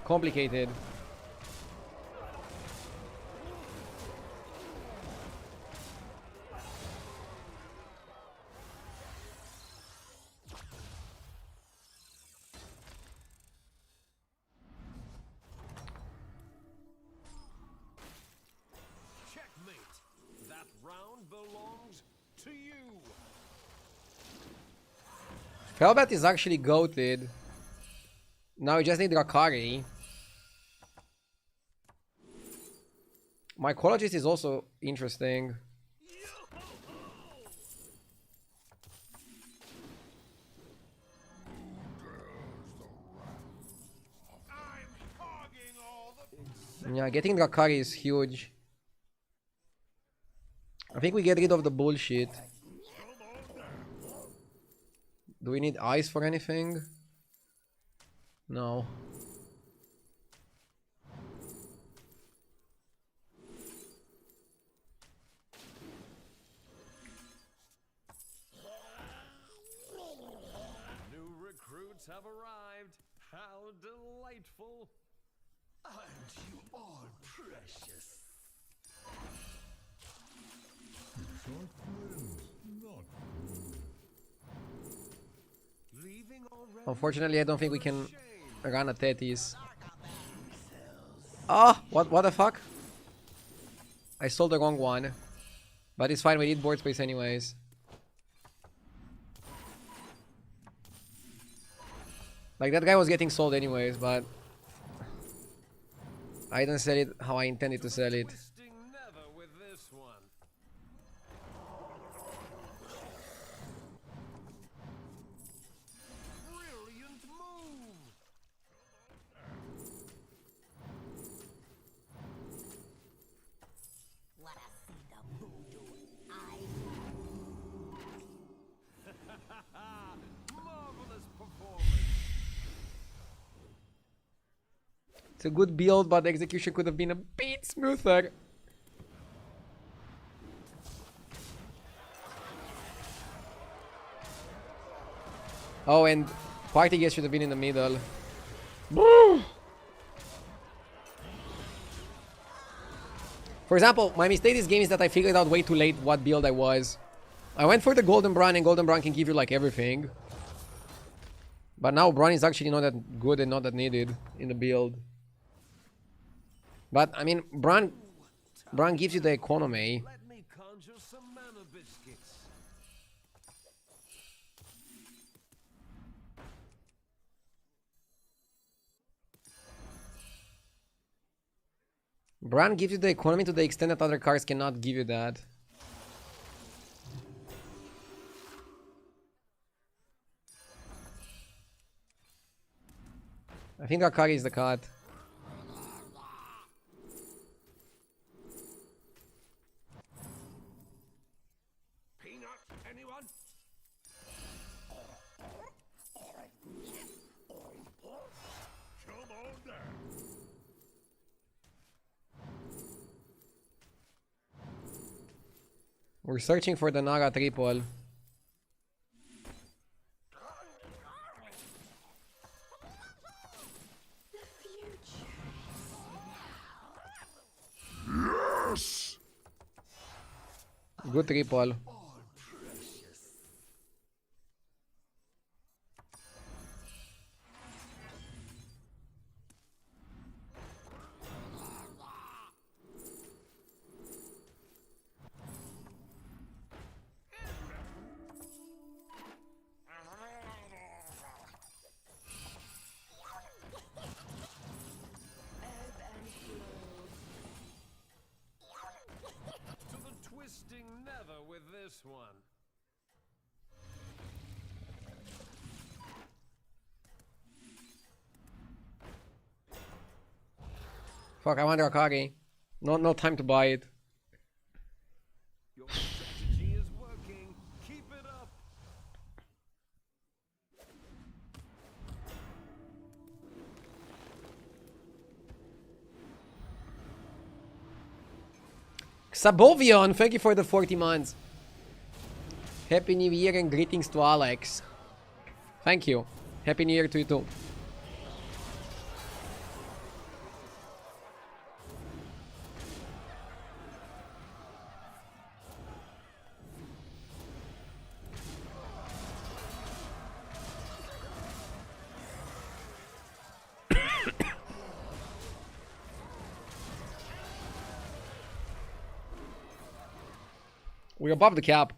Complicated. Checkmate. That round belongs to you. Felbat is actually goated. Now we just need Rakari. Mycologist is also interesting. Yeah, getting Rakari is huge. I think we get rid of the bullshit. Do we need ice for anything? No. New recruits have arrived. How delightful. Aren't you all precious? Leaving already? Unfortunately, I don't think we can run a Tetis. Ah, what the fuck? I sold the wrong one. But it's fine, we need board space anyways. Like, that guy was getting sold anyways, but I didn't sell it how I intended to sell it. Twisting nether with this one. Brilliant move. Wanna see the voodoo eye? Marvelous performance. It's a good build, but the execution could have been a bit smoother. Oh, and party guest should have been in the middle. For example, my mistake this game is that I figured out way too late what build I was. I went for the Golden Bran, and Golden Bran can give you like everything. But now Bran is actually not that good and not that needed in the build. But I mean, Bran gives you the economy. Let me conjure some mana biscuits. Bran gives you the economy to the extent that other cards cannot give you that. I think Akari is the cut. Peanut, anyone? Come on down. We're searching for the Naga triple. Yes! Good triple. To the twisting nether with this one. Fuck, I want Rakari. No time to buy it. Your strategy is working. Keep it up. Sabovion, thank you for the 40 months. Happy New Year and greetings to Alex. Thank you. Happy New Year to you too. We're above the cap.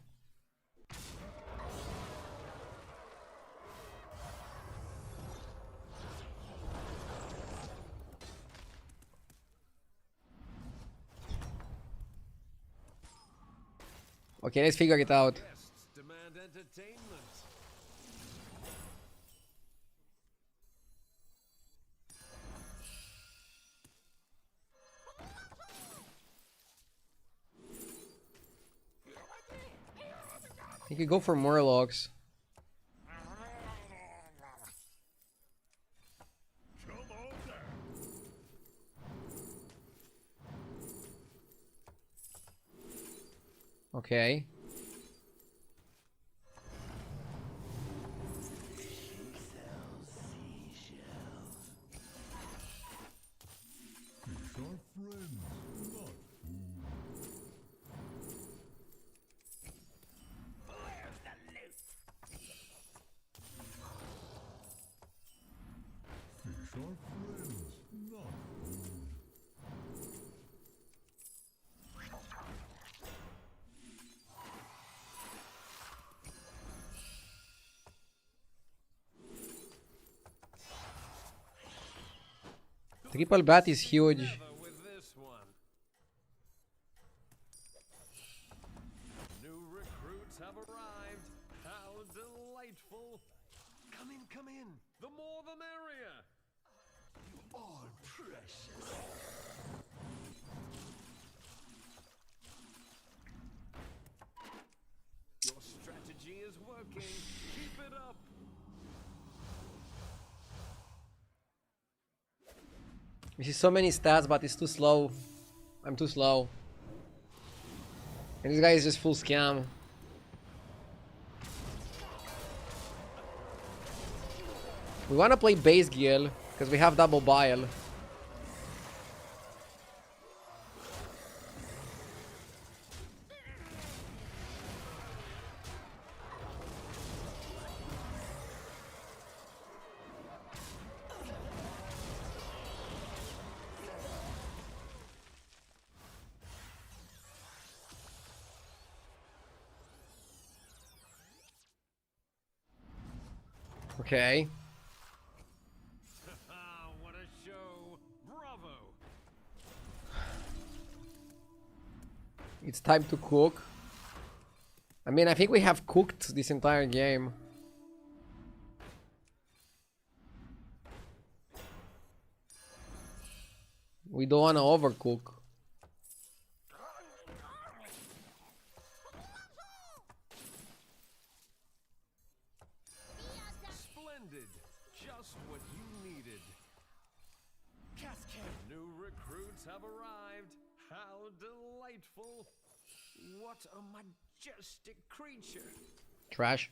Okay, let's figure it out. Guests demand entertainment. You could go for Murlocs. Okay. Fish are friends, not food. Fish are friends, not food. Triple bat is huge. Nether with this one. New recruits have arrived. How delightful. Come in, come in. The more the merrier. You are precious. Your strategy is working. Keep it up. We see so many stats, but it's too slow. I'm too slow. And this guy is just full scam. We want to play base Gil, because we have double bile. Okay. Ah, what a show. Bravo. It's time to cook. I mean, I think we have cooked this entire game. We don't want to overcook. Splendid. Just what you needed. Cascade. New recruits have arrived. How delightful. What a majestic creature. Trash.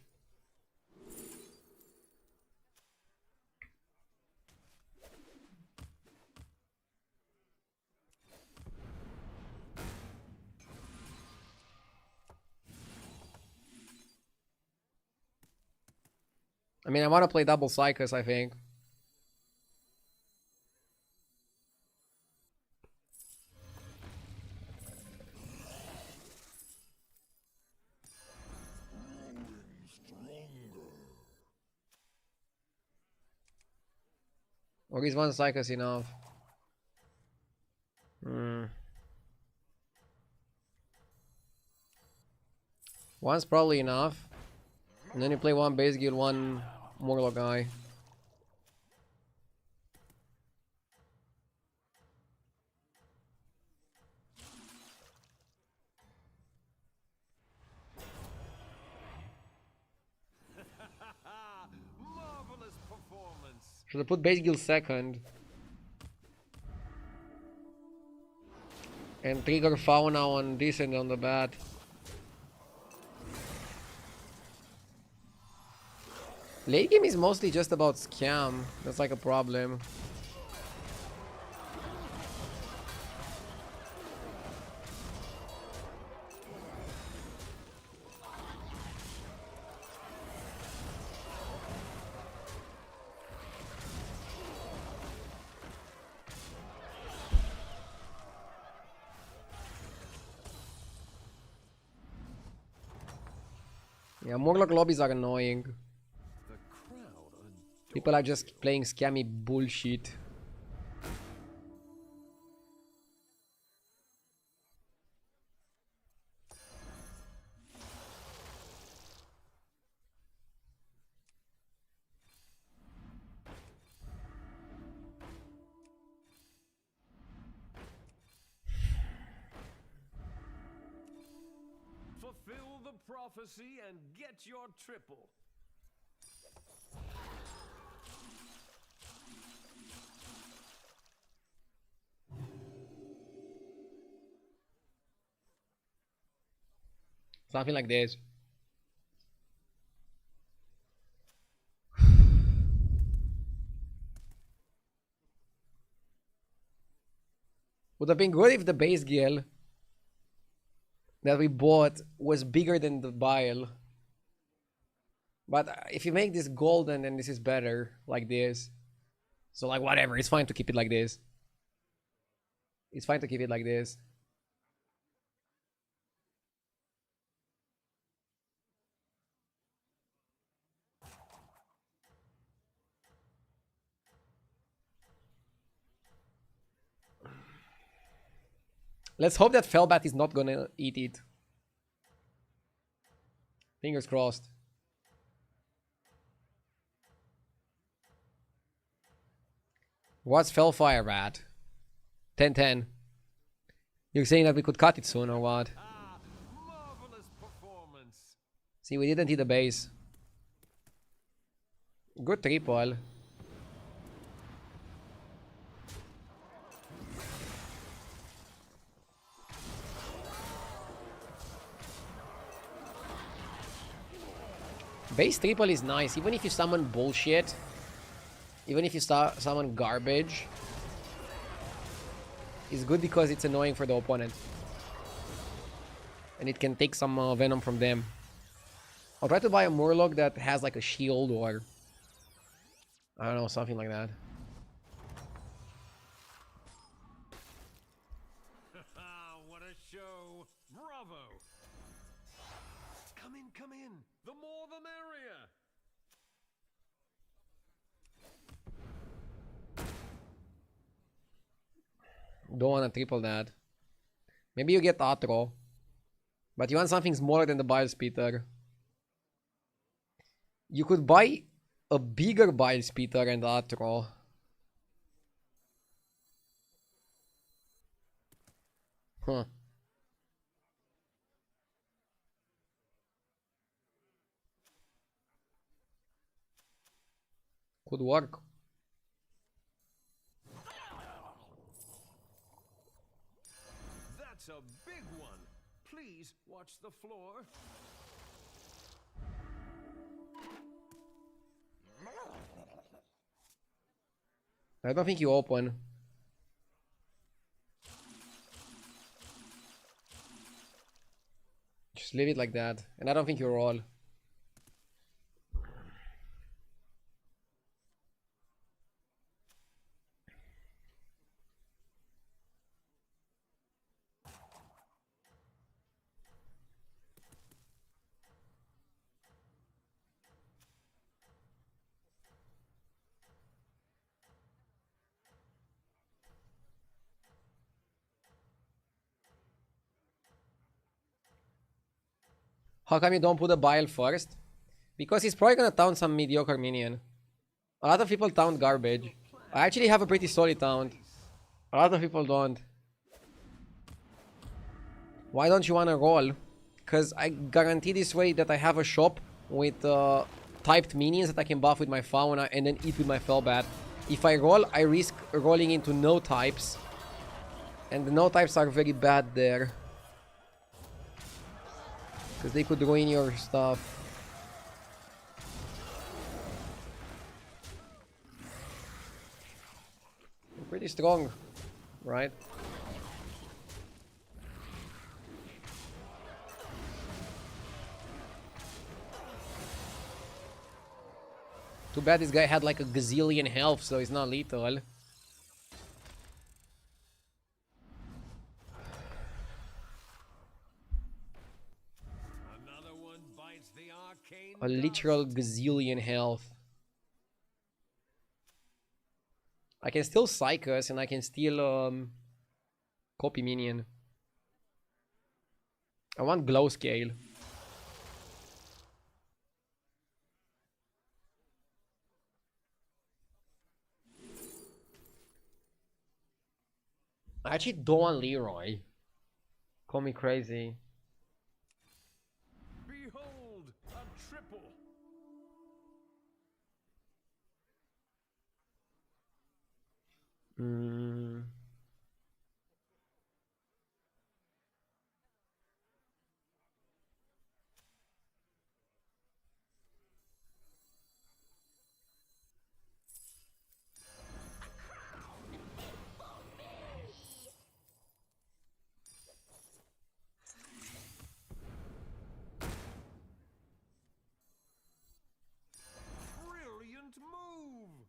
I mean, I want to play double Psychos, I think. Or is one Psychos enough? One's probably enough. And then you play one base guild, one Morlock guy. Marvelous performance. Should have put base guild second. And trigger Fauna on this and on the bat. Late game is mostly just about scam. That's like a problem. Yeah, Morlock lobbies are annoying. The crowd adore People are just playing scammy bullshit. Fulfill the prophecy and get your triple. Something like this. Would have been good if the base guild that we bought was bigger than the bile. But if you make this golden, then this is better, like this. So like whatever, it's fine to keep it like this. It's fine to keep it like this. Let's hope that Fellbat is not gonna eat it. Fingers crossed. What's Fellfire at? 10-10. You're saying that we could cut it soon or what? Marvelous performance. See, we didn't hit the base. Good triple. Base triple is nice, even if you summon bullshit. Even if you summon garbage. It's good because it's annoying for the opponent. And it can take some venom from them. I'll try to buy a Murloc that has like a shield or... I don't know, something like that. What a show. Bravo. Come in, come in. The more the merrier. Don't want to triple that. Maybe you get Atro. But you want something smaller than the Bile Spitter. You could buy a bigger Bile Spitter and Atro. Huh. Could work. That's a big one. Please watch the floor. I don't think you open. Just leave it like that. And I don't think you roll. How come you don't put a Bile first? Because he's probably gonna taunt some mediocre minion. A lot of people taunt garbage. I actually have a pretty solid taunt. A lot of people don't. Why don't you wanna roll? Because I guarantee this way that I have a shop with typed minions that I can buff with my fauna and then eat with my Fellbat. If I roll, I risk rolling into no types. And the no types are very bad there. Because they could ruin your stuff. You're pretty strong, right? Too bad this guy had like a gazillion health, so he's not lethal. Another one bites the arcane A literal gazillion health. I can still Psychus and I can steal copy minion. I want glow scale. I actually don't want Leroy. Call me crazy. Behold, a triple. Brilliant move.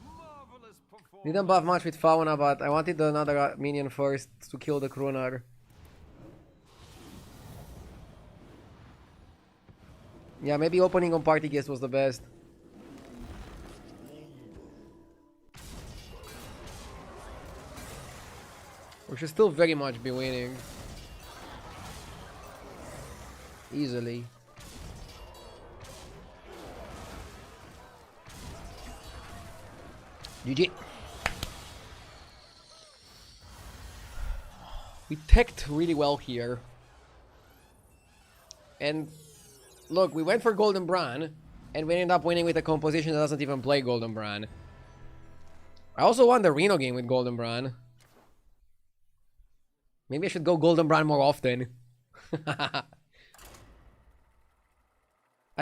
Marvelous performance. Didn't buff much with Fauna, but I wanted another minion first to kill the Krunar. Yeah, maybe opening on party guest was the best. We should still very much be winning. Easily. GG. We teched really well here. And look, we went for Golden Bran, and we ended up winning with a composition that doesn't even play Golden Bran. I also won the Reno game with Golden Bran. Maybe I should go Golden Bran more often. I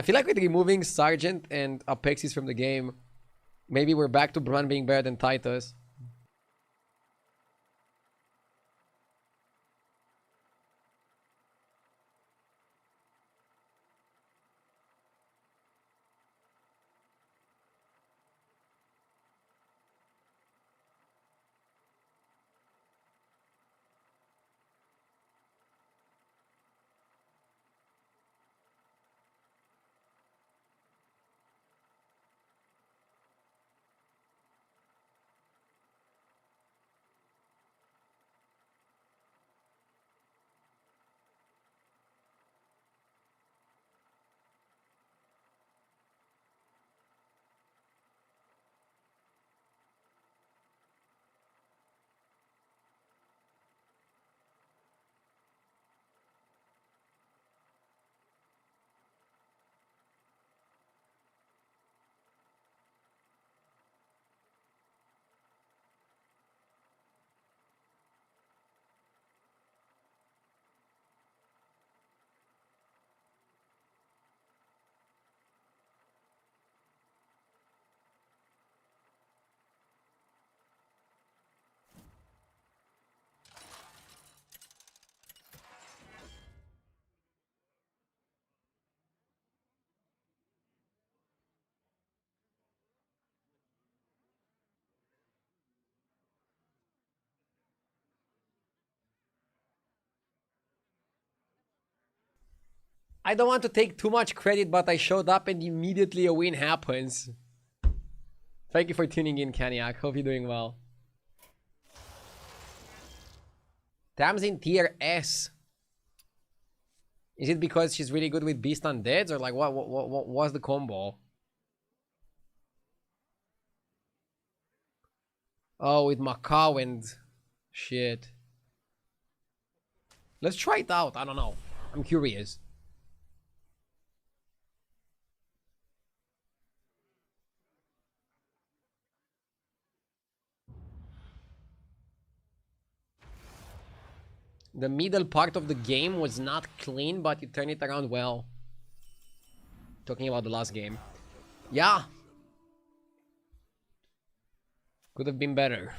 feel like with removing Sergeant and Apexis from the game, maybe we're back to Bran being better than Titus. I don't want to take too much credit, but I showed up and immediately a win happens. Thank you for tuning in, Kanyak. Hope you're doing well. Tam's in tier S. Is it because she's really good with Beast Undeads, or like what was the combo? Oh, with Macau and shit. Let's try it out. I don't know. I'm curious. The middle part of the game was not clean, but you turned it around well. Talking about the last game. Yeah. Could have been better.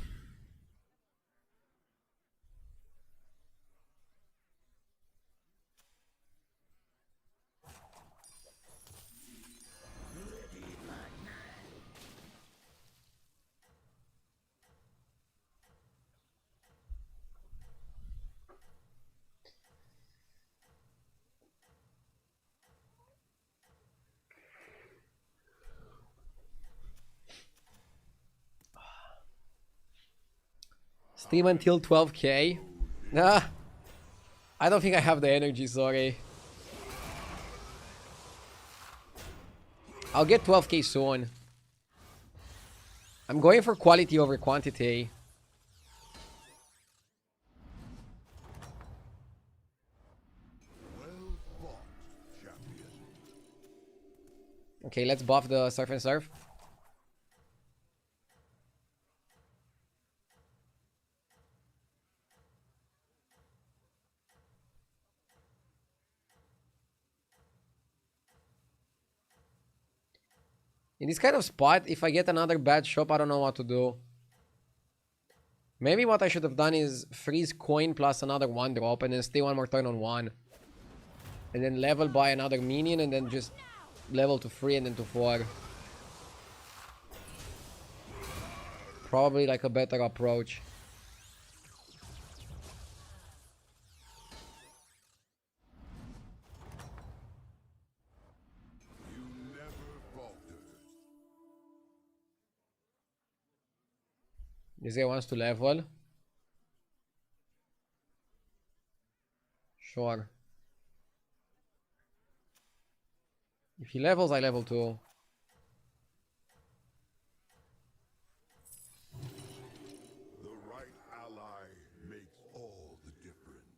Stream until 12k. Nah. I don't think I have the energy, sorry. I'll get 12k soon. I'm going for quality over quantity. Well fought, champion. Okay, let's buff the Surf and Surf. In this kind of spot, if I get another bad shop, I don't know what to do. Maybe what I should have done is freeze coin plus another 1-drop and then stay one more turn on 1. And then level by another minion and then just level to 3 and then to 4. Probably like a better approach. You never faltered. This guy wants to level. Sure. If he levels, I level too. The right ally makes all the difference.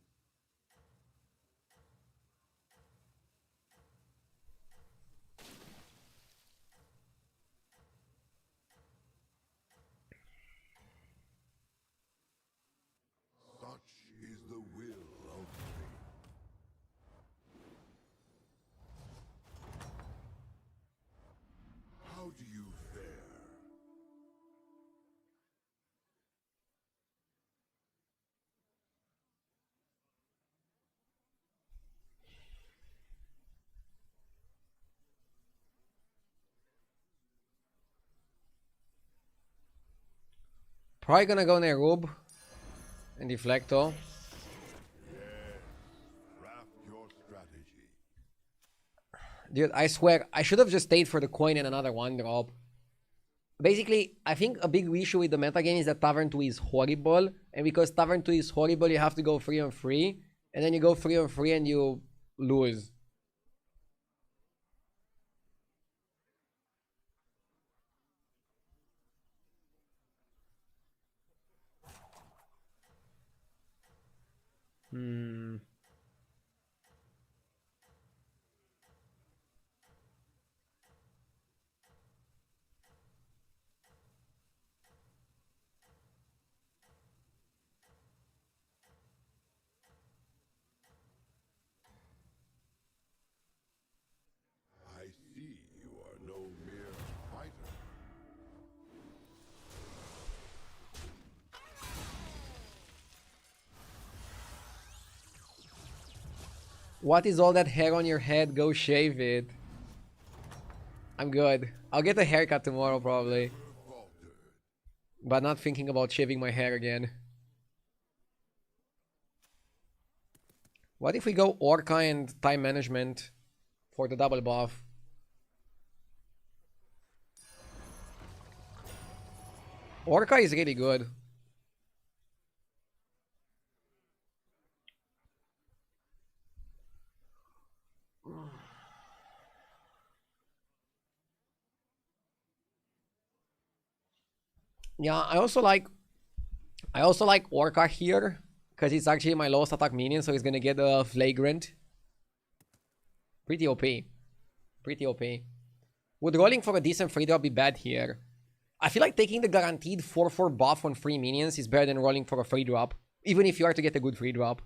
Such is the will of fate. How do you fare? Probably gonna go Nerub and Deflecto. Craft your strategy. Dude, I swear, I should have just stayed for the coin and another 1-drop. Basically, I think a big issue with the metagame is that Tavern 2 is horrible. And because Tavern 2 is horrible, you have to go 3 on 3. And then you go 3 on 3 and you lose. I see you are no mere fighter. What is all that hair on your head? Go shave it. I'm good. I'll get a haircut tomorrow probably. Faltered. But not thinking about shaving my hair again. What if we go Orca and time management? for the double buff. Orca is really good. Yeah, I also like Orca here because it's actually my lowest attack minion, so he's gonna get a flagrant. Pretty OP. Pretty OP. Would rolling for a decent free drop be bad here? I feel like taking the guaranteed 4/4 buff on free minions is better than rolling for a free drop, even if you are to get a good free drop.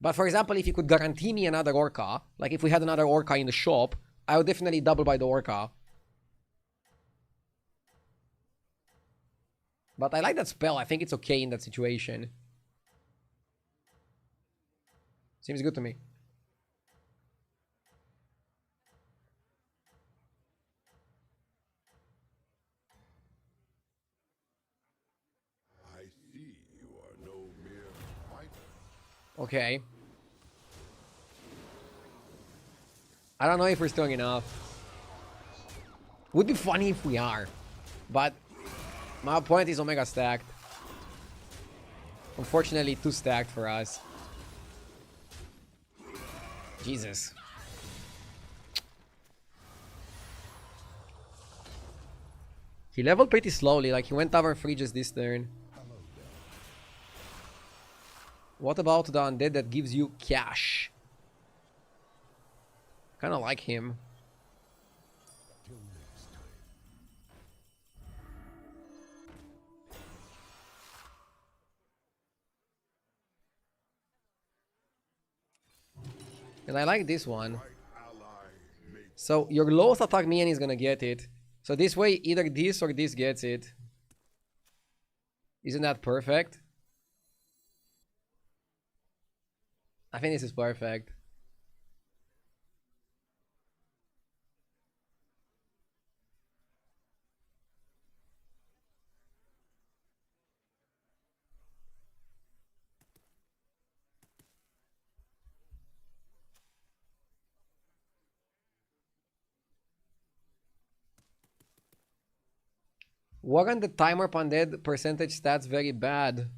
But for example, if you could guarantee me another Orca, like if we had another Orca in the shop, I would definitely double buy the Orca. But I like that spell. I think it's okay in that situation. Seems good to me. I see you are no mere fighter. Okay. I don't know if we're strong enough. Would be funny if we are. But my opponent is Omega stacked. Unfortunately, too stacked for us. Jesus. He leveled pretty slowly, like he went Tavern 3 just this turn. What about the undead that gives you cash? Kinda like him. Till next time. And I like this one. Right ally may So your lowest attack minion is gonna get it. So this way, either this or this gets it. Isn't that perfect? I think this is perfect. Weren't the timer undead percentage stats very bad?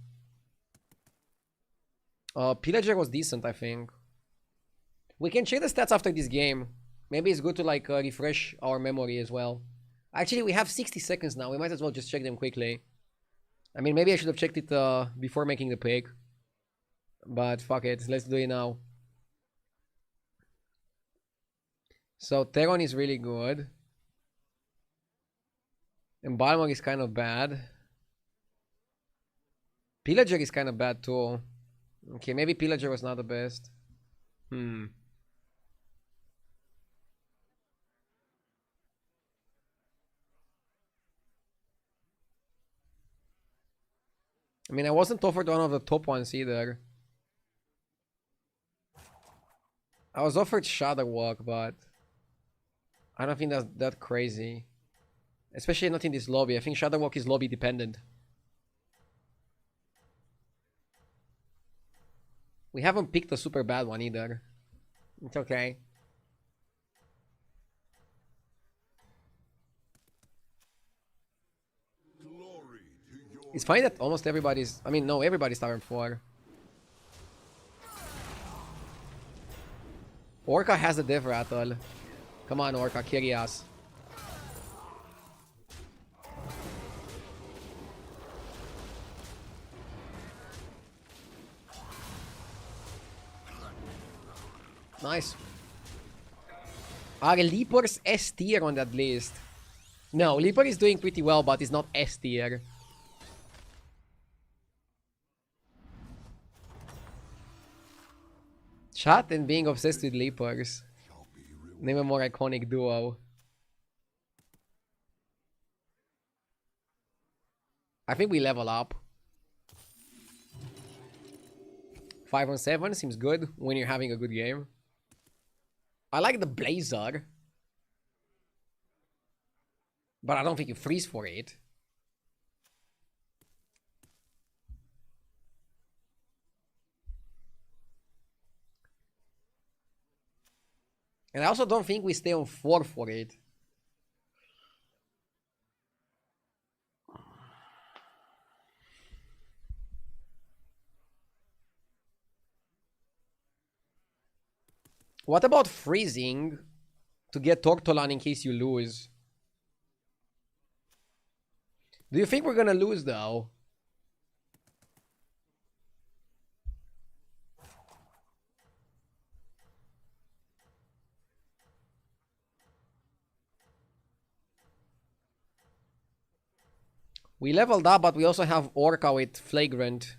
Pillager was decent, I think. We can check the stats after this game. Maybe it's good to like refresh our memory as well. Actually, we have 60 seconds now. We might as well just check them quickly. I mean, maybe I should have checked it before making the pick. But fuck it, let's do it now. So Teron is really good. And Balmog is kind of bad. Pillager is kind of bad too. Okay, maybe Pillager was not the best. I mean, I wasn't offered one of the top ones either. I was offered Shadow Walk, but I don't think that's that crazy. Especially not in this lobby. I think Shadow Walk is lobby dependent. We haven't picked a super bad one either. It's okay. glory to your It's funny that almost everybody's... I mean, no, everybody's Tavern 4. Orca has the Death Rattle. Come on, Orca, carry us. Nice. Are Leapers S tier on that list? No, Leaper is doing pretty well, but it's not S tier. Chat and being obsessed with Leapers. shall be rewarded. Name a more iconic duo. I think we level up. 5 on 7 seems good when you're having a good game. I like the Blazer. But I don't think you freeze for it. And I also don't think we stay on 4 for it. What about freezing to get Tortolan in case you lose? Do you think we're gonna lose though? We leveled up, but we also have Orca with Flagrant.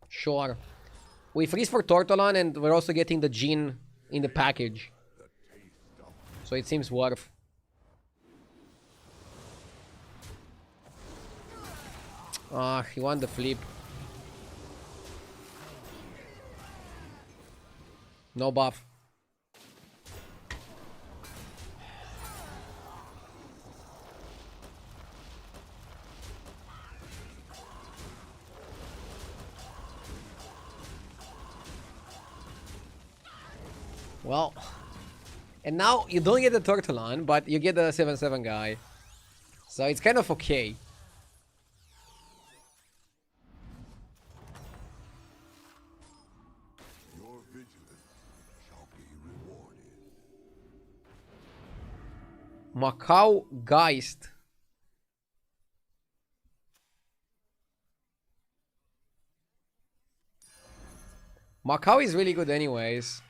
Sure. We freeze for Tortolan and we're also getting the Gene in the package. So it seems worth. Ah, he won the flip. No buff. Well, and now you don't get the Tortolan, but you get the 7/7 guy. So it's kind of okay. Your vigilance shall be rewarded. Macau Geist. Macau is really good anyways.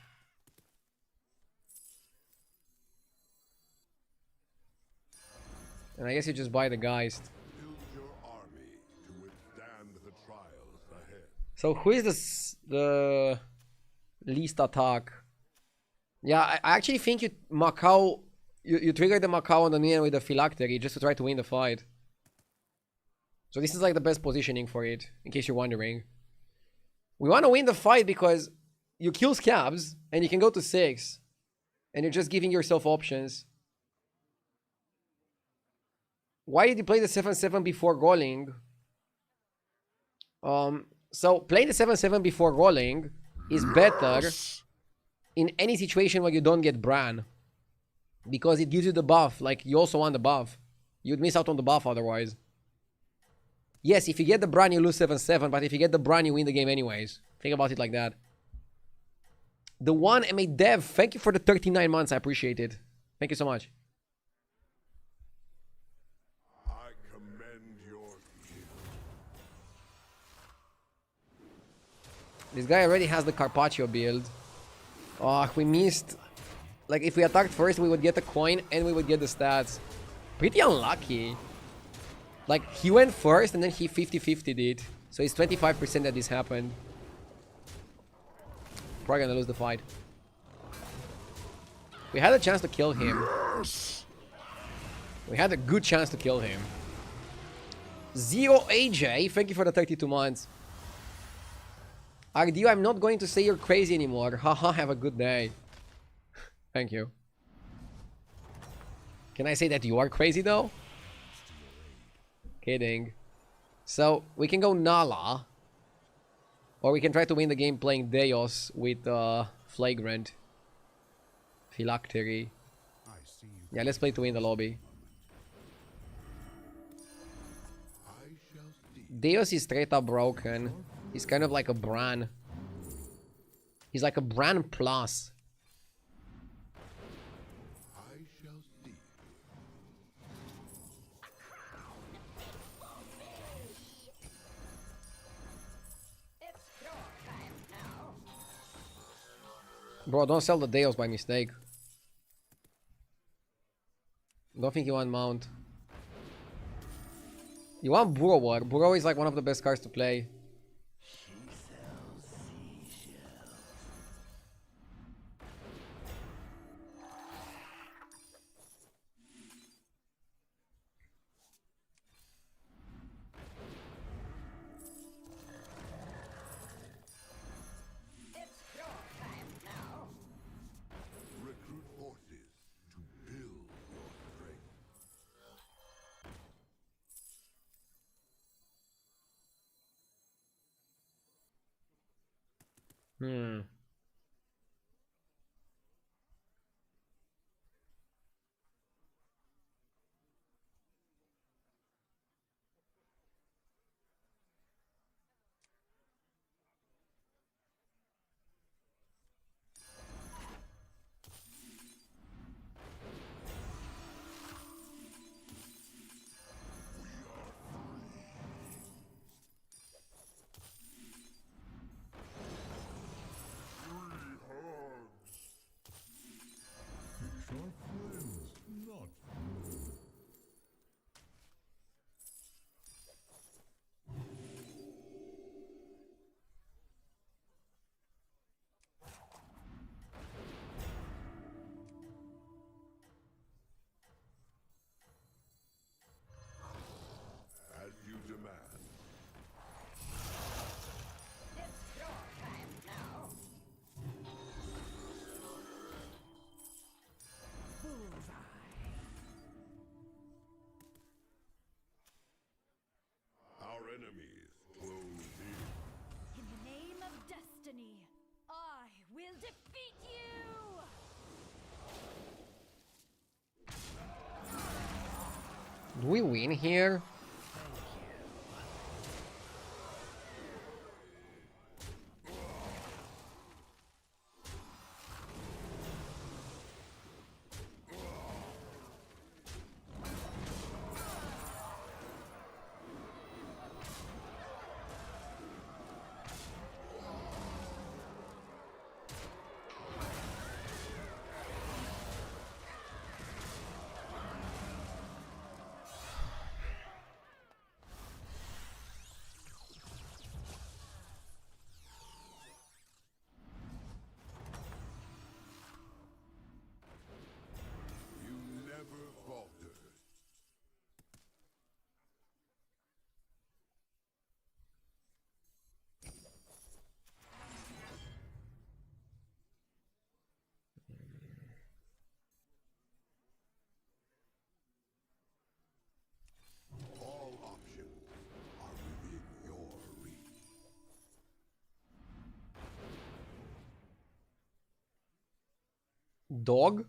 And I guess you just buy the Geist. Build your army to withstand the trials ahead. So who is the least attack? Yeah, I actually think you trigger the Macau on the minion with the Phylactery just to try to win the fight. So this is like the best positioning for it, in case you're wondering. We want to win the fight because you kill Scabs and you can go to 6. And you're just giving yourself options. Why did you play the 7/7 before rolling? So playing the 7/7 before rolling is better in any situation where you don't get Bran. Because it gives you the buff. Like, you also want the buff. You'd miss out on the buff otherwise. Yes, if you get the Bran, you lose 7/7. But if you get the Bran, you win the game anyways. Think about it like that. The one MA Dev, thank you for the 39 months. I appreciate it. Thank you so much. I commend your skill. This guy already has the Carpaccio build. Oh, we missed. Like, if we attacked first, we would get the coin and we would get the stats. Pretty unlucky. Like, he went first and then he 50-50'd it. So it's 25% that this happened. Probably gonna lose the fight. We had a chance to kill him. We had a good chance to kill him. Zero AJ, thank you for the 32 months. Ardio, I'm not going to say you're crazy anymore. Haha, have a good day. Thank you. Can I say that you are crazy though? Kidding. So, we can go Nala. Or we can try to win the game playing Deos with Flagrant. Phylactery. Yeah, let's play to win the lobby. Deos is straight up broken. He's kind of like a Bran. He's like a Bran plus. I shall see. Bro, don't sell the Deos by mistake. Don't think you want Mount. You want Burrower. Burrow is like one of the best cards to play. Recruit forces to build your strength. Hmm. Our friends, not foe. As you demand. Our enemies close in. In the name of destiny, I will defeat you! Do we win here? You never falter. All options are within your reach. Dog?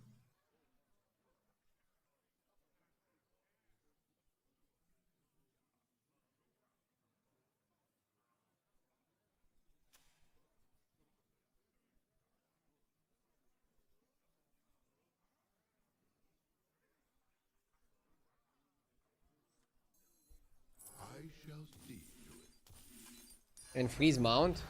I shall see to it. And freeze mount?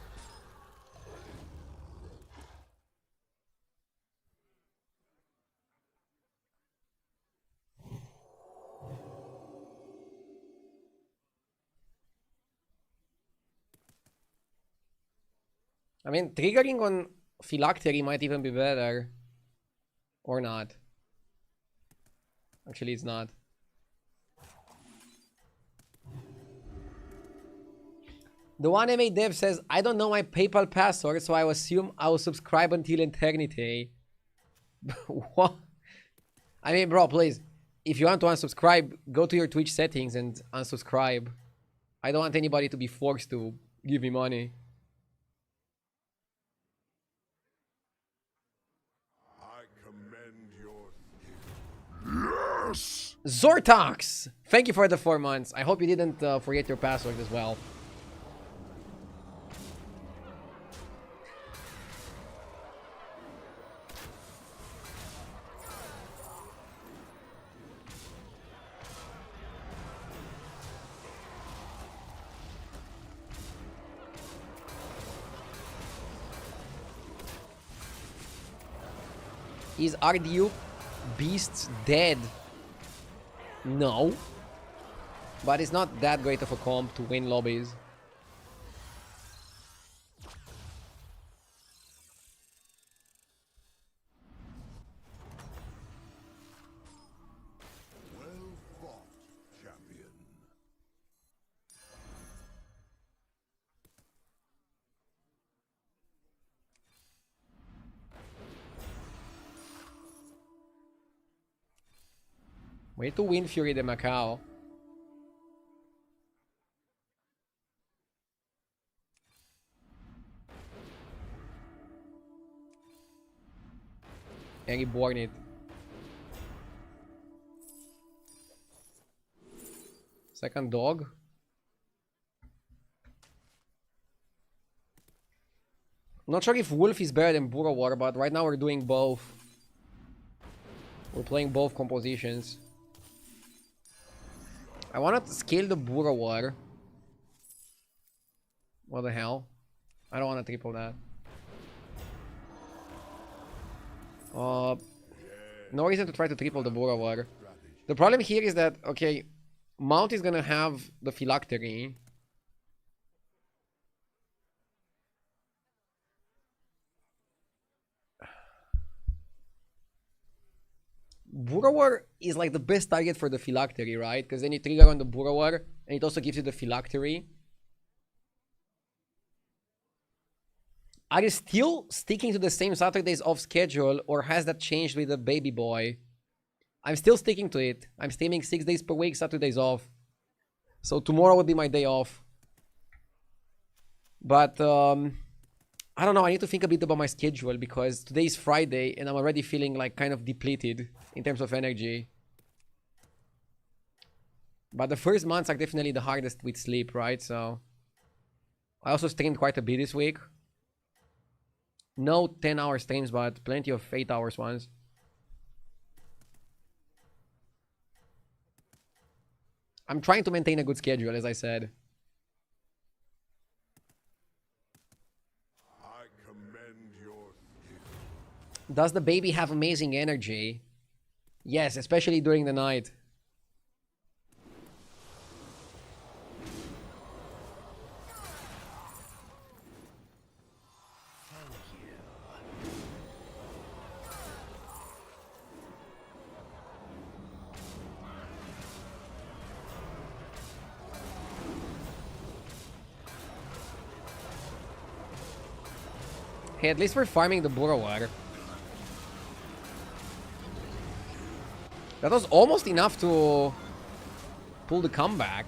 I mean, triggering on Phylactery might even be better. Or not. Actually, it's not. The one MA dev says, I don't know my PayPal password, so I assume I will subscribe until eternity. What? I mean, bro, please. If you want to unsubscribe, go to your Twitch settings and unsubscribe. I don't want anybody to be forced to give me money. I commend your skill. Yes! Zortox! Thank you for the 4 months. I hope you didn't forget your password as well. Is RDU Beasts dead? No. But it's not that great of a comp to win lobbies. Well fought, champion. Way to win Fury de Macau. and reborn it. Second dog. Not sure if Wolf is better than Burrow War, but right now we're doing both. We're playing both compositions. I want to scale the Burrow War. What the hell? I don't want to triple that. No reason to try to triple the Burrow War. The problem here is that, okay, Mount is gonna have the Phylactery. Burrower is like the best target for the Phylactery, right? Because then you trigger on the Burrower, and it also gives you the Phylactery. Are you still sticking to the same Saturdays off schedule, or has that changed with the baby boy? I'm still sticking to it. I'm streaming 6 days per week, Saturdays off. So tomorrow would be my day off. But, I don't know, I need to think a bit about my schedule because today is Friday and I'm already feeling like kind of depleted in terms of energy. But the first months are definitely the hardest with sleep, right? So I also streamed quite a bit this week. No 10-hour streams, but plenty of 8 hours ones. I'm trying to maintain a good schedule, as I said. I commend your skill. Does the baby have amazing energy? Yes, especially during the night. Hey, at least we're farming the Burrower. That was almost enough to pull the comeback.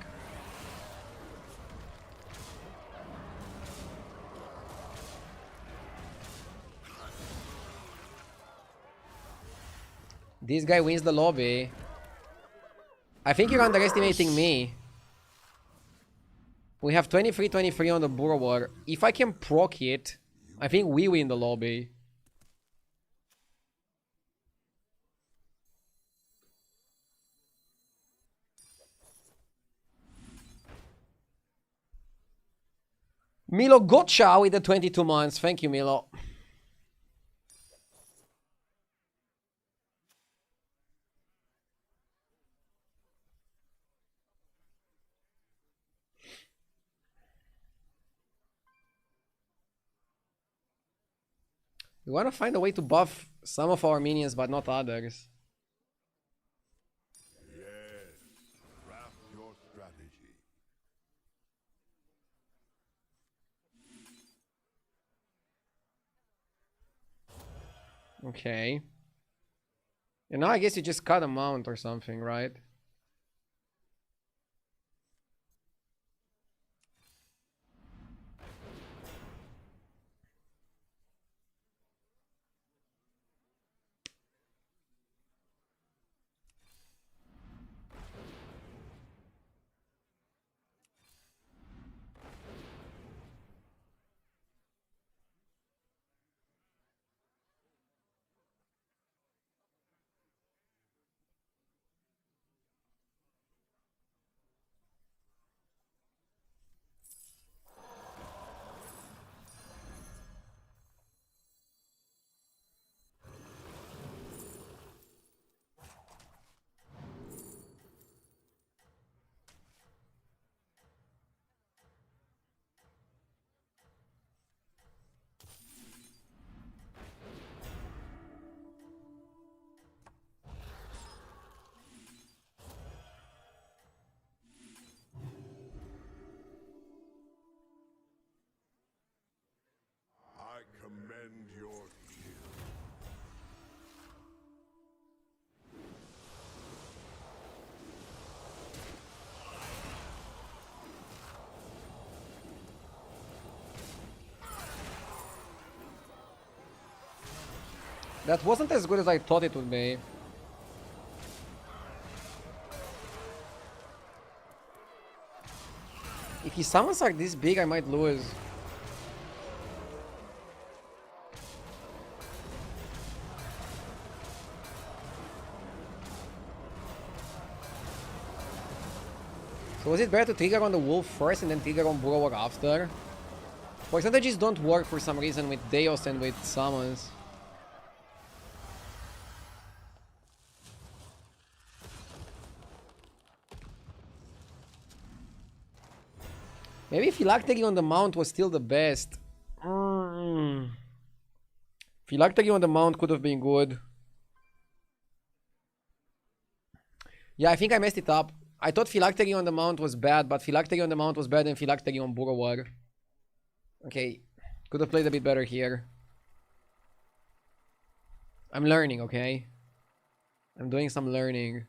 This guy wins the lobby. I think you're underestimating me. We have 23-23 on the Burrower. If I can proc it, I think we win the lobby. Milo gotcha with the 22 months. Thank you, Milo. We want to find a way to buff some of our minions, but not others. Yes, craft your strategy. Okay. And now I guess you just cut a mount or something, right? That wasn't as good as I thought it would be. If his summons are this big, I might lose. So was it better to trigger on the wolf first and then trigger on Burrowar after? Percentages don't work for some reason with Deos and with summons. Maybe Phylactery on the mount was still the best. Phylactery on the mount could have been good. Yeah, I think I messed it up. I thought Phylactery on the mount was bad, but Phylactery on the mount was better than Phylactery on Burrowar. Okay, could have played a bit better here. I'm learning, okay? I'm doing some learning.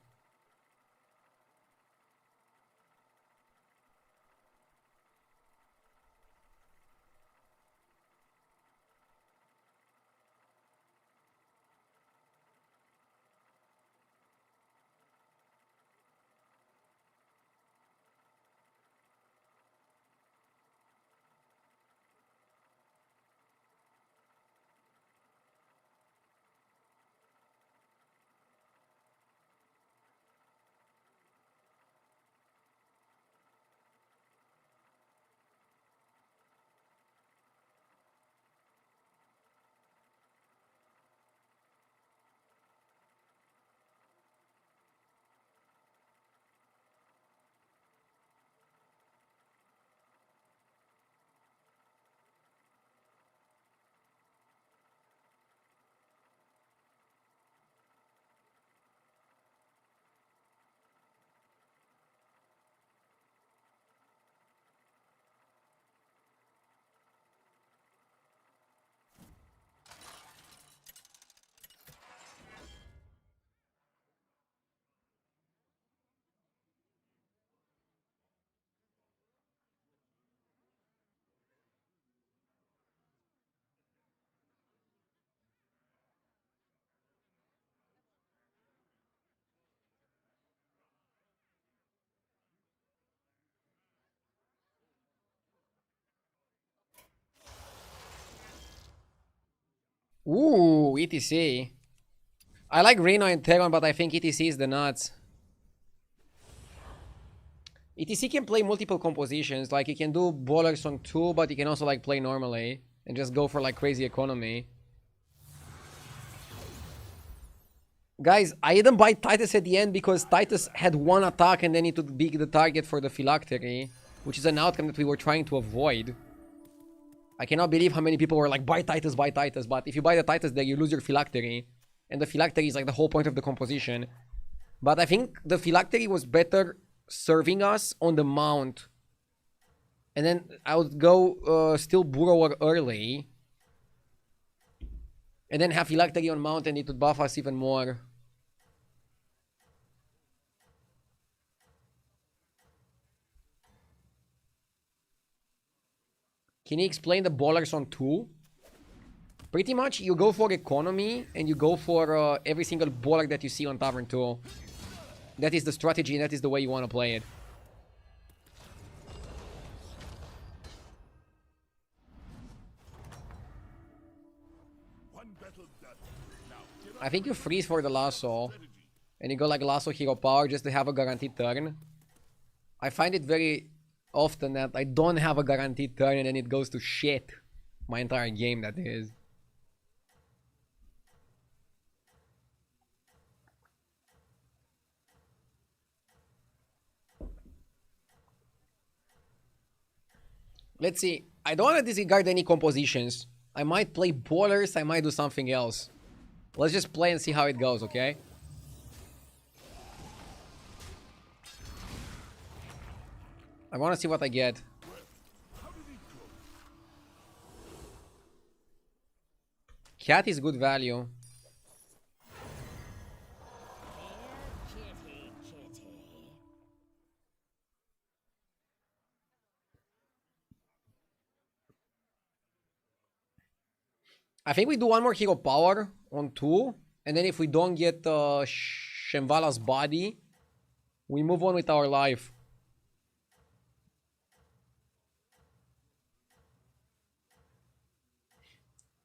Ooh, ETC. I like Reno and Teron, but I think ETC is the nuts. ETC can play multiple compositions. Like, he can do bowlers on 2, but he can also, like, play normally. And just go for, like, crazy economy. Guys, I didn't buy Titus at the end because Titus had 1 attack and then it would be the target for the Phylactery. Which is an outcome that we were trying to avoid. I cannot believe how many people were like, buy Titus, but if you buy the Titus there, you lose your Phylactery. And the Phylactery is like the whole point of the composition. But I think the Phylactery was better serving us on the mount. And then I would go still Burrower early. And then have Phylactery on mount and it would buff us even more. Can you explain the bowlers on 2? Pretty much, you go for economy and you go for every single bowler that you see on Tavern 2. That is the strategy and that is the way you want to play it. I think you freeze for the lasso. And you go like lasso hero power just to have a guaranteed turn. I find it very often that I don't have a guaranteed turn and then it goes to shit. My entire game, that is. Let's see. I don't want to disregard any compositions. I might play bowlers, I might do something else. Let's just play and see how it goes, okay? I want to see what I get. Cat is good value. I think we do one more hero power on 2. And then if we don't get Shambhala's body, we move on with our life.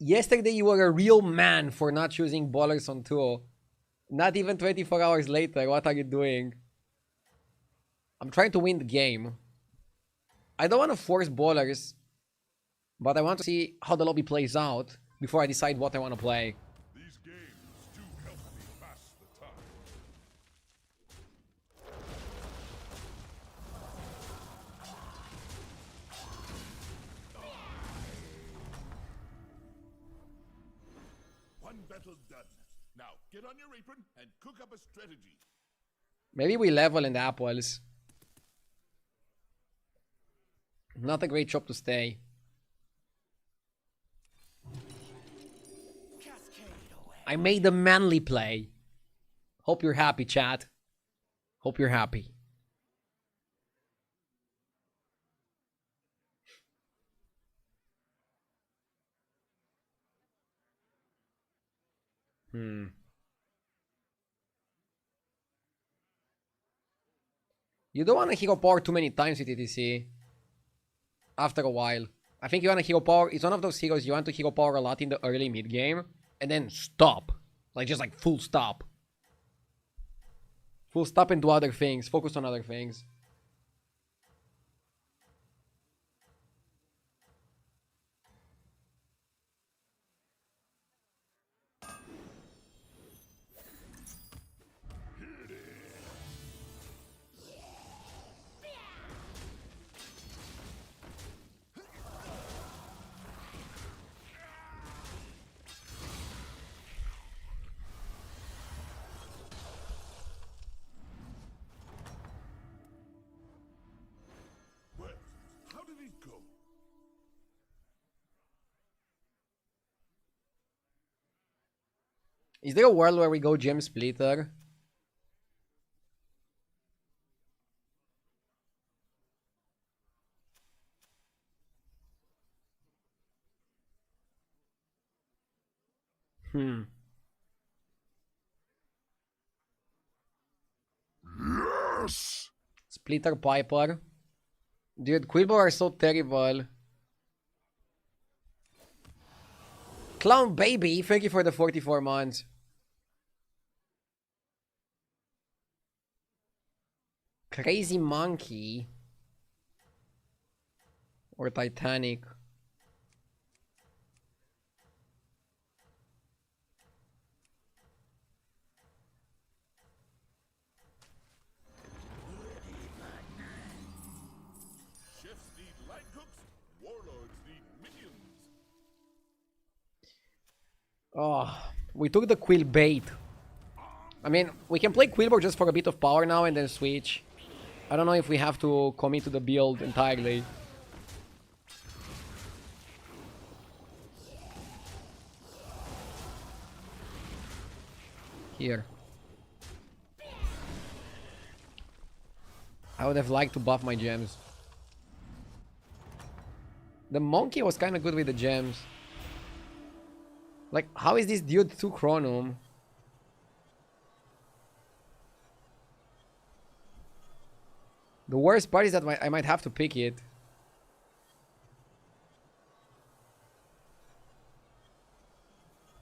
Yesterday you were a real man for not choosing ballers on 2. Not even 24 hours later, what are you doing? I'm trying to win the game. I don't want to force ballers, but I want to see how the lobby plays out before I decide what I want to play. These games do help me pass the time. One battle done. Now get on your apron and cook up a strategy. Maybe we level in the apples. Not a great shop to stay. I made a manly play. Hope you're happy, chat. Hope you're happy. You don't want to hero power too many times with ETC. After a while. I think you want to hero power. It's one of those heroes you want to hero power a lot in the early mid game. And then stop. Like just like full stop. Full stop and do other things. Focus on other things. Well, how did it go? Is there a world where we go gem splitter? Yes! Splitter Piper. Dude, Quilbo are so terrible. Clown Baby, thank you for the 44 months. Crazy Monkey. Or Titanic. Chefs need line cooks, warlords need minions. Oh, we took the Quill bait. I mean, we can play Quillbor just for a bit of power now and then switch. I don't know if we have to commit to the build entirely. Here. I would have liked to buff my gems. The monkey was kind of good with the gems. Like, how is this dude 2 Chronum? The worst part is that I might have to pick it.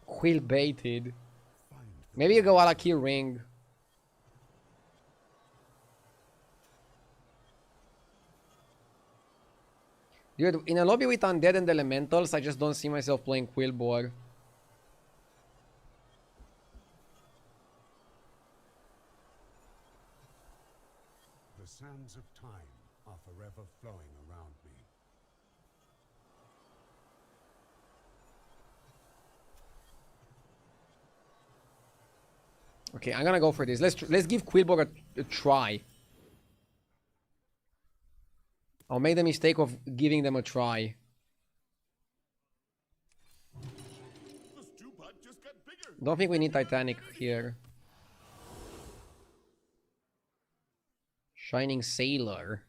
Quill baited. Maybe you go Alakir ring. Dude, in a lobby with undead and elementals, I just don't see myself playing Quillbor. The sands of time are forever flowing around me. Okay, I'm gonna go for this. Let's give Quillbor a try. I'll make the mistake of giving them a try. The stew pot just got bigger. Don't think we need Titanic here. Shining Sailor.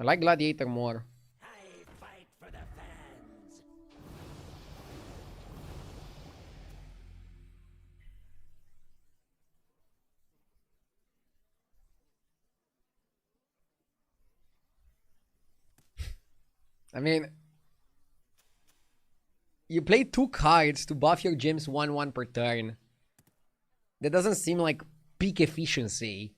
I like Gladiator more. I fight for the fans. I mean, you play 2 cards to buff your gyms 1/1 per turn. That doesn't seem like peak efficiency.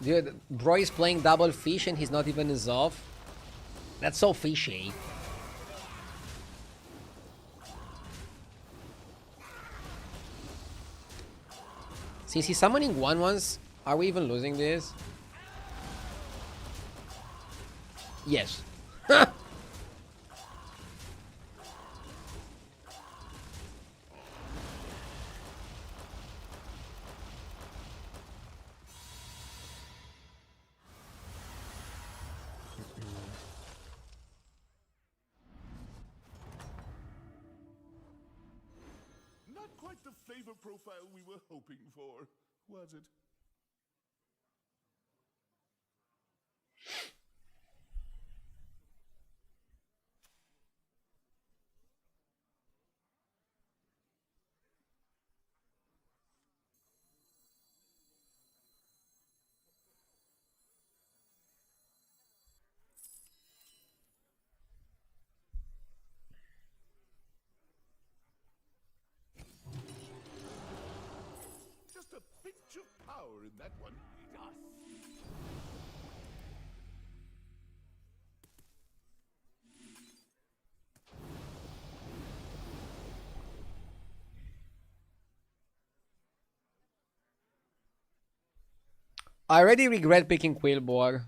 Dude, bro is playing double fish and he's not even his off. That's so fishy. Since he's summoning 1/1s, are we even losing this? Yes. Not quite the flavor profile we were hoping for, was it? Just a pinch of power in that one. I already regret picking Quillbore.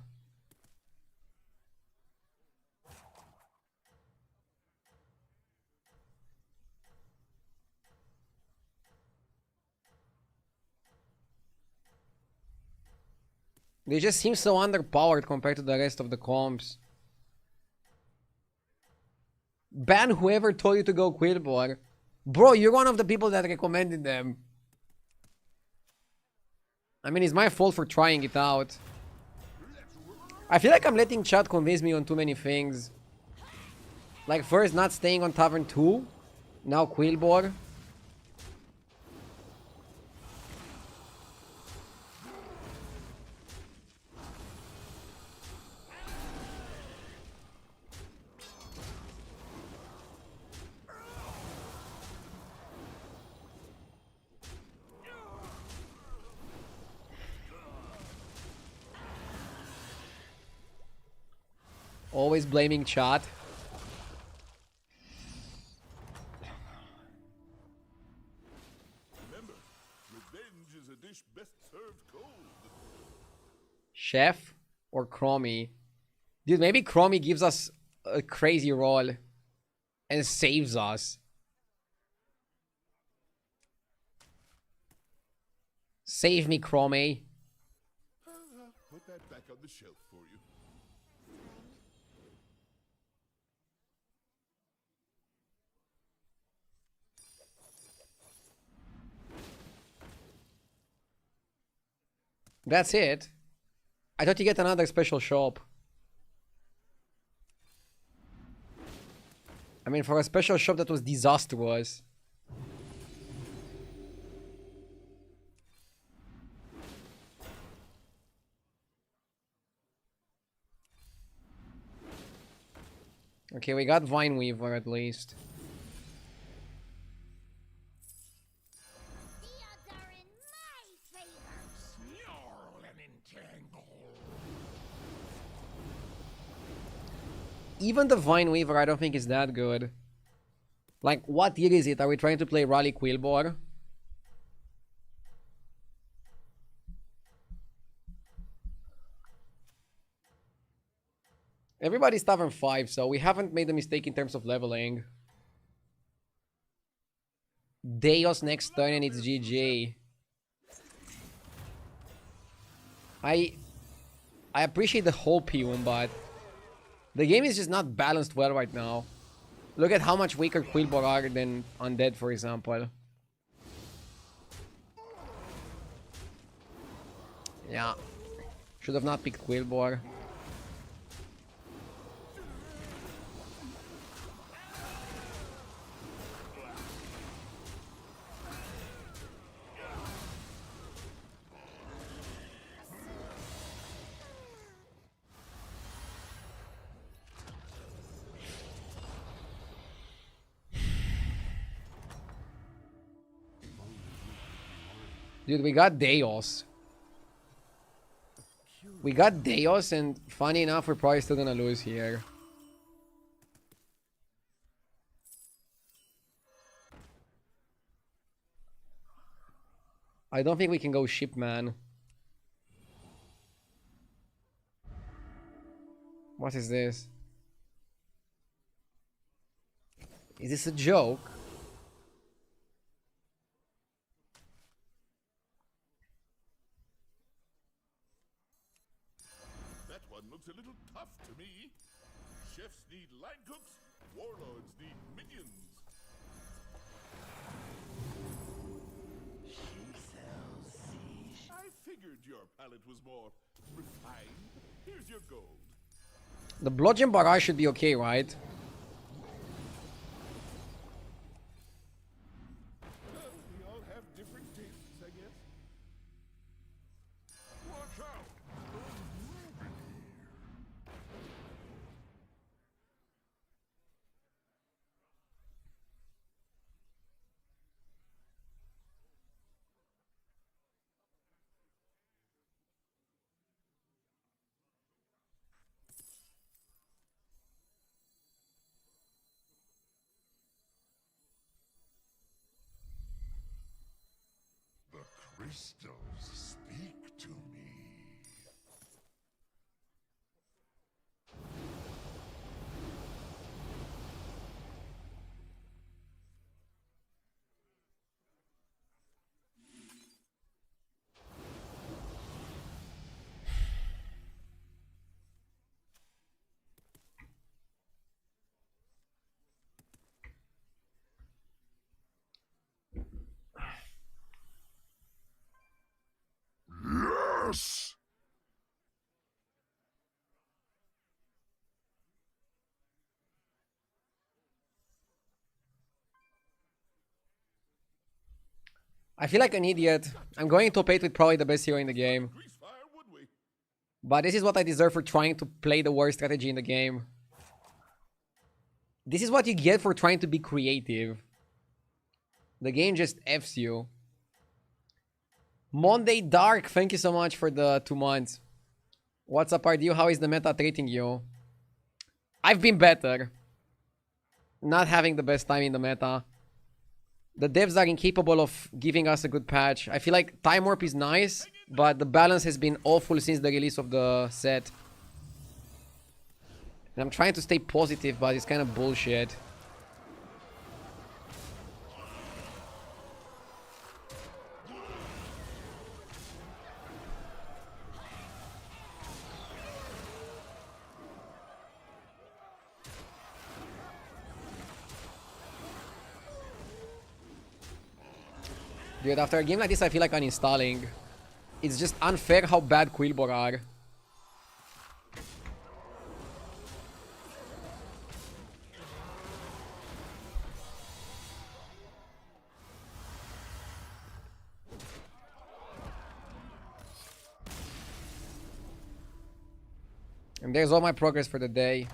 They just seem so underpowered compared to the rest of the comps. Ban whoever told you to go Quillbore. Bro, you're one of the people that recommended them. I mean, it's my fault for trying it out. I feel like I'm letting chat convince me on too many things. Like first not staying on Tavern 2. Now Quillbore. Always blaming chat. Remember, revenge is a dish best served cold. Chef or Chromie? Dude, maybe Chromie gives us a crazy roll and saves us. Save me, Chromie. Put that back on the shelf for you. That's it. I thought you get another special shop. I mean, for a special shop that was disastrous. Okay, we got Vineweaver at least. The odds are in my favor. Snarl and entangle. Even the Vine Weaver I don't think is that good. Like, what tier is it? Are we trying to play Rally Quillbor? Everybody's Tavern 5, so we haven't made a mistake in terms of leveling. Deos next turn and it's GG. I appreciate the whole Pium, but the game is just not balanced well right now. Look at how much weaker Quillbor are than Undead, for example. Yeah. Should have not picked Quillbor. Dude, we got Deos. We got Deos, and funny enough, we're probably still gonna lose here. I don't think we can go ship, man. What is this? Is this a joke? That one looks a little tough to me. Chefs need line cooks, warlords need minions. I figured your palate was more refined. Here's your gold. The Bludgeon Barrage should be okay, right? We all have different tastes, I guess. Watch out! The crystals speak to me. Yes! I feel like an idiot. I'm going top 8 with probably the best hero in the game. Grease fire, would we? But this is what I deserve for trying to play the worst strategy in the game. This is what you get for trying to be creative. The game just Fs you. Monday Dark, thank you so much for the 2 months. What's up, RDU? How is the meta treating you? I've been better. Not having the best time in the meta. The devs are incapable of giving us a good patch. I feel like Time Warp is nice, but the balance has been awful since the release of the set. And I'm trying to stay positive, but it's kind of bullshit. Dude, after a game like this, I feel like uninstalling. It's just unfair how bad Quillbor are. And there's all my progress for the day.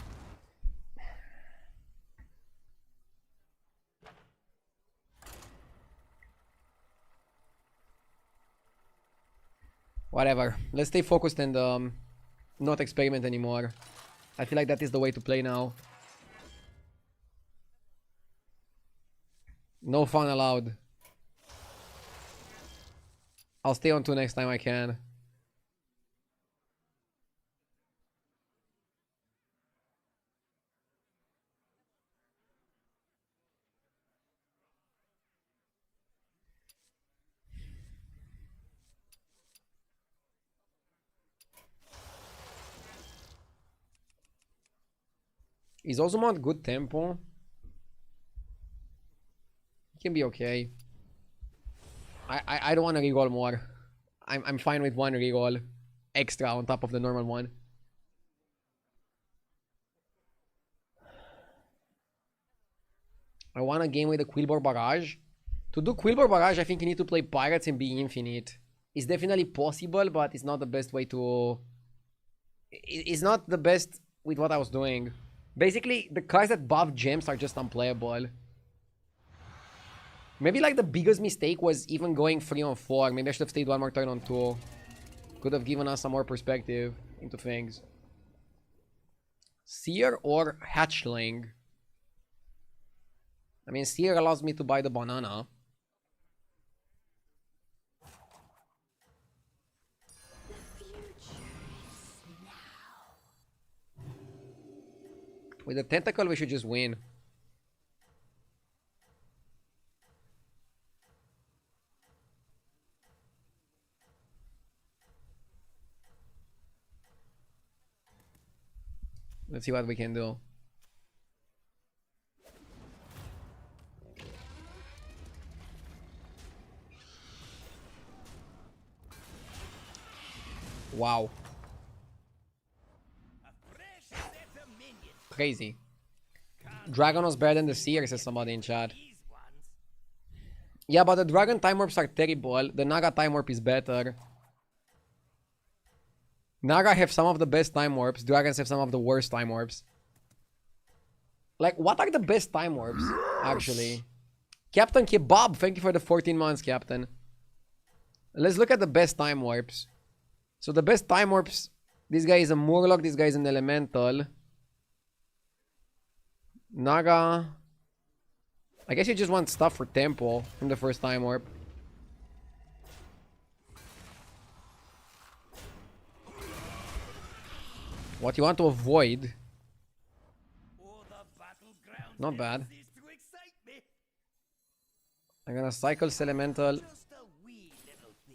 Whatever. Let's stay focused and not experiment anymore. I feel like that is the way to play now. No fun allowed. I'll stay on 2 next time I can. Is Ozumon good tempo? He can be okay. I don't want to reroll more. I'm fine with 1 reroll extra on top of the normal one. I want a game with a Quillbore Barrage. To do Quillbore Barrage, I think you need to play Pirates and be infinite. It's definitely possible, but it's not the best way to... It's not the best with what I was doing. Basically, the cards that buff gems are just unplayable. Maybe like the biggest mistake was even going 3 on 4. Maybe I should have stayed 1 more turn on 2. Could have given us some more perspective into things. Seer or Hatchling? I mean, Seer allows me to buy the banana. With the tentacle, we should just win. Let's see what we can do. Wow. Crazy. Dragon was better than the Seer, says somebody in chat. Yeah, but the Dragon Time Warps are terrible. The Naga Time Warp is better. Naga have some of the best Time Warps. Dragons have some of the worst Time Warps. Like, what are the best Time Warps, actually? Captain Kebab, thank you for the 14 months, Captain. Let's look at the best Time Warps. So the best Time Warps, this guy is a Murloc, this guy is an Elemental. Naga. I guess you just want stuff for tempo from the first Time Warp. What you want to avoid. Not bad. I'm gonna cycle Elemental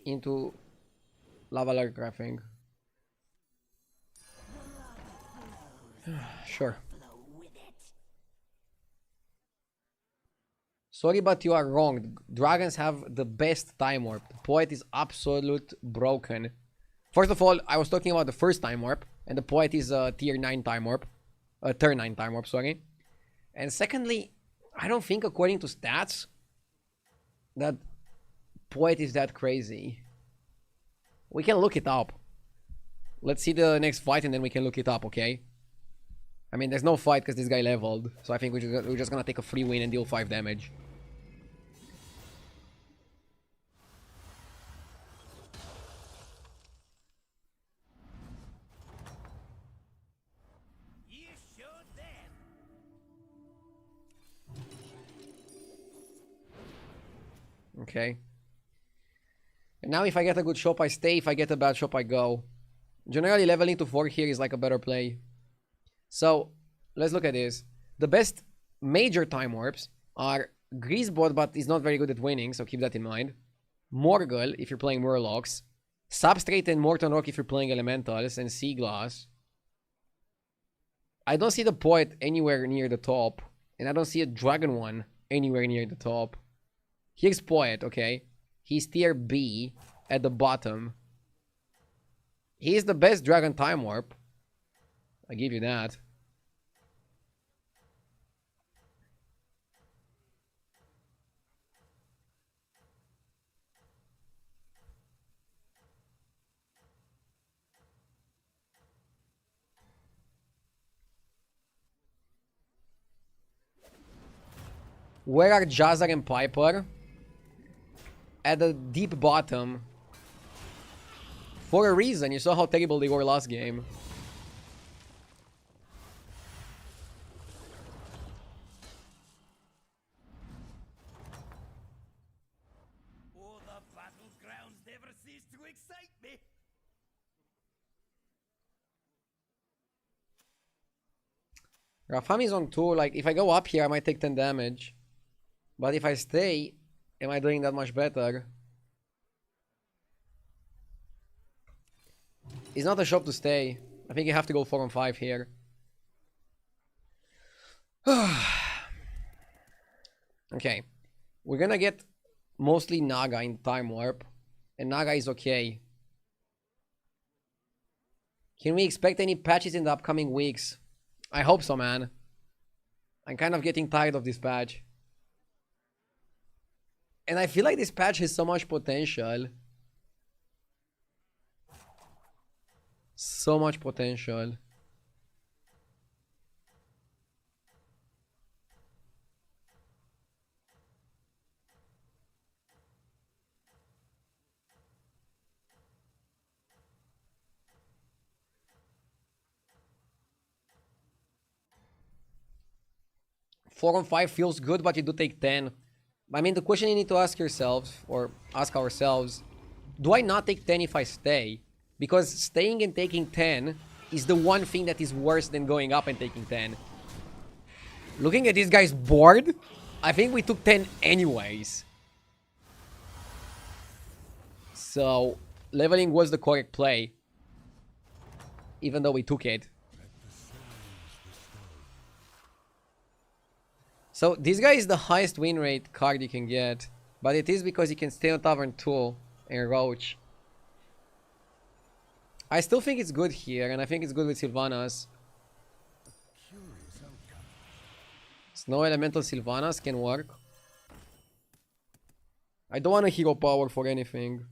into Lava Lark Graphing. Sure. Sorry, but you are wrong. Dragons have the best Time Warp. The Poet is absolute broken. First of all, I was talking about the first Time Warp, and the Poet is a tier 9 Time Warp. Turn 9 Time Warp, sorry. And secondly, I don't think according to stats that Poet is that crazy. We can look it up. Let's see the next fight and then we can look it up, okay? I mean, there's no fight because this guy leveled. So I think we're just gonna take a free win and deal 5 damage. Okay. And now if I get a good shop, I stay. If I get a bad shop, I go. Generally, leveling to 4 here is like a better play. So, let's look at this. The best major Time Warps are Greasebot, but he's not very good at winning, so keep that in mind. Morgul, if you're playing Murlocs. Substrate and Morton Rock if you're playing Elementals, and Sea Glass. I don't see the Poet anywhere near the top, and I don't see a Dragon one anywhere near the top. Here's Poet, okay? He's tier B at the bottom. He is the best Dragon Time Warp. I give you that. Where are Jazzar and Piper? At the deep bottom. For a reason. You saw how terrible they were last game. Rafami is on 2. Like, if I go up here, I might take 10 damage. But if I stay, am I doing that much better? It's not a shop to stay. I think you have to go 4 on 5 here. Okay. We're gonna get mostly Naga in Time Warp. And Naga is okay. Can we expect any patches in the upcoming weeks? I hope so, man. I'm kind of getting tired of this patch. And I feel like this patch has so much potential. So much potential. Four on 5 feels good, but you do take 10. I mean, the question you need to ask yourselves, or ask ourselves, do I not take 10 if I stay? Because staying and taking 10 is the one thing that is worse than going up and taking 10. Looking at this guy's board, I think we took 10 anyways. So, leveling was the correct play. Even though we took it. So, this guy is the highest win rate card you can get. But it is because he can stay on Tavern 2 and Roach. I still think it's good here, and I think it's good with Sylvanas. Snow Elemental Sylvanas can work. I don't want a hero power for anything.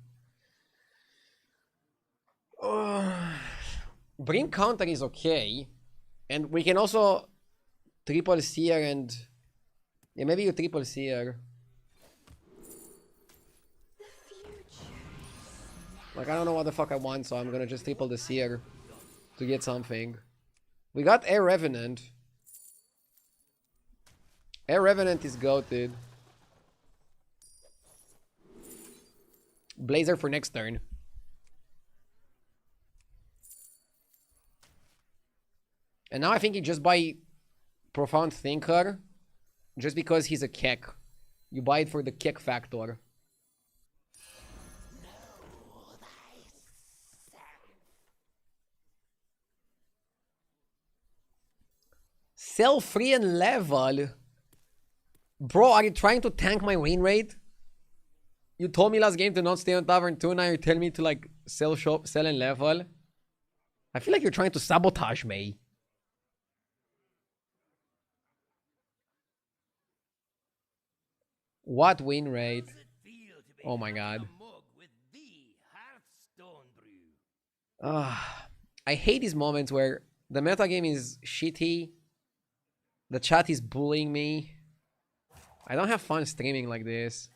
Bring counter is okay. And we can also triple seer and... Yeah, maybe you triple seer. Like, I don't know what the fuck I want, so I'm gonna just triple the seer to get something. We got Air Revenant. Air Revenant is goated. Blazer for next turn. And now I think you just buy Profound Thinker just because he's a kek. You buy it for the kek factor. Sell free and level? Bro, are you trying to tank my win rate? You told me last game to not stay on Tavern 2, now you're telling me to like sell and level? I feel like you're trying to sabotage me. What win rate? Oh my god. I hate these moments where the metagame is shitty. The chat is bullying me. I don't have fun streaming like this.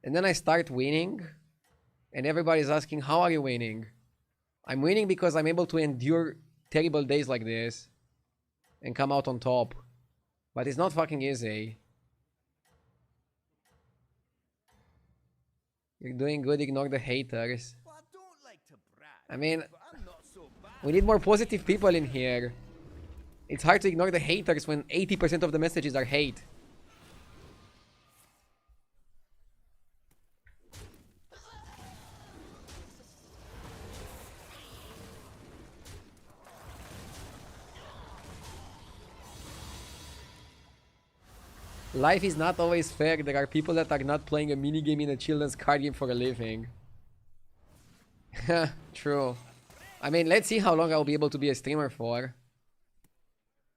And then I start winning. And everybody's asking, how are you winning? I'm winning because I'm able to endure terrible days like this. And come out on top. But it's not fucking easy. You're doing good, ignore the haters. I mean, we need more positive people in here. It's hard to ignore the haters when 80% of the messages are hate. Life is not always fair. There are people that are not playing a minigame in a children's card game for a living. True. I mean, let's see how long I'll be able to be a streamer for.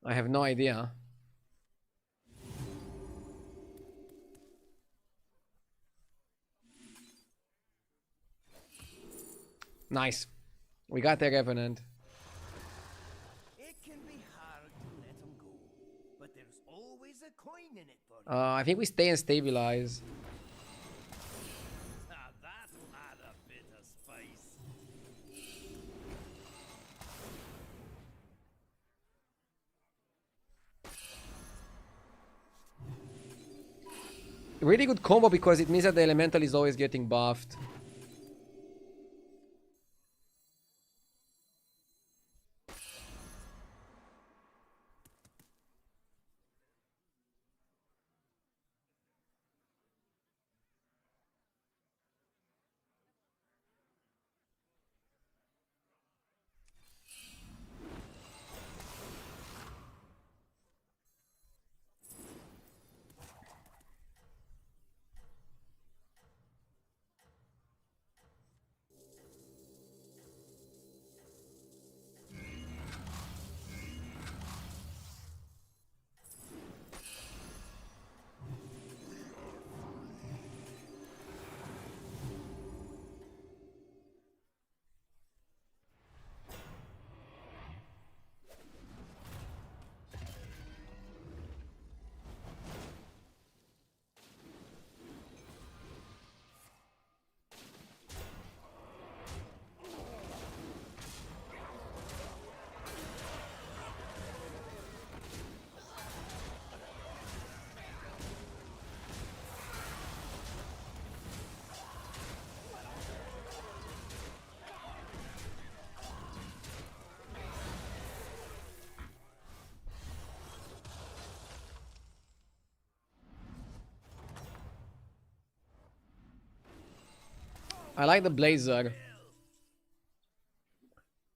I have no idea. Nice. We got the Revenant. It can be hard to let them go, but there's always a coin in it for you. I think we stay and stabilize. That'll add a bit of spice. Really good combo because it means that the elemental is always getting buffed. I like the Blazer.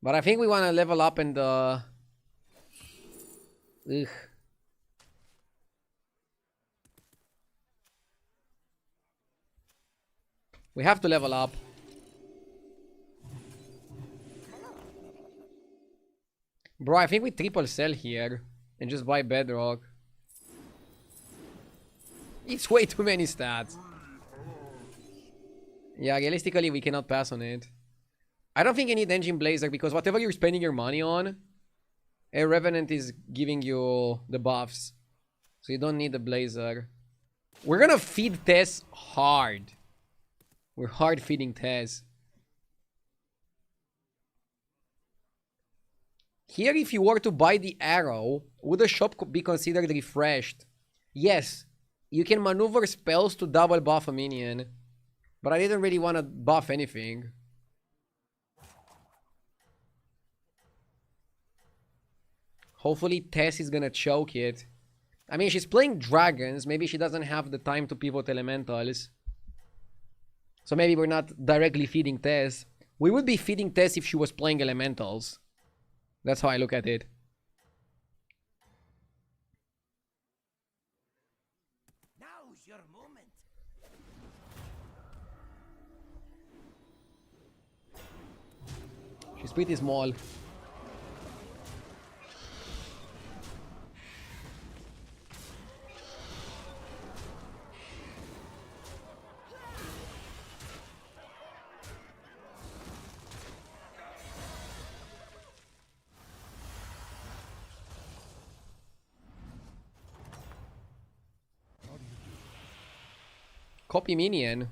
But I think we want to level up in the... Ugh. We have to level up. Bro, I think we triple sell here and just buy Bedrock. It's way too many stats. Yeah, realistically, we cannot pass on it. I don't think you need Engine Blazer because whatever you're spending your money on, a Revenant is giving you the buffs. So you don't need the Blazer. We're gonna feed Tess hard. We're hard feeding Tess. Here, if you were to buy the arrow, would the shop be considered refreshed? Yes. You can maneuver spells to double buff a minion. But I didn't really want to buff anything. Hopefully Tess is gonna choke it. I mean, she's playing dragons. Maybe she doesn't have the time to pivot elementals. So maybe we're not directly feeding Tess. We would be feeding Tess if she was playing elementals. That's how I look at it. Now's your moment. She's pretty small. Copy minion.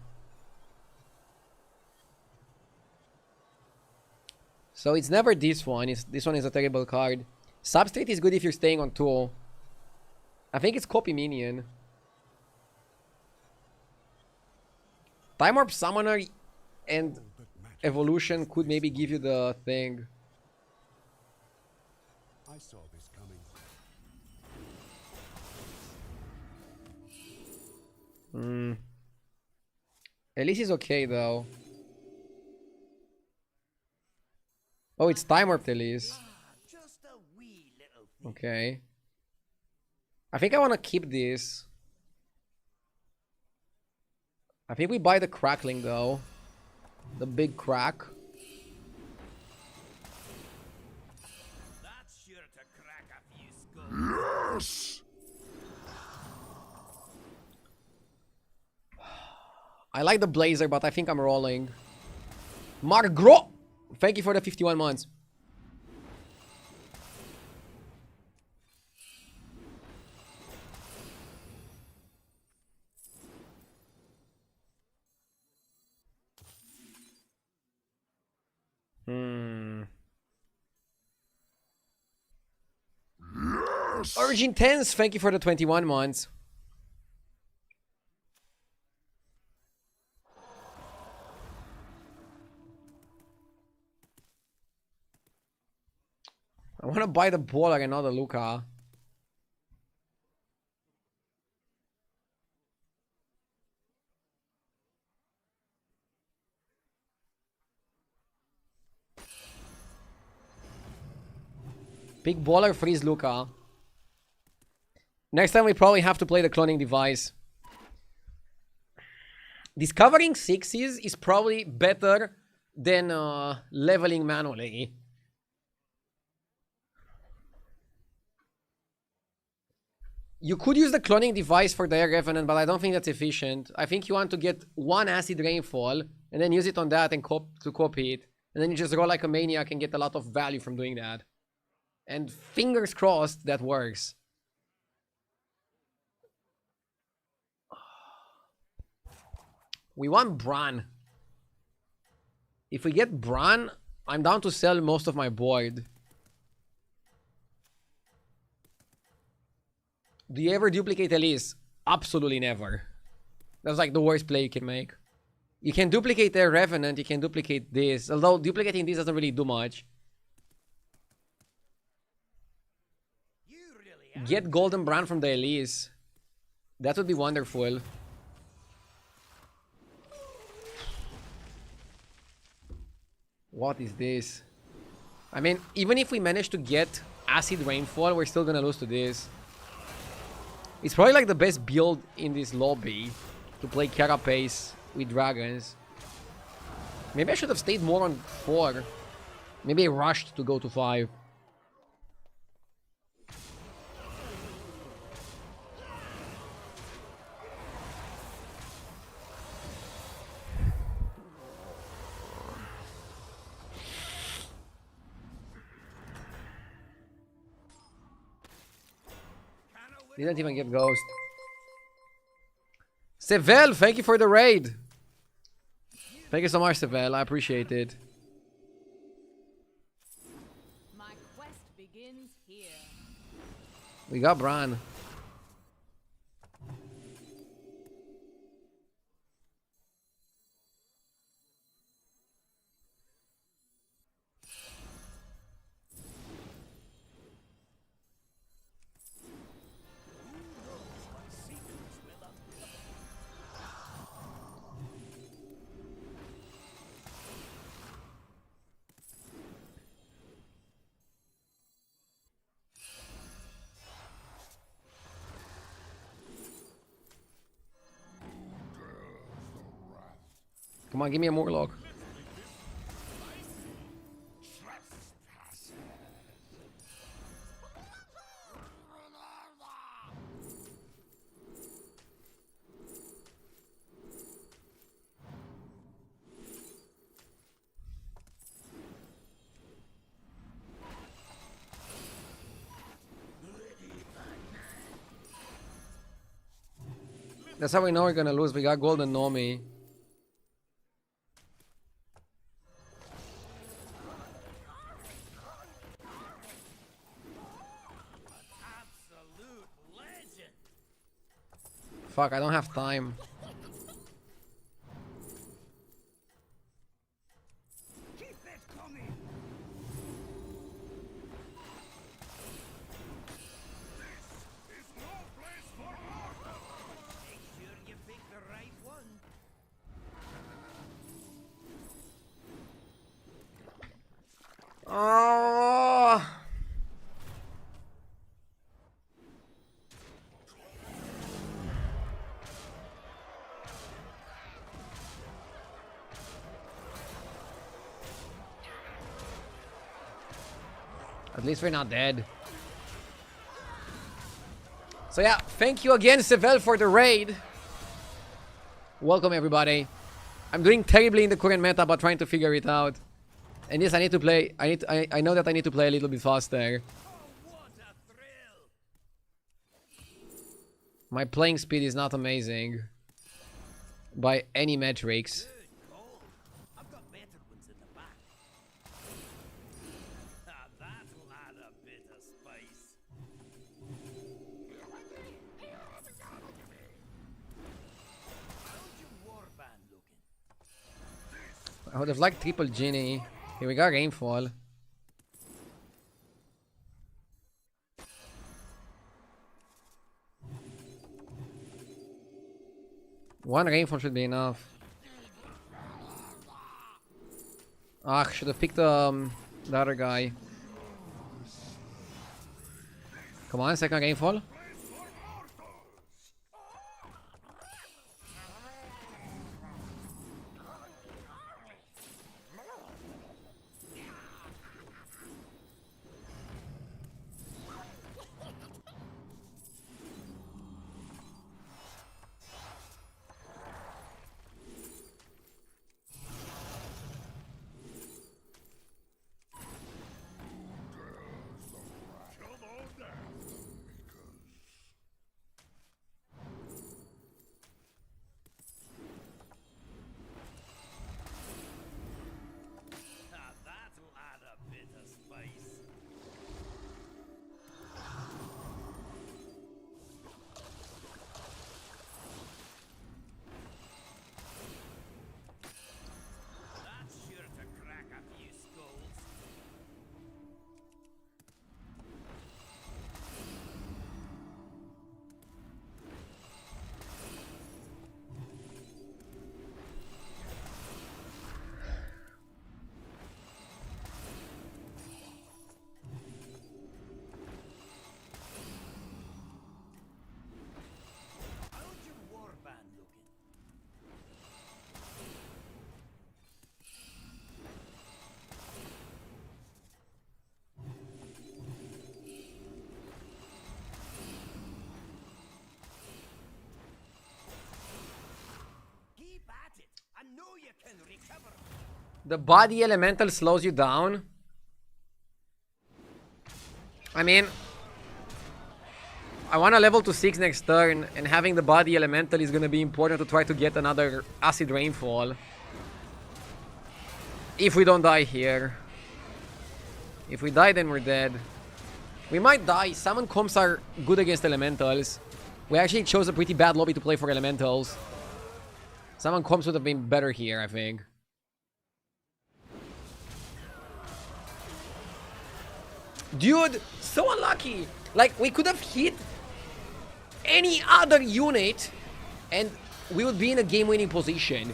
So it's never this one. This one is a terrible card. Substrate is good if you're staying on 2. I think it's copy minion. Time Warp Summoner and Evolution could maybe give you the thing. I saw this coming. Elise is okay though. Oh, it's Time Warped Elise. Just a wee little thing. Okay. I think I want to keep this. I think we buy the Crackling though. The big crack. That's sure to crack a few skulls. Yes! I like the Blazer, but I think I'm rolling. Margro! Thank you for the 51 months. Origin 10s, thank you for the 21 months. I want to buy the ball like another Luca. Big baller freeze Luca. Next time we probably have to play the cloning device. Discovering 6s is probably better than leveling manually. You could use the cloning device for the Air Revenant, but I don't think that's efficient. I think you want to get one Acid Rainfall and then use it on that and copy it. And then you just roll like a maniac and get a lot of value from doing that. And fingers crossed that works. We want Bran. If we get Bran, I'm down to sell most of my board. Do you ever duplicate Elise? Absolutely never. That's like the worst play you can make. You can duplicate their Revenant, you can duplicate this. Although duplicating this doesn't really do much. Get Golden Bran from the Elise. That would be wonderful. What is this? I mean, even if we manage to get Acid Rainfall, we're still gonna lose to this. It's probably like the best build in this lobby to play Carapace with dragons. Maybe I should have stayed more on 4. Maybe I rushed to go to 5. Didn't even get Ghost. Sevel, thank you for the raid. Thank you so much, Sevel. I appreciate it. My quest begins here. We got Bran. Come on, give me a Morlock. That's how we know we're gonna lose. We got Golden Nomi. Fuck, I don't have time. Oh. At least we're not dead. So yeah, thank you again, Sevel, for the raid. Welcome, everybody. I'm doing terribly in the current meta, but trying to figure it out. And yes, I need to play. I know that I need to play a little bit faster. My playing speed is not amazing by any metrics. I would have liked triple Genie. Here we got Rainfall. One Rainfall should be enough. Ah, should have picked the other guy. Come on, second Rainfall. The body elemental slows you down. I mean, I want to level to 6 next turn, and having the body elemental is going to be important to try to get another acid rainfall. If we don't die here. If we die, then we're dead. We might die. Summon comps are good against elementals. We actually chose a pretty bad lobby to play for elementals. Summon comps would have been better here, I think. Dude, so unlucky. Like, we could have hit any other unit and we would be in a game-winning position.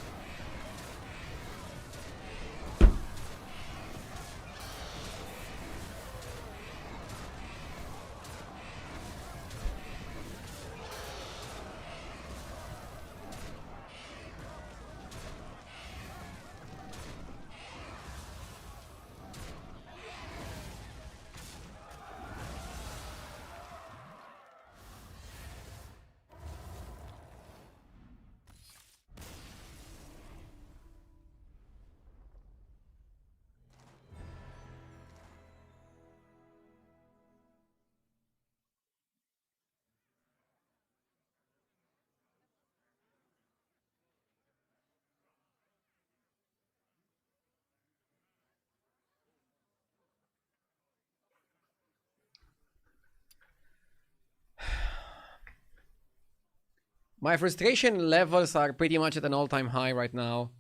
My frustration levels are pretty much at an all-time high right now.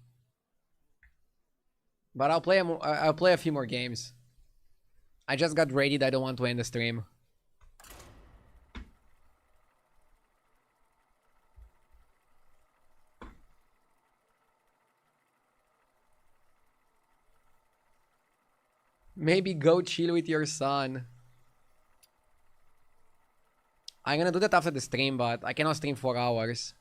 But I'll play a few more games. I just got raided. I don't want to end the stream. Maybe go chill with your son. I'm gonna do that after the stream, but I cannot stream 4 hours.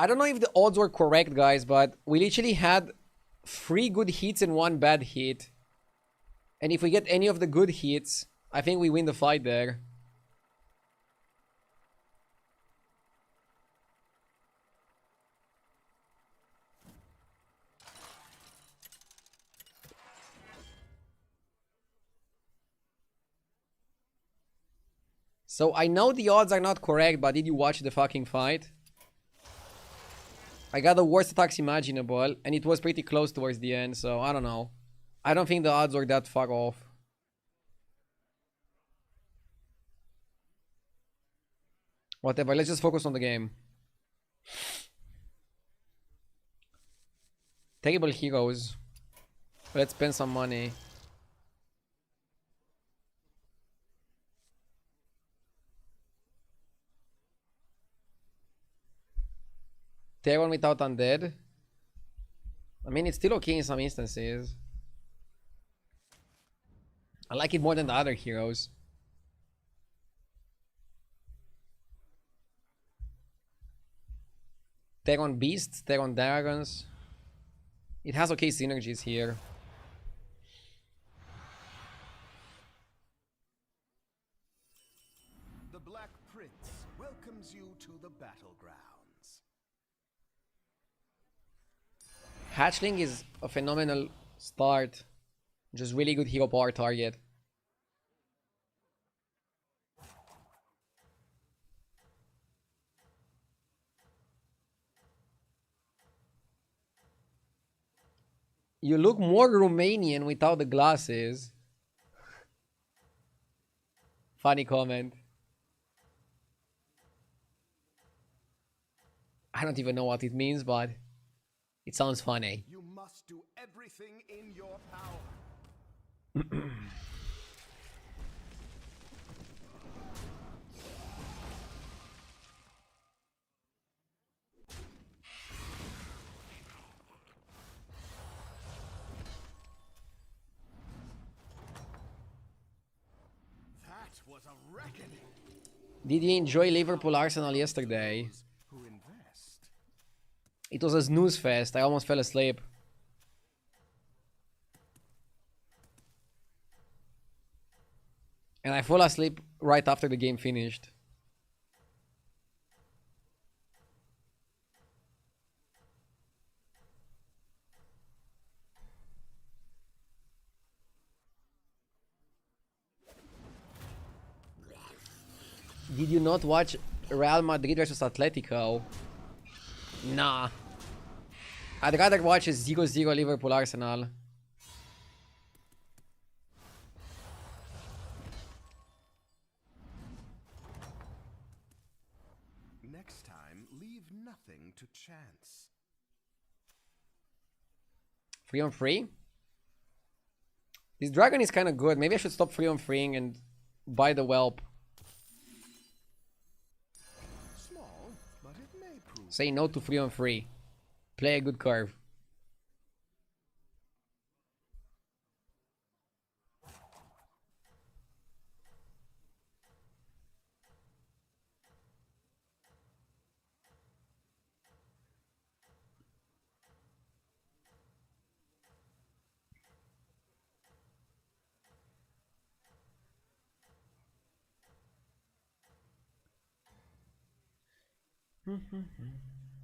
I don't know if the odds were correct, guys, but we literally had 3 good hits and 1 bad hit. And if we get any of the good hits, I think we win the fight there. So I know the odds are not correct, but did you watch the fucking fight? I got the worst attacks imaginable, and it was pretty close towards the end, so I don't know. I don't think the odds were that far off. Whatever, let's just focus on the game. Terrible heroes. Let's spend some money. Tier 1 without undead. I mean, it's still okay in some instances. I like it more than the other heroes. Tier 1 beasts, Tier 1 dragons. It has okay synergies here. The Black Prince welcomes you to the battlegrounds. Hatchling is a phenomenal start. Just really good hero power target. You look more Romanian without the glasses. Funny comment. I don't even know what it means, but it sounds funny. You must do everything in your power. That was a reckoning. Did you enjoy Liverpool Arsenal yesterday? Who invest? It was a snooze fest. I almost fell asleep. And I fell asleep right after the game finished. Did you not watch Real Madrid versus Atletico? Nah. I'd rather watch a 0-0 Liverpool Arsenal. Next time, leave nothing to chance. 3-on-3? This dragon is kind of good. Maybe I should stop 3-on-3ing and buy the whelp. Small, but it may prove. Say no to 3-on-3. Play a good curve.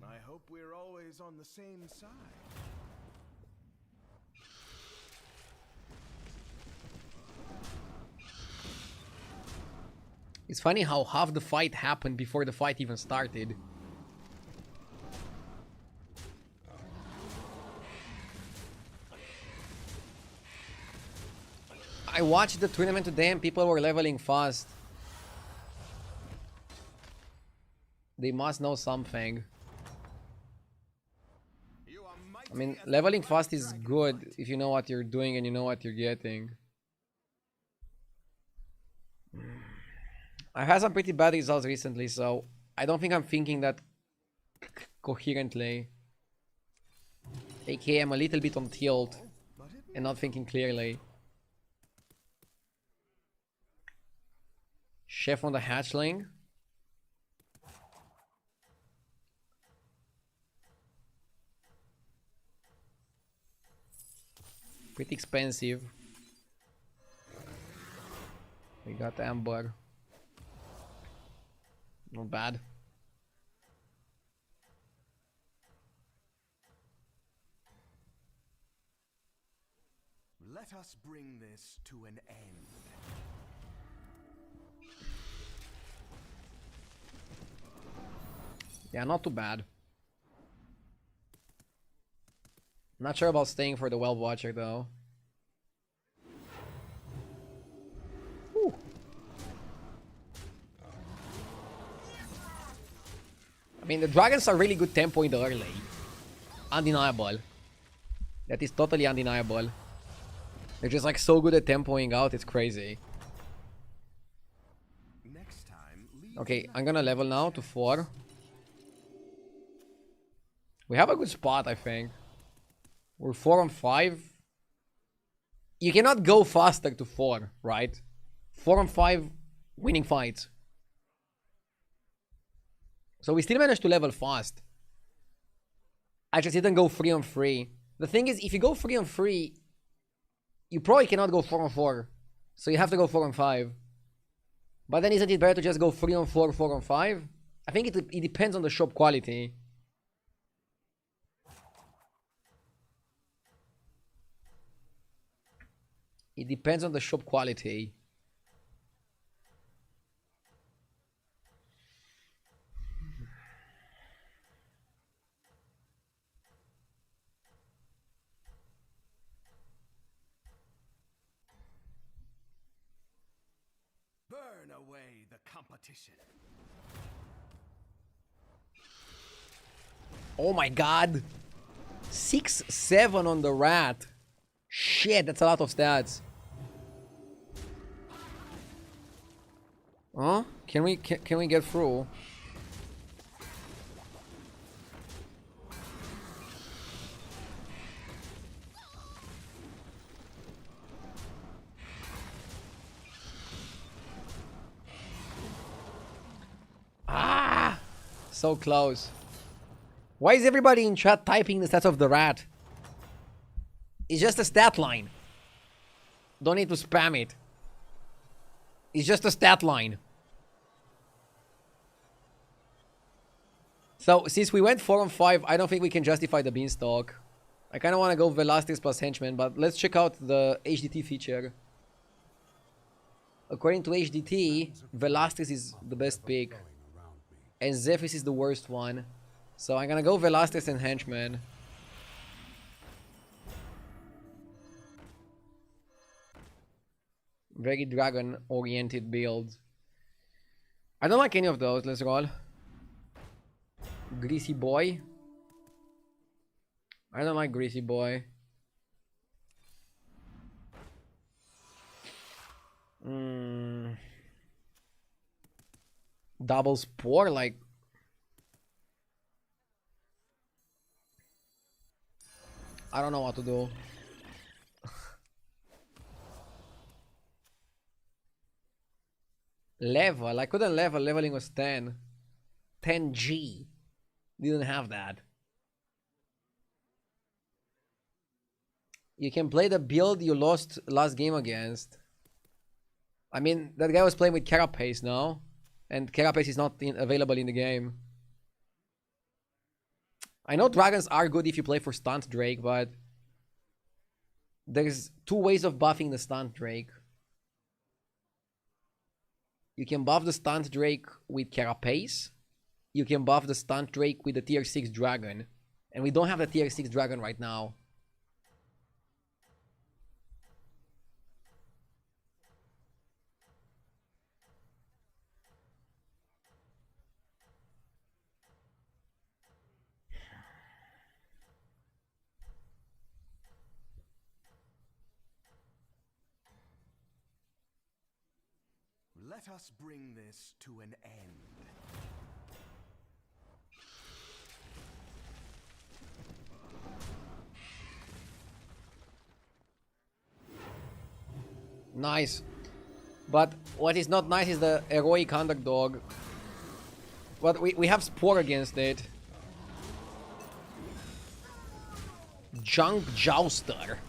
I hope we're always on the same side. It's funny how half the fight happened before the fight even started. I watched the tournament today and people were leveling fast. They must know something. You are mighty I mean, as leveling the fast mighty is dragon good fight. if you know what you're doing and you know what you're getting. I've had some pretty bad results recently, so I don't think I'm thinking that coherently. AKA, I'm a little bit on tilt But it and not thinking clearly. Chef on the hatchling. Pretty expensive. We got Amber. Not bad. Let us bring this to an end. Yeah, not too bad. Not sure about staying for the Well Watcher though. Whew. I mean, the dragons are really good tempoing the early. Undeniable. That is totally undeniable. They're just like so good at tempoing out, it's crazy. Next time, leave Okay, I'm nothing gonna level now to chance. 4. We have a good spot, I think. We're 4-on-5. You cannot go faster to 4, right? 4-on-5 winning fights. So we still managed to level fast. I just didn't go 3-on-3. The thing is, if you go 3-on-3, you probably cannot go 4-on-4. So you have to go 4-on-5. But then isn't it better to just go 3-on-4, 4-on-5? I think it depends on the shop quality. It depends on the shop quality. Burn away the competition. Oh my god. 6-7 on the rat. Shit, that's a lot of stats. Huh? Can we get through? So close. Why is everybody in chat typing the stats of the rat? It's just a stat line. Don't need to spam it. It's just a stat line. So, since we went 4 on 5, I don't think we can justify the beanstalk. I kind of want to go Velasquez plus Henchman, but let's check out the HDT feature. According to HDT, Velasquez is the best pick. flowing around me. And Zephys is the worst one. So I'm gonna go Velasquez and Henchman. Very dragon-oriented build. I don't like any of those. Let's roll. Greasy Boy. I don't like Greasy Boy. Double Spore, like... I don't know what to do. Level. I couldn't level. Leveling was 10. 10G. Didn't have that. You can play the build you lost last game against. I mean, that guy was playing with Carapace now. And Carapace is not available in the game. I know dragons are good if you play for Stunt Drake, but... there's two ways of buffing the Stunt Drake. You can buff the Stunt Drake with Carapace. You can buff the Stunt Drake with the tier 6 dragon. And we don't have the tier 6 dragon right now. Let us bring this to an end. Nice. But what is not nice is the heroic underdog. But we have Spore against it. Junk Jouster.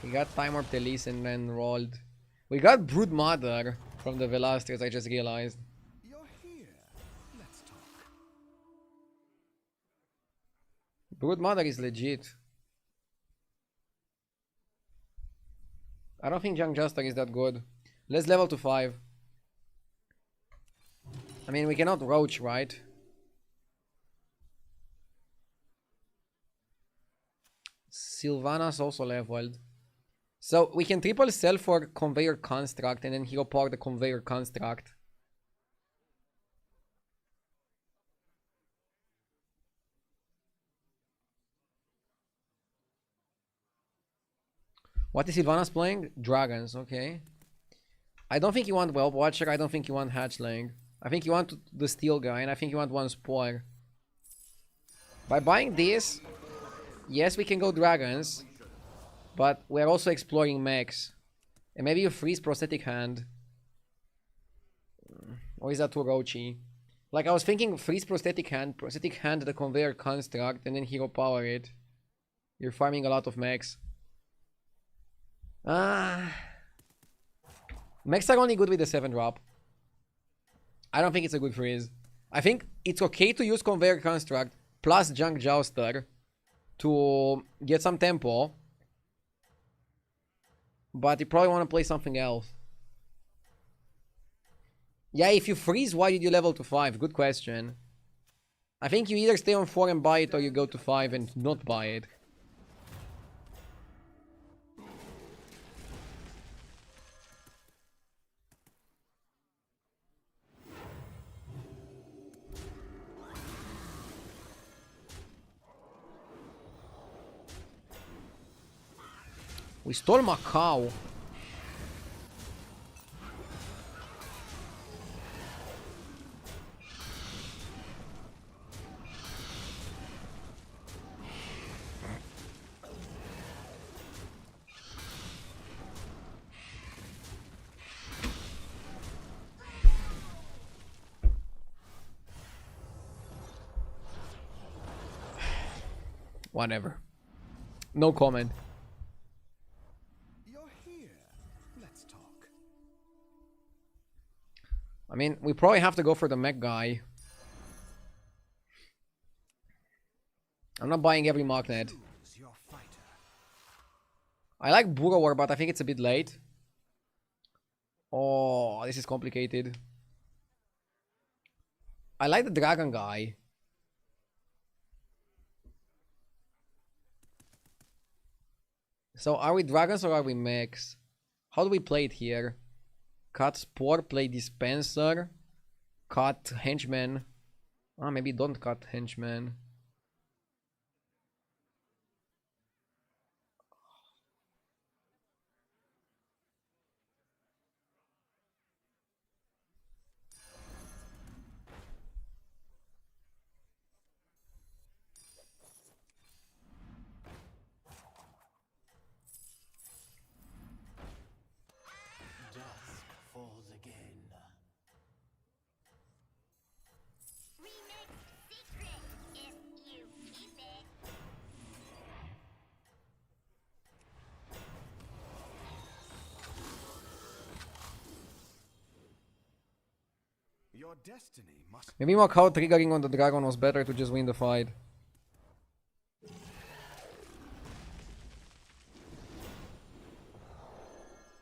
We got Time Warp Elise and then rolled. We got Brood Mother from the Velasquez, I just realized. You're here. Let's talk. Brood Mother is legit. I don't think Junk Juster is that good. Let's level to 5. I mean, we cannot roach, right? Sylvanas also leveled. So we can triple sell for Conveyor Construct and then hero power the Conveyor Construct. What is Sylvanas playing? Dragons, okay. I don't think you want Whelp Watcher, I don't think you want Hatchling. I think you want the Steel guy and I think you want one Spore. By buying this, yes, we can go Dragons. But we're also exploring mechs. And maybe you freeze Prosthetic Hand. Or is that too roachy? Like, I was thinking freeze Prosthetic Hand the Conveyor Construct, and then hero power it. You're farming a lot of mechs. Mechs are only good with the 7-drop. I don't think it's a good freeze. I think it's okay to use Conveyor Construct plus Junk Jouster to get some tempo. But you probably want to play something else. Yeah, if you freeze, why did you level to 5? Good question. I think you either stay on 4 and buy it, or you go to 5 and not buy it. We stole Macau. Whatever. No comment. You're here. Let's talk. I mean, we probably have to go for the mech guy. I'm not buying every magnet. Choose your fighter. I like Burrower, but I think it's a bit late. Oh, this is complicated. I like the dragon guy. So are we dragons or are we mechs? How do we play it here? Cut Spore, play Dispenser. Cut Henchman. Ah, maybe don't cut Henchman. Dusk falls again. Remixed secret if you keep it. Your destiny must Maybe Macau triggering on the dragon was better to just win the fight.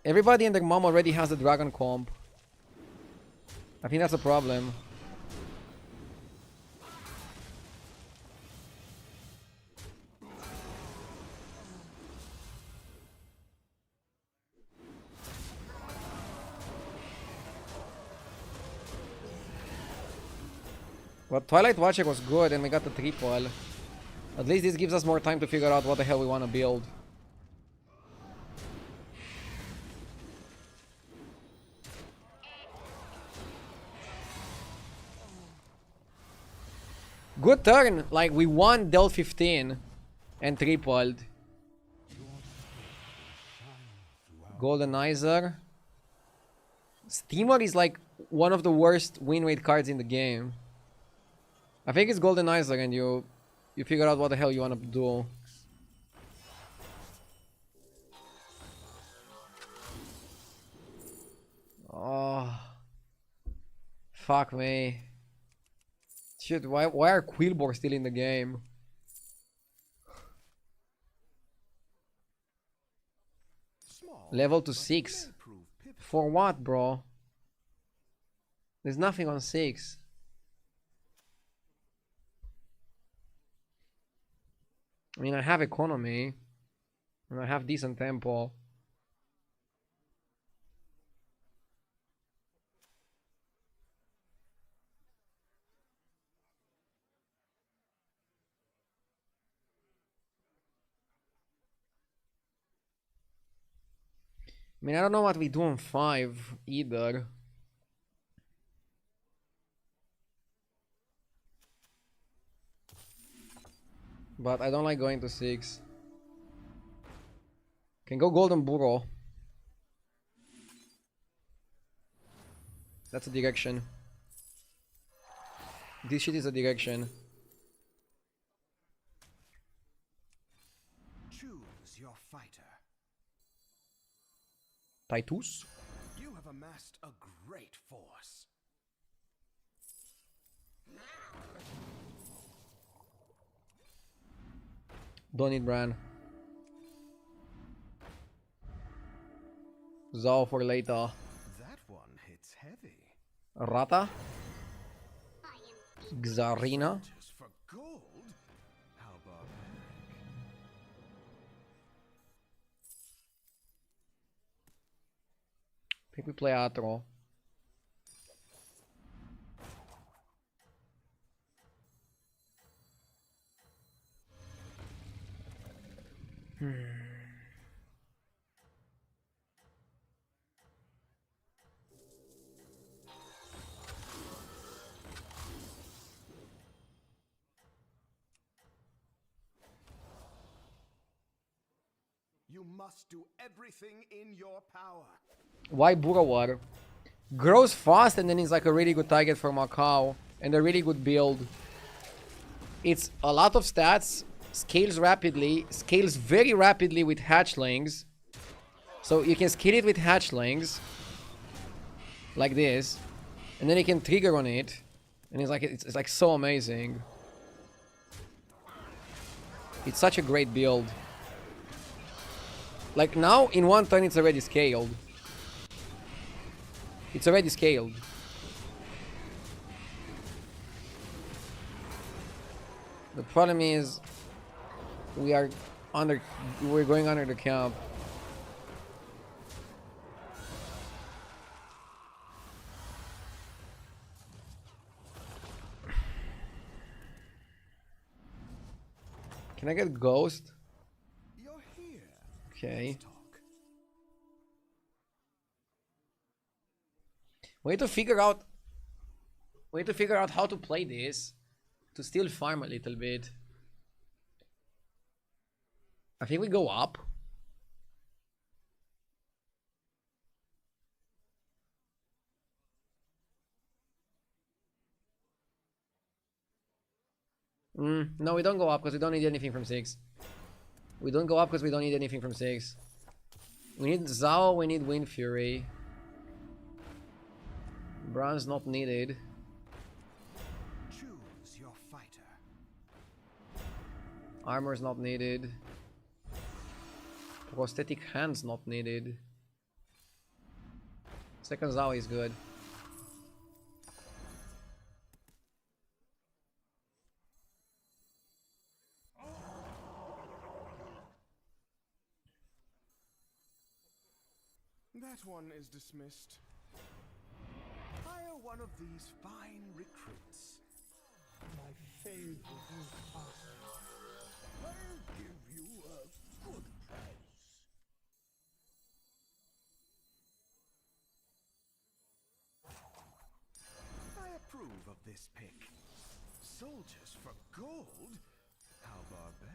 Everybody and their mom already has the dragon comp. I think that's a problem. But Twilight Watcher was good and we got the triple. At least this gives us more time to figure out what the hell we want to build. Good turn. Like, we won Del 15 and tripled. Goldenizer. Steamer is like one of the worst win rate cards in the game. I think it's Goldenizer and you figure out what the hell you want to do. Oh. Fuck me. Shit, why are Quillbor still in the game? small. Level to but 6. may prove pivotal. For what, bro? There's nothing on 6. I mean, I have economy. And I have decent tempo. I mean, I don't know what we do on 5 either. But I don't like going to 6. Can go Golden Burrow. That's a direction. This shit is a direction. Choose your fighter. Titus? You have amassed a great force. Don't need Bran. Zao for later. That one hits heavy. Rata? I am Xarina? Just for gold? How barbaric. I think we play Atro. You must do everything in your power. Why Burrower? Grows fast and then is like a really good target for Macau. And a really good build. It's a lot of stats scales rapidly, scales very rapidly with hatchlings. So you can scale it with hatchlings, like this, and then you can trigger on it, and it's like so amazing. It's such a great build. Like now, in one turn, it's already scaled. It's already scaled. The problem is, we're going under the camp. Can I get Ghost? You're here. Okay. Talk. We need to figure out. We need to figure out how to play this to still farm a little bit. I think we go up. No, we don't go up because we don't need anything from 6. We don't go up because we don't need anything from 6. We need Zao, we need Wind Fury. Bronze not needed. Choose your fighter. Armor's not needed. Prosthetic hands not needed. Second Zao is good. That one is dismissed. Hire one of these fine recruits. My favorite is past. I'll give you a good price. I approve of this pick. Soldiers for gold? How barbaric.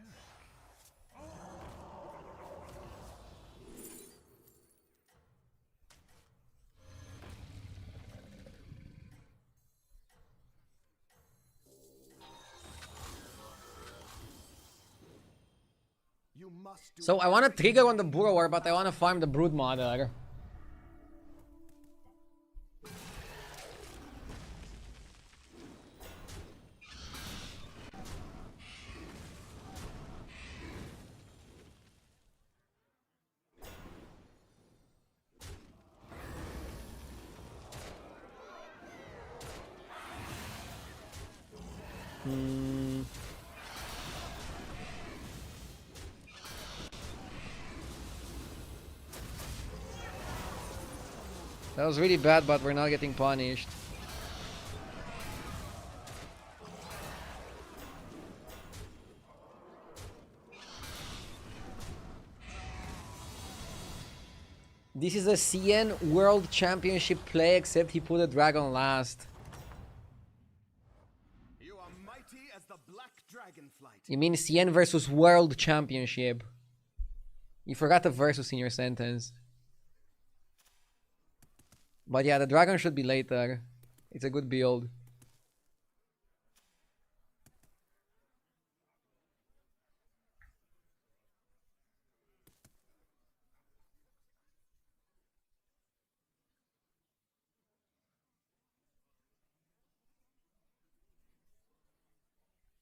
You must do So I want to trigger on the Burrower, but I want to farm the Broodmother. That was really bad, but we're not getting punished. This is a CN World Championship play, except he put a dragon last. You are mighty as the black dragonflight. You mean CN versus World Championship. You forgot the versus in your sentence. But yeah, the dragon should be later. It's a good build.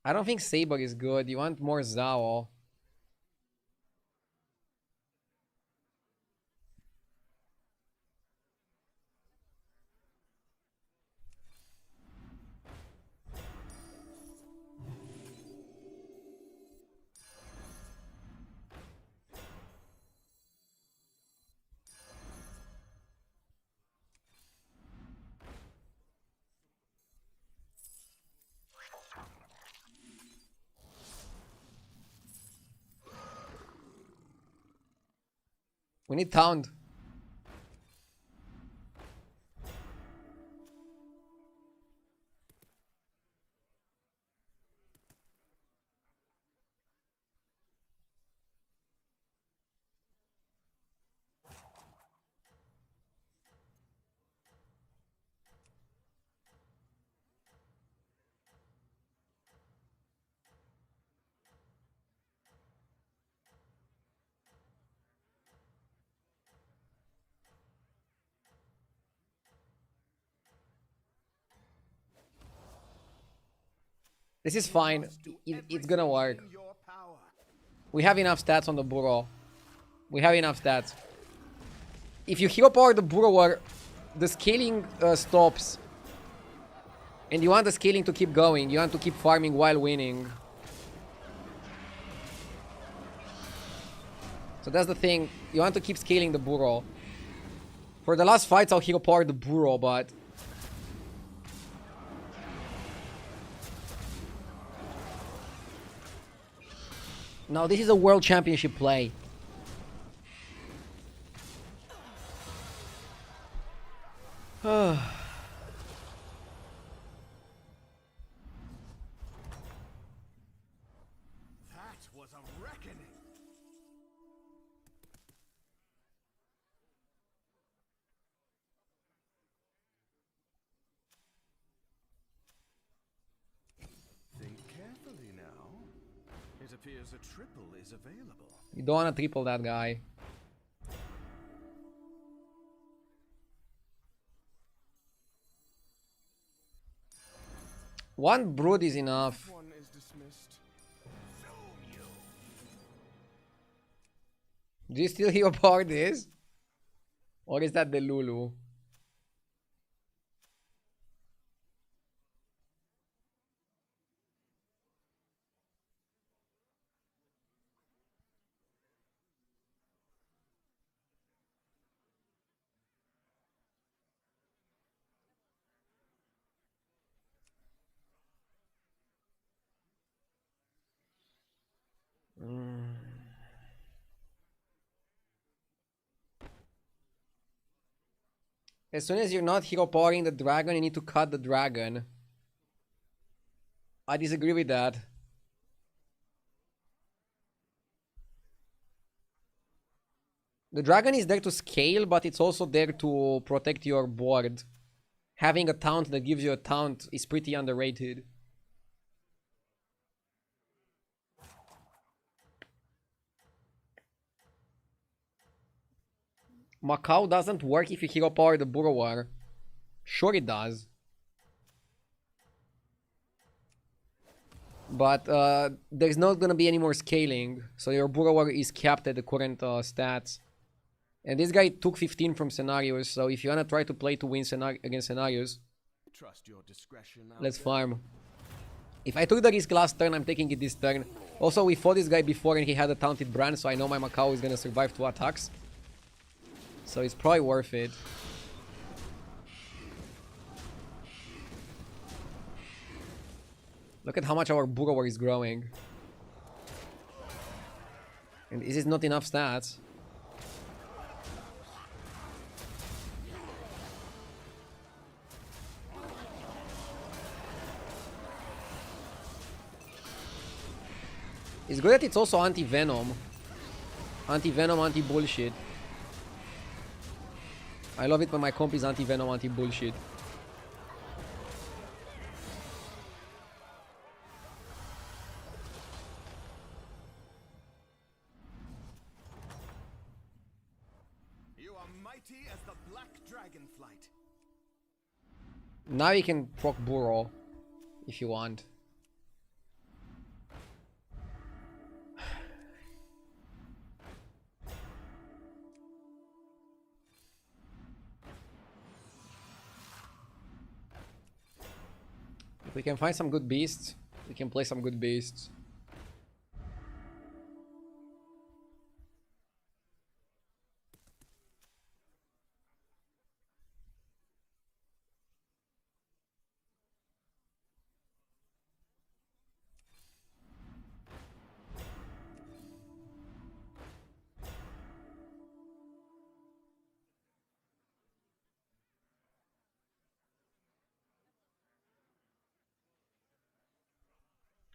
I don't think Saber is good. You want more Zao. We need Taunt. This is fine. It's gonna work. In your power. We have enough stats on the burrow. We have enough stats. If you hero power the burrower, the scaling stops. And you want the scaling to keep going. You want to keep farming while winning. So that's the thing. You want to keep scaling the burrow. For the last fights, I'll hero power the burrow, but... Now, this is a world championship play. That was a reckoning. Think carefully now. It appears a triple is available. You don't want to triple that guy. One brood is enough. One is dismissed. Do you still hear about this? Or is that the Lulu? As soon as you're not hero powering the dragon, you need to cut the dragon. I disagree with that. The dragon is there to scale, but it's also there to protect your board. Having a taunt that gives you a taunt is pretty underrated. Macau doesn't work if you hero power the burrower. Sure it does. But there's not gonna be any more scaling, so your burrower is capped at the current stats. And this guy took 15 from scenarios, so if you wanna try to play to win against scenarios, Trust your discretion. let's farm. If I took the risk last turn, I'm taking it this turn. Also, we fought this guy before and he had a taunted brand, so I know my Macau is gonna survive 2 attacks. So it's probably worth it. Look at how much our burrower is growing. And is it not enough stats? It's good that it's also anti-venom. Anti-venom, anti-bullshit. I love it when my comp is anti-venom, anti-bullshit. You are mighty as the black dragonflight. Now you can proc burrow if you want. If we can find some good beasts, we can play some good beasts.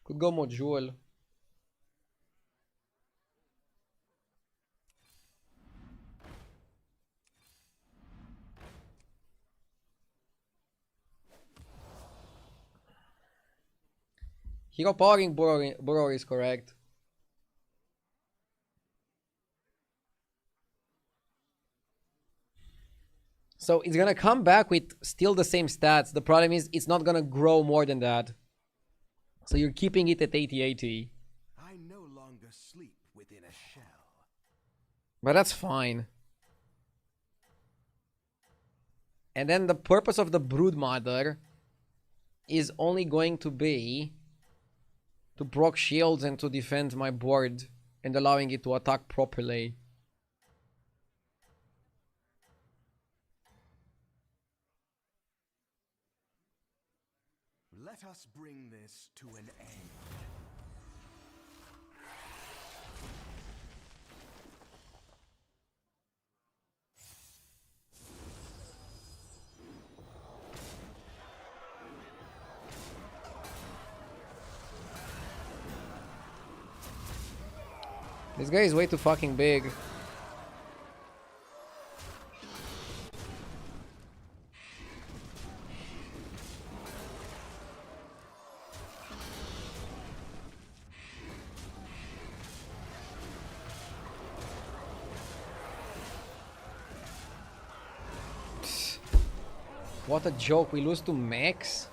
Could go module. Hero powering burrow is correct. So it's gonna come back with still the same stats. The problem is it's not gonna grow more than that. So you're keeping it at 80-80. I no longer sleep within a shell. But that's fine. And then the purpose of the Broodmother is only going to be to proc shields and to defend my board and allowing it to attack properly. Let us bring this to an end. This guy is way too fucking big. What a joke, we lose to Max?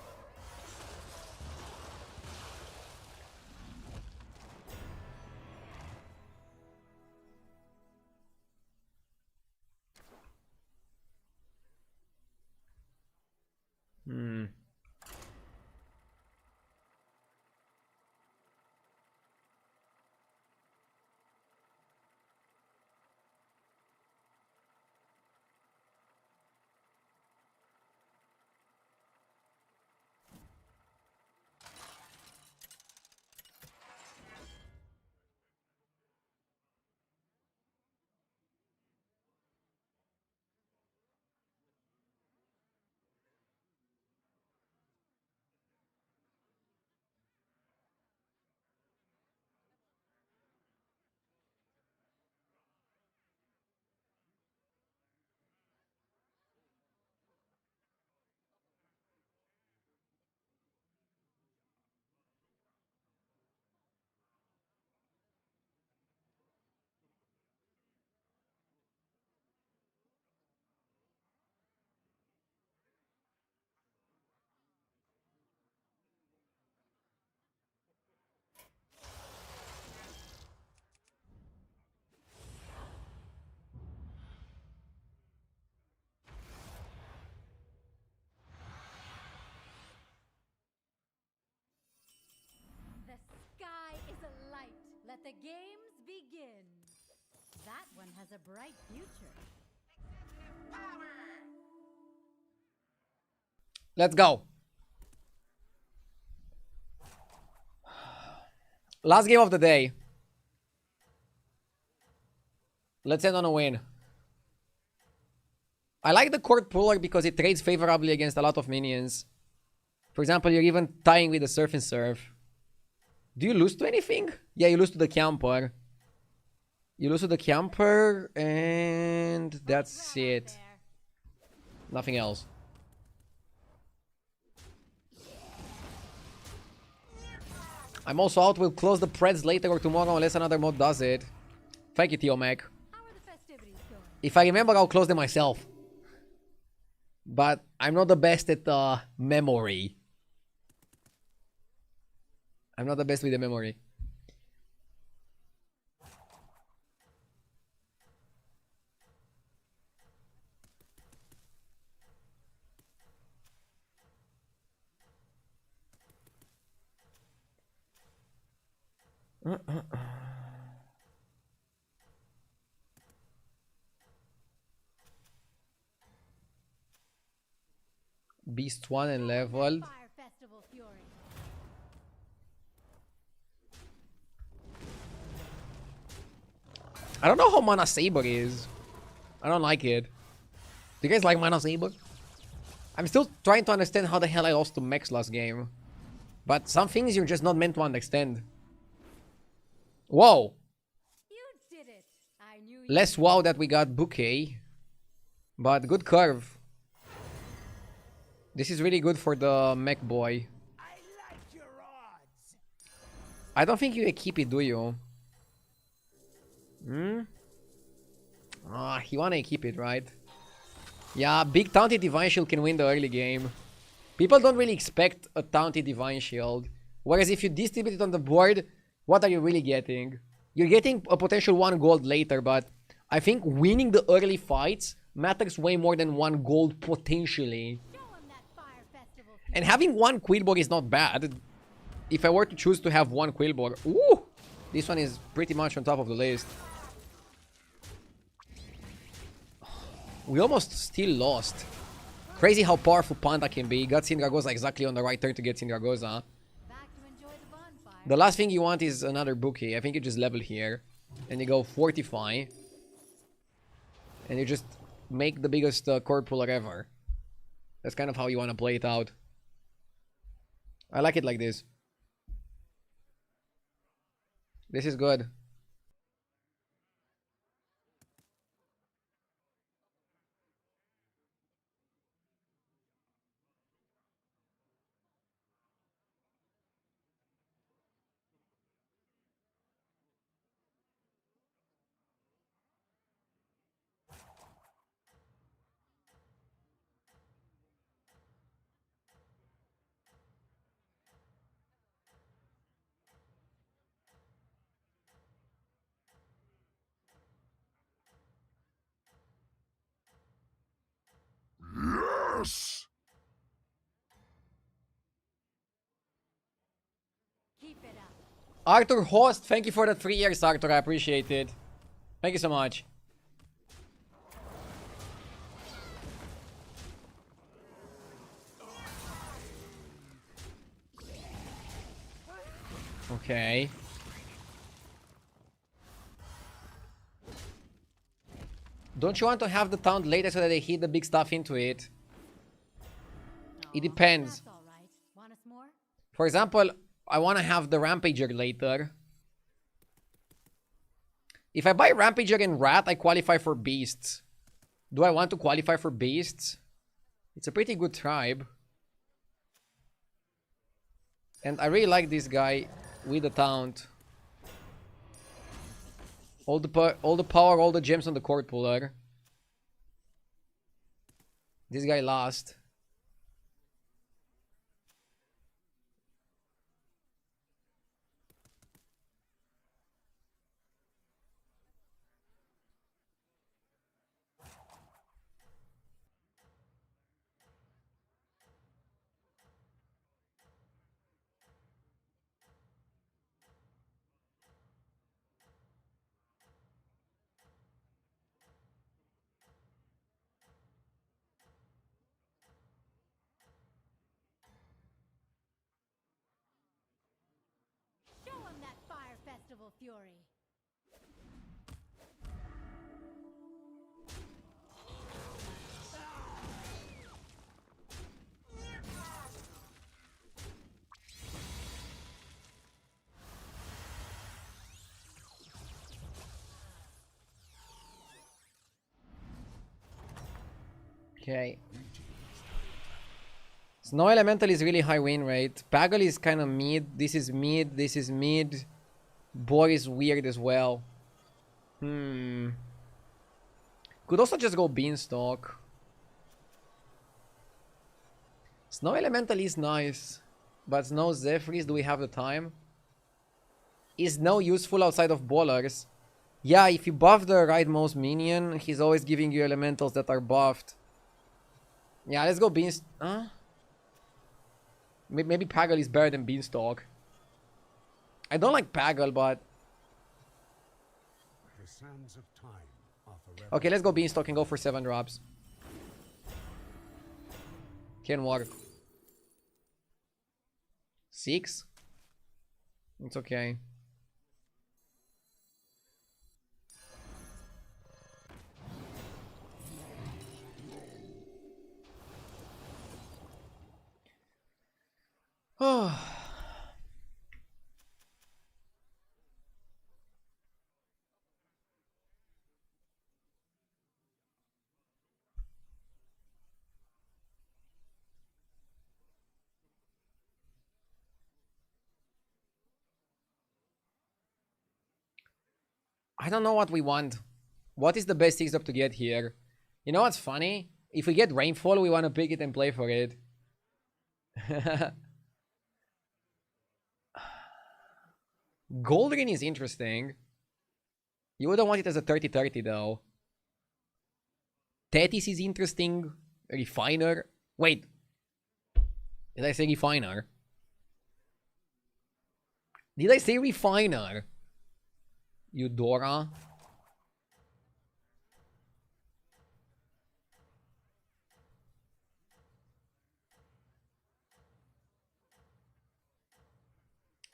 The sky is alight. Let the games begin. That one has a bright future. Let's go. Last game of the day. Let's end on a win. I like the court puller because it trades favorably against a lot of minions. For example, you're even tying with the surf and surf. Do you lose to anything? Yeah, you lose to the camper. You lose to the camper, and that's it. Nothing else. I'm also out. We'll close the Preds later or tomorrow unless another mod does it. Thank you, Theo Mac. How are the festivities going? If I remember, I'll close them myself. But I'm not the best at memory. I'm not the best with the memory. Beast 1 and leveled. Fire Festival Fury. I don't know how Mana Saber is. I don't like it. Do you guys like Mana Saber? I'm still trying to understand how the hell I lost to Max last game. But some things you're just not meant to understand. Whoa! You did it. I knew you. Less wow that we got Bouquet. But good curve. This is really good for the mech boy. I like your odds. I don't think you keep it, do you? Ah, you wanna keep it, right? Yeah, big Taunted Divine Shield can win the early game. People don't really expect a Taunted Divine Shield. Whereas if you distribute it on the board, what are you really getting? You're getting a potential 1 gold later, but I think winning the early fights matters way more than 1 gold potentially. Show 'em that fire festival And fury. having 1 Quillbore is not bad. If I were to choose to have 1 Quillbore, ooh, this one is pretty much on top of the list. We almost still lost. Crazy how powerful Panda can be. Got Sindragosa exactly on the right turn to get Sindragosa. Back to enjoy the bonfire. The last thing you want is another bookie. I think you just level here. And you go Fortify. And you just make the biggest cord puller ever. That's kind of how you want to play it out. I like it like this. This is good. Yes! Keep it up. Arthur Host, thank you for the 3 years, Arthur. I appreciate it. Thank you so much. Okay. Don't you want to have the taunt later so that they hit the big stuff into it? It depends. That's all right. Want us more? For example, I want to have the Rampager later. If I buy Rampager and Rat, I qualify for Beasts. Do I want to qualify for Beasts? It's a pretty good tribe. And I really like this guy with the taunt. All the power, all the gems on the cord puller. This guy lost. Show 'em that fire festival fury. Okay. Snow Elemental is really high win rate. Pagel is kind of mid. This is mid. This is mid. Boar is weird as well. Could also just go Beanstalk. Snow Elemental is nice. But Snow Zephyrs, do we have the time? Is Snow useful outside of bowlers? Yeah, if you buff the rightmost minion, he's always giving you elementals that are buffed. Yeah, let's go Beanstalk. Huh? Maybe Pagel is better than Beanstalk. I don't like Pagel, but... The sands of time are forever. Okay, let's go Beanstalk and go for 7 drops. Can work. 6? It's okay. Oh. I don't know what we want. What is the best six up to get here? You know what's funny? If we get Rainfall, we want to pick it and play for it. Goldrin is interesting. You wouldn't want it as a 30-30 though. Tethys is interesting. Refiner. Wait. Did I say Refiner? Did I say Refiner? Eudora.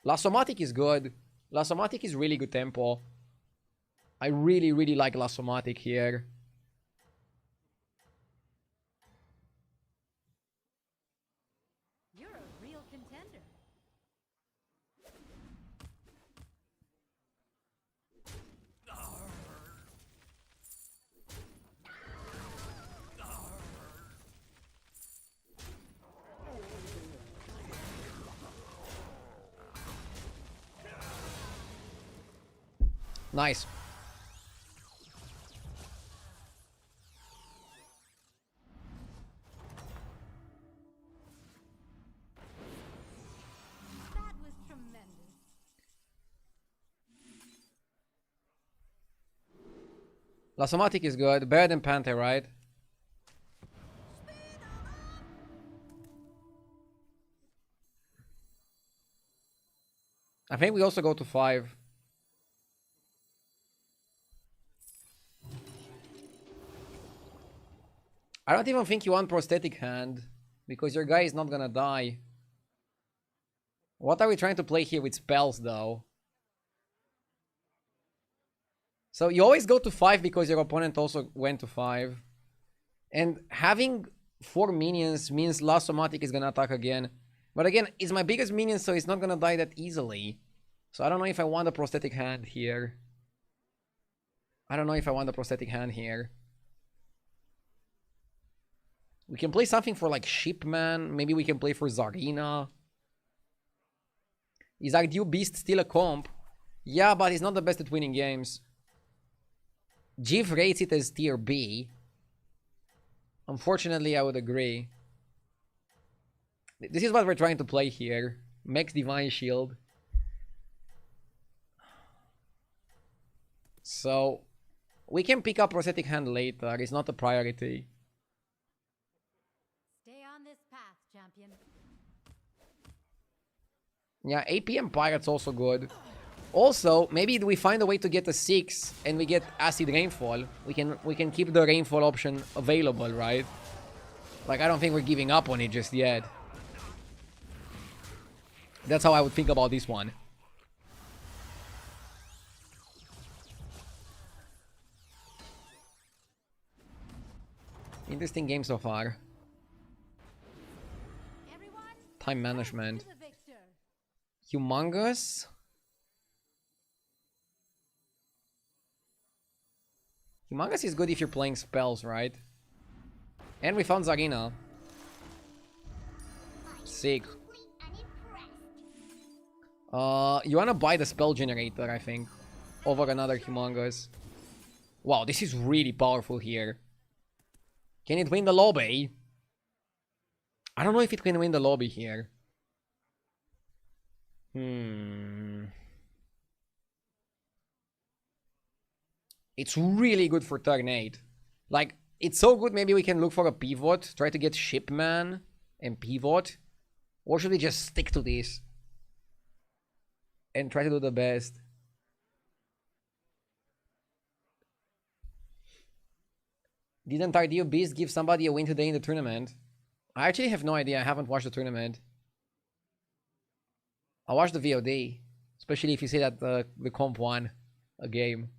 Lasomatic is good. Lasomatic is really good tempo. I really, really like Lasomatic here. You're a real contender. Nice. That was tremendous. Lasomatic is good. Better than Panther, right? I think we also go to 5. I don't even think you want prosthetic hand because your guy is not gonna die. What are we trying to play here with spells though? So you always go to 5 because your opponent also went to 5. And having 4 minions means Lasomatic is gonna attack again. But again, it's my biggest minion, so it's not gonna die that easily. So I don't know if I want a prosthetic hand here. I don't know if I want a prosthetic hand here. We can play something for like Shipman. Maybe we can play for Zarina. Is Ardew Beast still a comp? Yeah, but he's not the best at winning games. Jiv rates it as tier B. Unfortunately, I would agree. This is what we're trying to play here. Max Divine Shield. So, we can pick up prosthetic hand later. It's not a priority. Stay on this path, champion. Yeah, APM Pirate's also good. Also, maybe we find a way to get a 6 and we get Acid Rainfall. We can keep the Rainfall option available, right? Like, I don't think we're giving up on it just yet. That's how I would think about this one. Interesting game so far. Everyone, Time management. to the victor. Humongous. Humongous is good if you're playing spells, right? And we found Zarina. Sick. You wanna buy the spell generator, I think, over another Humongous. Wow, this is really powerful here. Can it win the lobby? I don't know if it can win the lobby here. It's really good for turn 8. Like, it's so good, maybe we can look for a pivot. Try to get Shipman and pivot. Or should we just stick to this? And try to do the best. Didn't Ardew Beast give somebody a win today in the tournament? I actually have no idea. I haven't watched the tournament. I watched the VOD. Especially if you say that the comp won a game.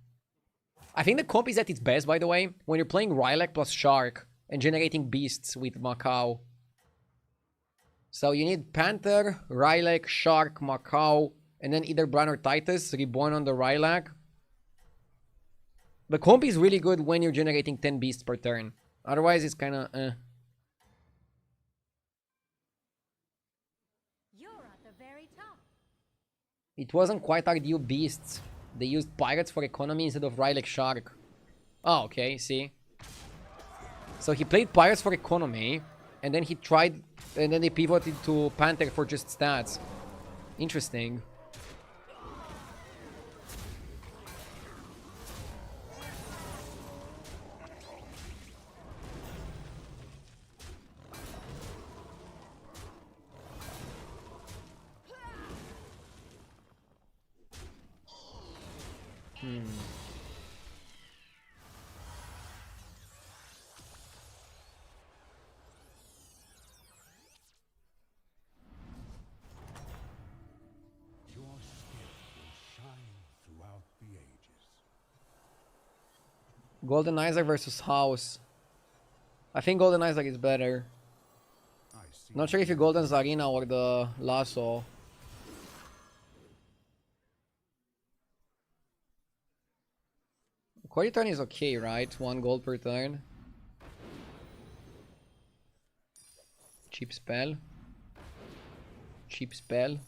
I think the comp is at its best, by the way, when you're playing Rylak plus Shark and generating beasts with Macau. So you need Panther, Rylak, Shark, Macau, and then either Bran or Titus, Reborn on the Rylak. The comp is really good when you're generating 10 beasts per turn. Otherwise, it's kinda You're at the very top. It wasn't quite Ardew Beasts. They used Pirates for economy instead of Rylak Shark. Oh, okay, see. So he played Pirates for economy, and then he tried, and then they pivoted to Panther for just stats. Interesting. Your skill will shine throughout the ages. Golden Isaac versus House. I think Golden Isaac is better. I see. Not sure if you Golden Zarina or the Lasso. Quarry turn is okay, right? 1 gold per turn. Cheap spell. Cheap spell.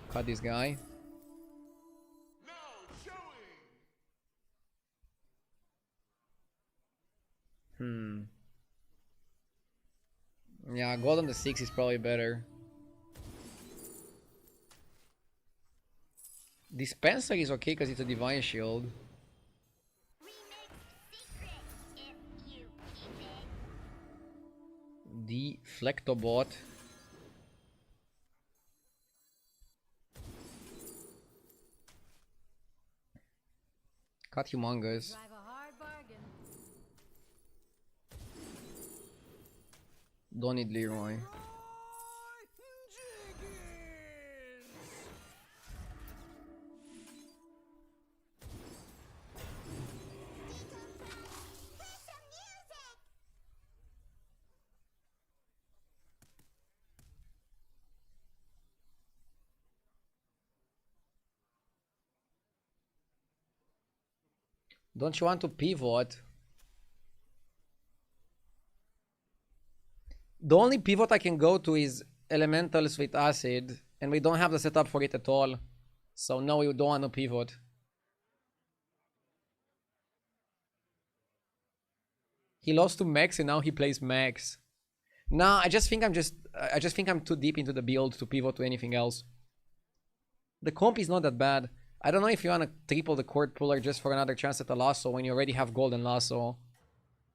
Cut this guy. Now showing. Yeah, gold on the 6 is probably better. Dispenser is okay because it's a Divine Shield. Deflectobot. Cut Humongous. Drive a hard bargain. Don't need Leroy. Don't you want to pivot? The only pivot I can go to is Elementals with Acid, and we don't have the setup for it at all. So no, we don't want to pivot. He lost to Max and now he plays Max. Nah, I just think I'm too deep into the build to pivot to anything else. The comp is not that bad. I don't know if you want to triple the Cord Puller just for another chance at a Lasso when you already have Golden Lasso.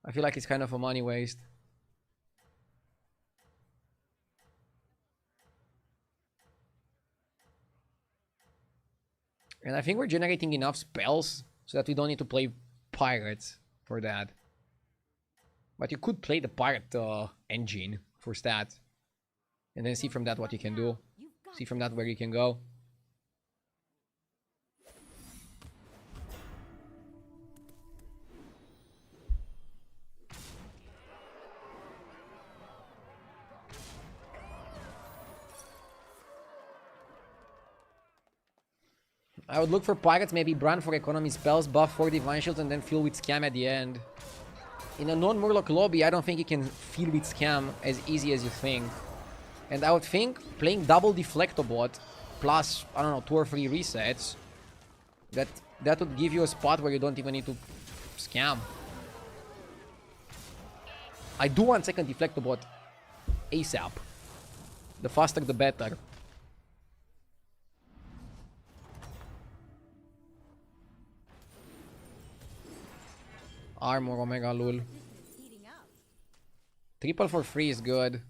I feel like it's kind of a money waste. And I think we're generating enough spells so that we don't need to play Pirates for that. But you could play the Pirate engine for stats. And then see from that what you can do. See from that where you can go. I would look for Pirates, maybe Brand for economy spells, buff for Divine Shields, and then fill with Scam at the end. In a non-Murloc lobby, I don't think you can fill with Scam as easy as you think. And I would think playing double Deflectobot plus, I don't know, 2 or 3 resets, that would give you a spot where you don't even need to Scam. I do want second Deflectobot ASAP. The faster the better. Armor Omega Lul. Heating up. Triple for free is good.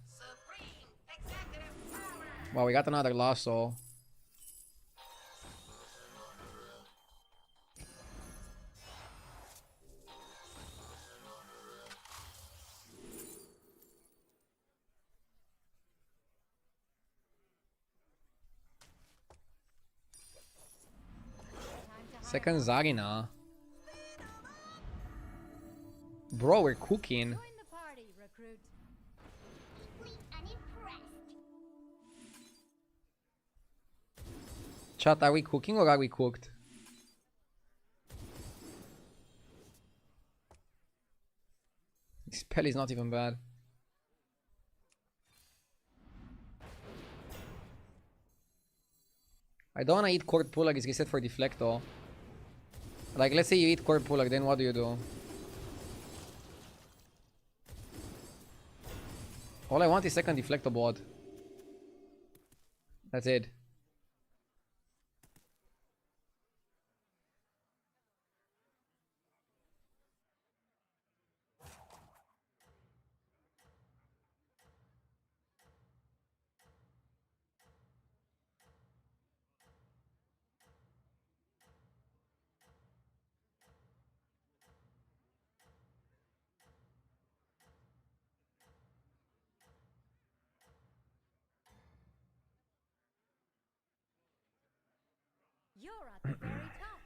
Wow, we got another Lasso. Second Zarina. Bro, we're cooking. Join the party, recruit. Chat, are we cooking or are we cooked? This spell is not even bad. I don't wanna eat Cord Puller, it's reset for Deflecto. Like, let's say you eat Cord Puller, then what do you do? All I want is second Deflectobot. That's it. You're at the very top.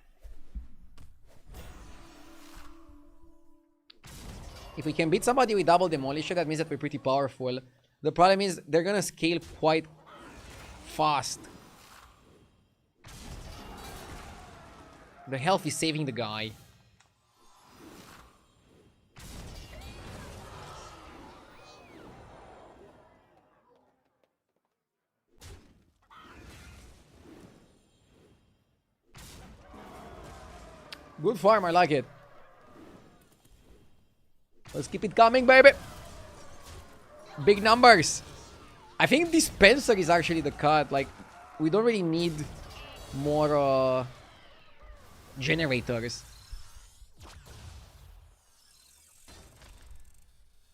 If we can beat somebody with double Demolisher, that means that we're pretty powerful. The problem is they're gonna scale quite fast. The health is saving the guy. Good farm, I like it. Let's keep it coming, baby. Big numbers. I think Dispenser is actually the cut. Like, we don't really need more generators.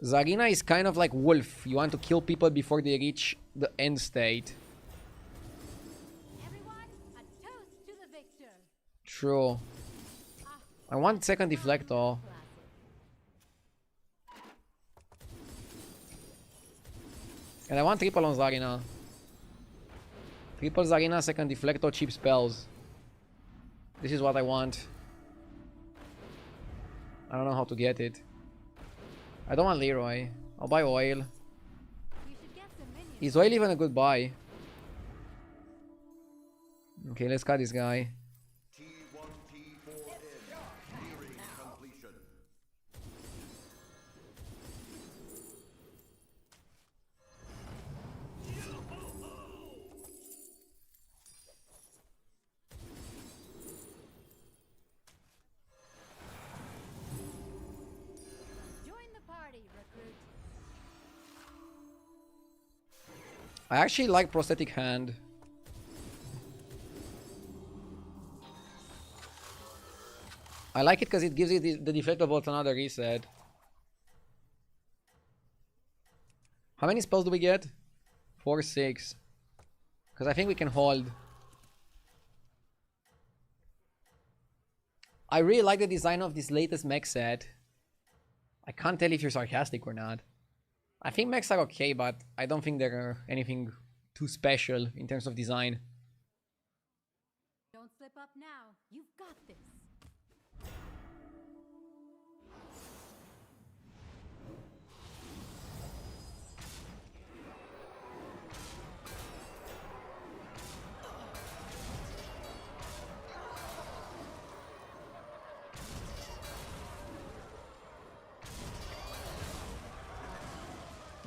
Zarina is kind of like Wolf. You want to kill people before they reach the end state. Everyone, a toast to the victor. True. I want second deflector. And I want triple on Zarina. Triple Zarina, second deflector, cheap spells. This is what I want. I don't know how to get it. I don't want Leroy. I'll buy oil. You should get some minions. Is oil even a good buy? Okay, let's cut this guy. T1, T4 in. Nearing completion. Join the party, recruit. I actually like prosthetic hand. I like it because it gives you the deflector bolt another reset. How many spells do we get? 4, 6. Because I think we can hold. I really like the design of this latest mech set. I can't tell if you're sarcastic or not. I think mechs are okay, but I don't think they're anything too special in terms of design. Don't slip up now. You've got this.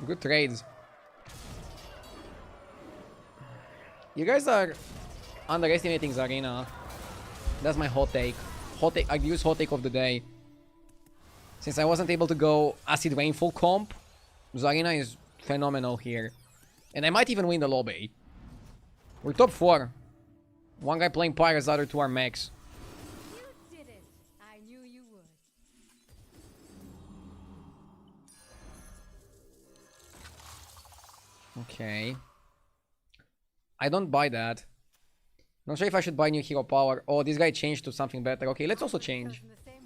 Good trades. You guys are underestimating Zarina. That's my hot take. I use hot take of the day. Since I wasn't able to go Acid Rainfall comp, Zarina is phenomenal here. And I might even win the lobby. We're top 4. One guy playing Pirates, the other 2 are mechs. You did it. I knew you would. Okay. I don't buy that. Not sure if I should buy new hero power. Oh, this guy changed to something better. Okay, let's also change. Chosen the same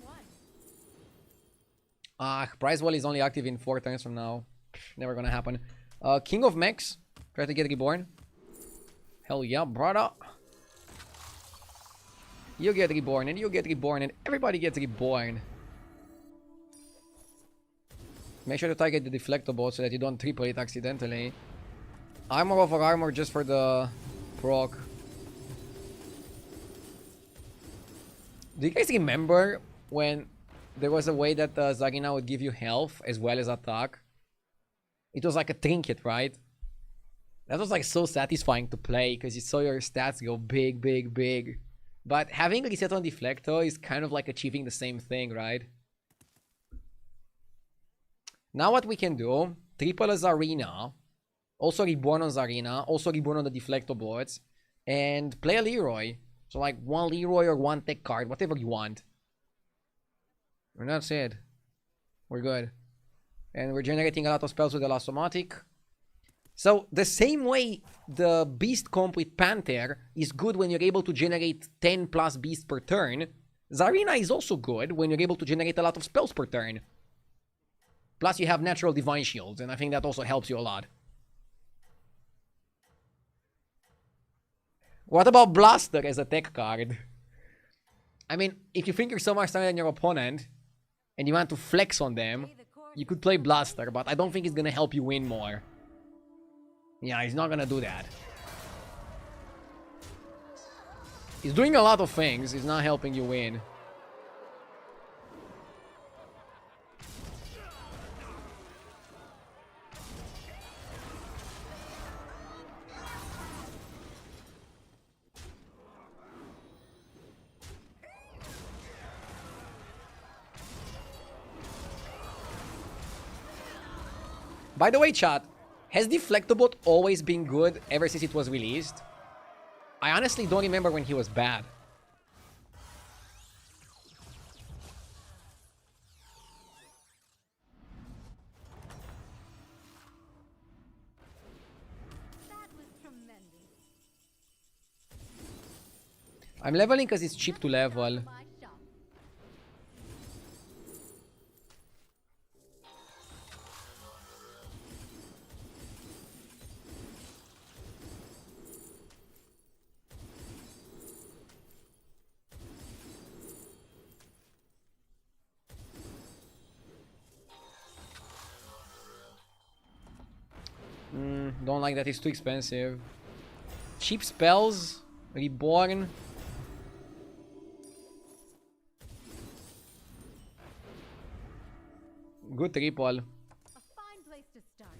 one. Prize wall is only active in 4 turns from now. Never gonna happen. King of Mechs. Try to get reborn. Hell yeah, brother. You get reborn, and you get reborn, and everybody gets reborn. Make sure to target the deflector bolt so that you don't triple it accidentally. Armor over armor just for the proc. Do you guys remember when there was a way that Zarina would give you health as well as attack? It was like a trinket, right? That was like so satisfying to play because you saw your stats go big, big, big. But having reset on deflector is kind of like achieving the same thing, right? Now what we can do, triple as Zarina, also reborn on Zarina, also reborn on the deflector boards, and play a Leroy. So like 1 Leroy or 1 tech card, whatever you want. And that's it. We're good. And we're generating a lot of spells with the Lastomatic. So the same way the Beast comp with Panther is good when you're able to generate 10 plus Beasts per turn, Zarina is also good when you're able to generate a lot of spells per turn. Plus you have natural Divine Shields, and I think that also helps you a lot. What about Blaster as a tech card? I mean, if you think you're so much stronger than your opponent, and you want to flex on them, you could play Blaster, but I don't think it's gonna help you win more. Yeah, he's not gonna do that. He's doing a lot of things, he's not helping you win. By the way, chat, has Deflectobot always been good ever since it was released? I honestly don't remember when he was bad. That was tremendous. I'm leveling because it's cheap to level. My shop. Don't like that, it's too expensive. Cheap spells, Reborn. Good triple. A fine place to start.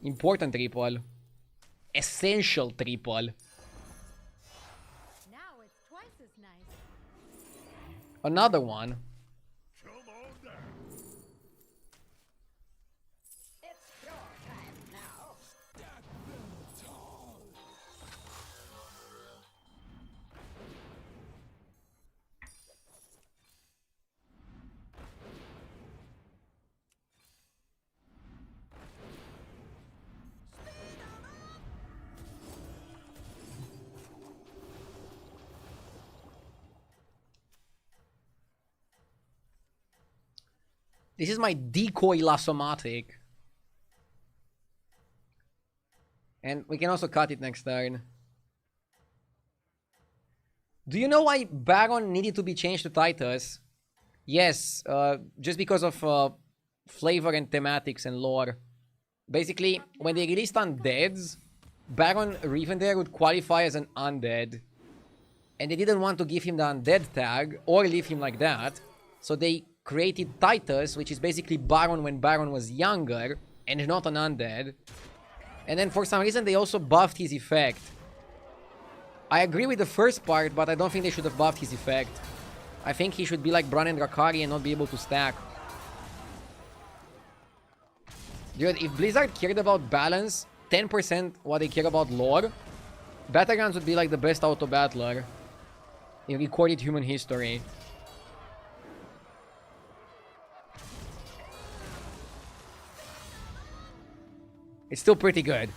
Important triple. Essential triple. Now it's twice as nice. Another one. Come on down. It's your time now. This is my decoy Lasomatic. And we can also cut it next turn. Do you know why Baron needed to be changed to Titus? Yes, just because of flavor and thematics and lore. Basically, when they released Undeads, Baron Rivendare would qualify as an Undead. And they didn't want to give him the Undead tag or leave him like that. So they created Titus, which is basically Baron when Baron was younger and not an Undead. And then for some reason they also buffed his effect. I agree with the first part, but I don't think they should have buffed his effect. I think he should be like Bran and Drakari and not be able to stack. Dude, if Blizzard cared about balance, 10% what they care about lore, Battlegrounds would be like the best auto-battler in recorded human history. It's still pretty good.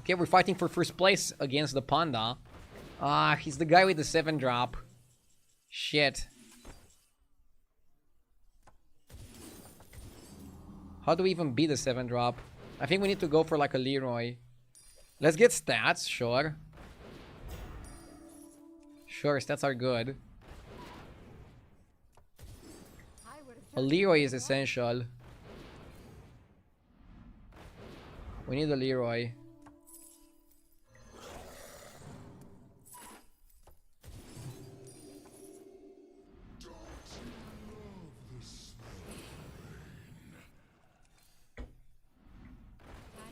Okay, we're fighting for first place against the Panda. He's the guy with the 7-drop. Shit. How do we even beat the 7-drop? I think we need to go for like a Leroy. Let's get stats, sure. Sure, stats are good. A Leroy is essential. We need a Leroy.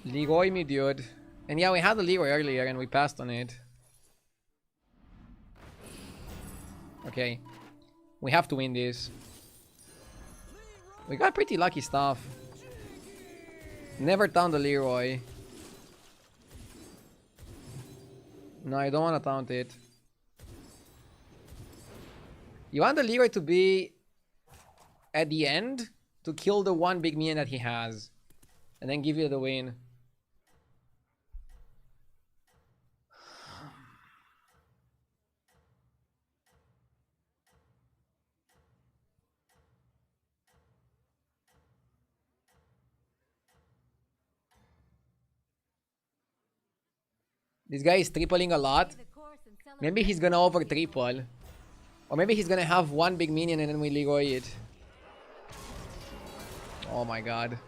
Leroy me, dude. And yeah, we had a Leroy earlier and we passed on it. Okay. We have to win this. We got pretty lucky stuff. Never taunt the Leroy. No, I don't want to taunt it. You want the Leroy to be at the end to kill the one big minion that he has. And then give you the win. This guy is tripling a lot. The course and celebrate Maybe he's gonna over triple. Or maybe he's gonna have one big minion and then we Leroy it. Oh my god.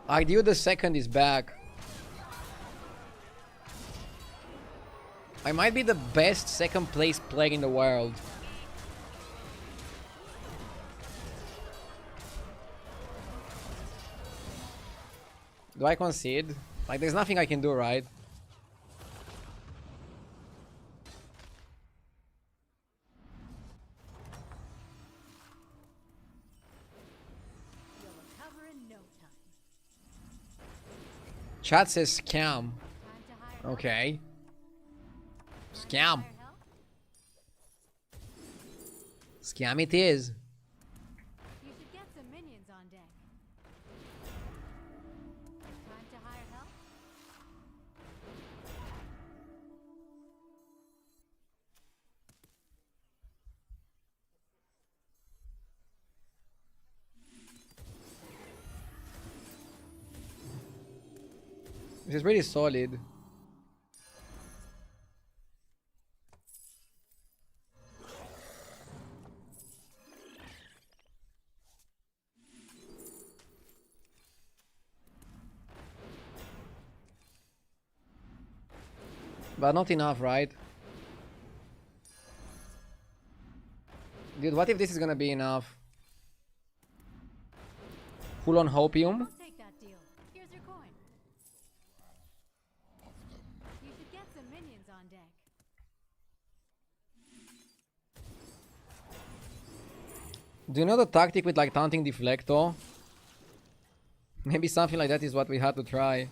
Argue the second is back. I might be the best second place player in the world. Do I concede? Like, there's nothing I can do, right? You'll recover in no time. Chat says scam. Time to hire help. Okay. Time to Scam. hire help. Scam it is. You should get some minions on deck. Time to hire help. This is really solid. But not enough, right? Dude, what if this is gonna be enough? Full on hopium? Don't take that deal. Here's your coin. You should get some minions on deck. Do you know the tactic with like taunting deflector? Maybe something like that is what we had to try.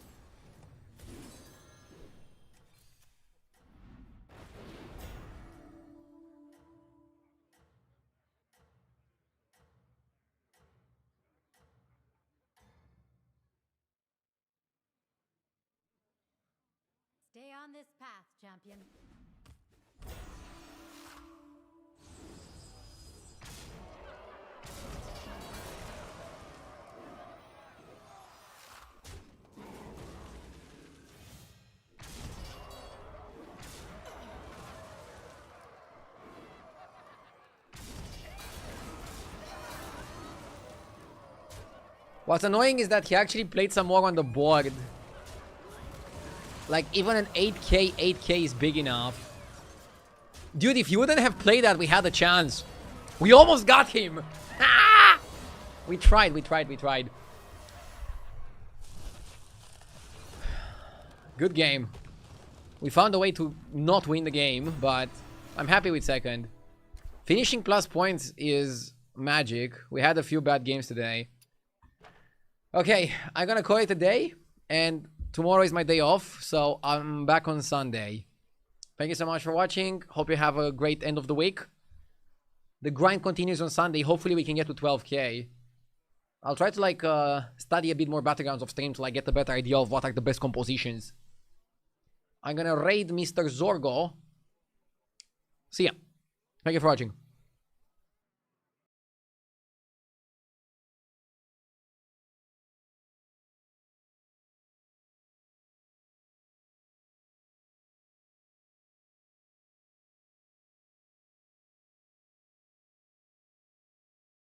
Stay on this path, champion. What's annoying is that he actually played some more on the board. Like, even an 8k is big enough. Dude, if you wouldn't have played that, we had a chance. We almost got him. Ah! We tried. Good game. We found a way to not win the game, but I'm happy with second. Finishing plus points is magic. We had a few bad games today. Okay, I'm gonna call it a day, and tomorrow is my day off, so I'm back on Sunday. Thank you so much for watching. Hope you have a great end of the week. The grind continues on Sunday. Hopefully we can get to 12k. I'll try to like study a bit more Battlegrounds of stream to like get a better idea of what are the best compositions. I'm gonna raid Mr. Zorgo. See ya. Thank you for watching.